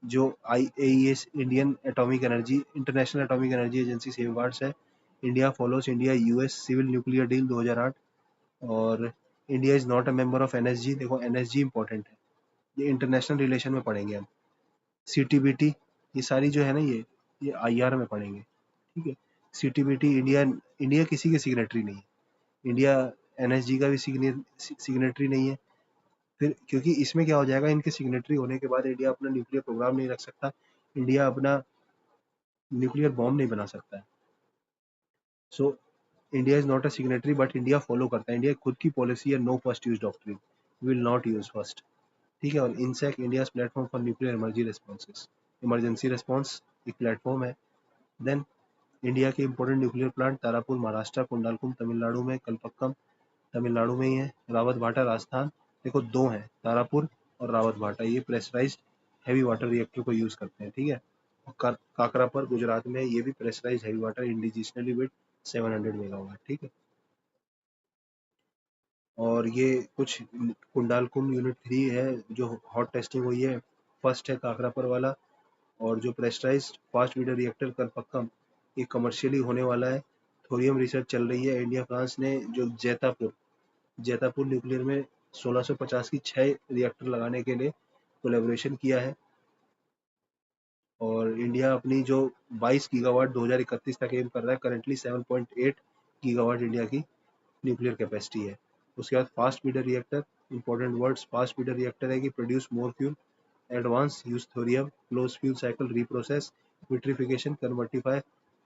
जो IAEA Indian atomic energy international atomic energy agency safeguards है। India follows India US civil nuclear deal 2008। और India is not a member of NSG. देखो एनएसजी इंपॉर्टेंट है, ये इंटरनेशनल रिलेशन में पढ़ेंगे हम। सीटीबीटी, ये सारी जो है ना, ये आईआर में पढ़ेंगे, ठीक है। सीटीबीटी, इंडिया इंडिया किसी के सिग्नेटरी नहीं है, इंडिया एनएसजी का भी सिग्नेटरी नहीं है। फिर क्योंकि इसमें क्या हो जाएगा, इनके सिग्नेटरी होने के बाद इंडिया अपना न्यूक्लियर प्रोग्राम नहीं रख सकता, इंडिया अपना न्यूक्लियर बॉम्ब नहीं बना सकता है। So India is not a signatory, but India follow करता है, इंडिया खुद की पॉलिसी है, no first use doctrine, will not use first, ठीक है। और इनसेक, India platform for nuclear emergency response एक प्लेटफॉर्म है। देन इंडिया के important nuclear plant, Tarapur Maharashtra, Kudankulam Tamil Nadu में, कलपक्कम तमिलनाडु में ही है, रावत भाटा राजस्थान। देखो दो हैं, तारापुर और रावत भाटा, ये प्रेशराइज्ड हैवी वाटर रिएक्टर को यूज करते हैं, ठीक है। और काकरापर गुजरात में, ये भी pressurised heavy water indigenously with 700 megawatt, ठीक है। और ये कुछ कुंडालकुम यूनिट 3 है जो हॉट टेस्टिंग हुई है, फर्स्ट है काकरापर वाला। और जो pressurised fast breeder reactor Kalpakkam, ये कमर्शियली होने वाला है, थोरियम रिसर्च चल रही है। इंडिया फ्रांस ने जो जैतापुर न्यूक्लियर में 1650 की 6 रिएक्टर लगाने के लिए कोलेबोरेशन किया है। और इंडिया अपनी जो 22 गीगावाट 2031 तक एम कर रहा है, करंटली 7.8 गीगावाट इंडिया की न्यूक्लियर कैपेसिटी है। उसके बाद fast breeder reactor, important words, fast breeder reactor है कि produce more fuel, advance use thorium, close fuel cycle, reprocess, vitrification, कन्वर्टिफाई,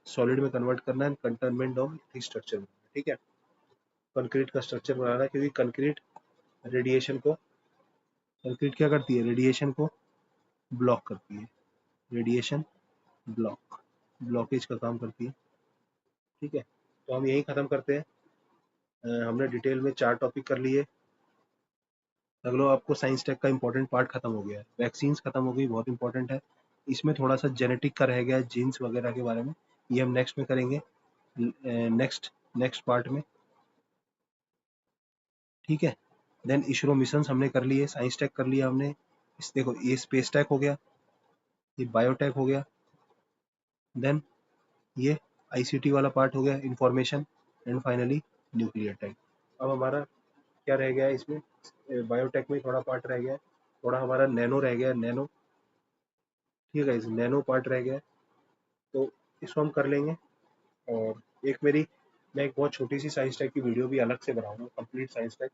सॉलिड में कन्वर्ट करना है, कंटेनमेंट ऑफ स्ट्रक्चर, ठीक है। कंक्रीट का स्ट्रक्चर बनाना है, क्योंकि कंक्रीट क्या करती है, रेडिएशन को ब्लॉक करती है, रेडिएशन ब्लॉकेज का काम करती है, ठीक है। तो हम यही खत्म करते हैं। हमने डिटेल में 4 टॉपिक कर लिए। अगलो आपको साइंस टेक का इंपॉर्टेंट पार्ट खत्म हो गया है, वैक्सीन्स खत्म हो गई, बहुत इंपॉर्टेंट है। इसमें थोड़ा सा जेनेटिक का रह गया है, जीन्स वगैरह के बारे में, ये हम नेक्स्ट में करेंगे, नेक्स्ट पार्ट में, ठीक है। देन इसरो मिशन हमने कर लिए, साइंस टेक कर लिया हमने। इस देखो, ये स्पेस टेक हो गया, ये बायोटेक हो गया, देन ये आईसीटी वाला पार्ट हो गया, information, and finally nuclear tech. अब हमारा क्या रह गया है इसमें, बायोटेक में थोड़ा पार्ट रह गया है, थोड़ा हमारा नैनो रह गया है, नैनो, ठीक है, इस नैनो पार्ट रह गया है, तो इसको हम कर लेंगे। और एक मेरी, मैं एक बहुत छोटी सी साइंस टेक की वीडियो भी अलग से बनाऊंगा, कंप्लीट साइंस टेक,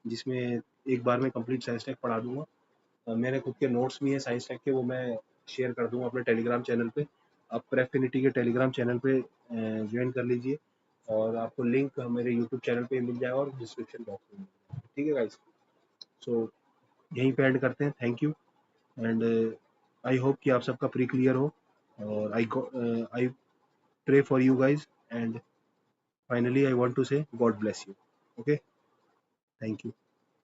जिसमें एक बार में कंप्लीट साइंस टेक पढ़ा दूंगा। मेरे खुद के नोट्स भी हैं साइंस टेक के, वो मैं शेयर कर दूंगा अपने टेलीग्राम चैनल पे। आप प्रेफिनिटी के टेलीग्राम चैनल पे ज्वाइन कर लीजिए, और आपको लिंक मेरे यूट्यूब चैनल पे मिल जाएगा और डिस्क्रिप्शन बॉक्स में मिल जाएगा, ठीक है गाइस। सो यहीं पे एंड करते हैं, thank you. And I hope कि आप सबका प्री क्लियर हो, और I pray for you guys, and finally I want to say God bless you, okay, thank you.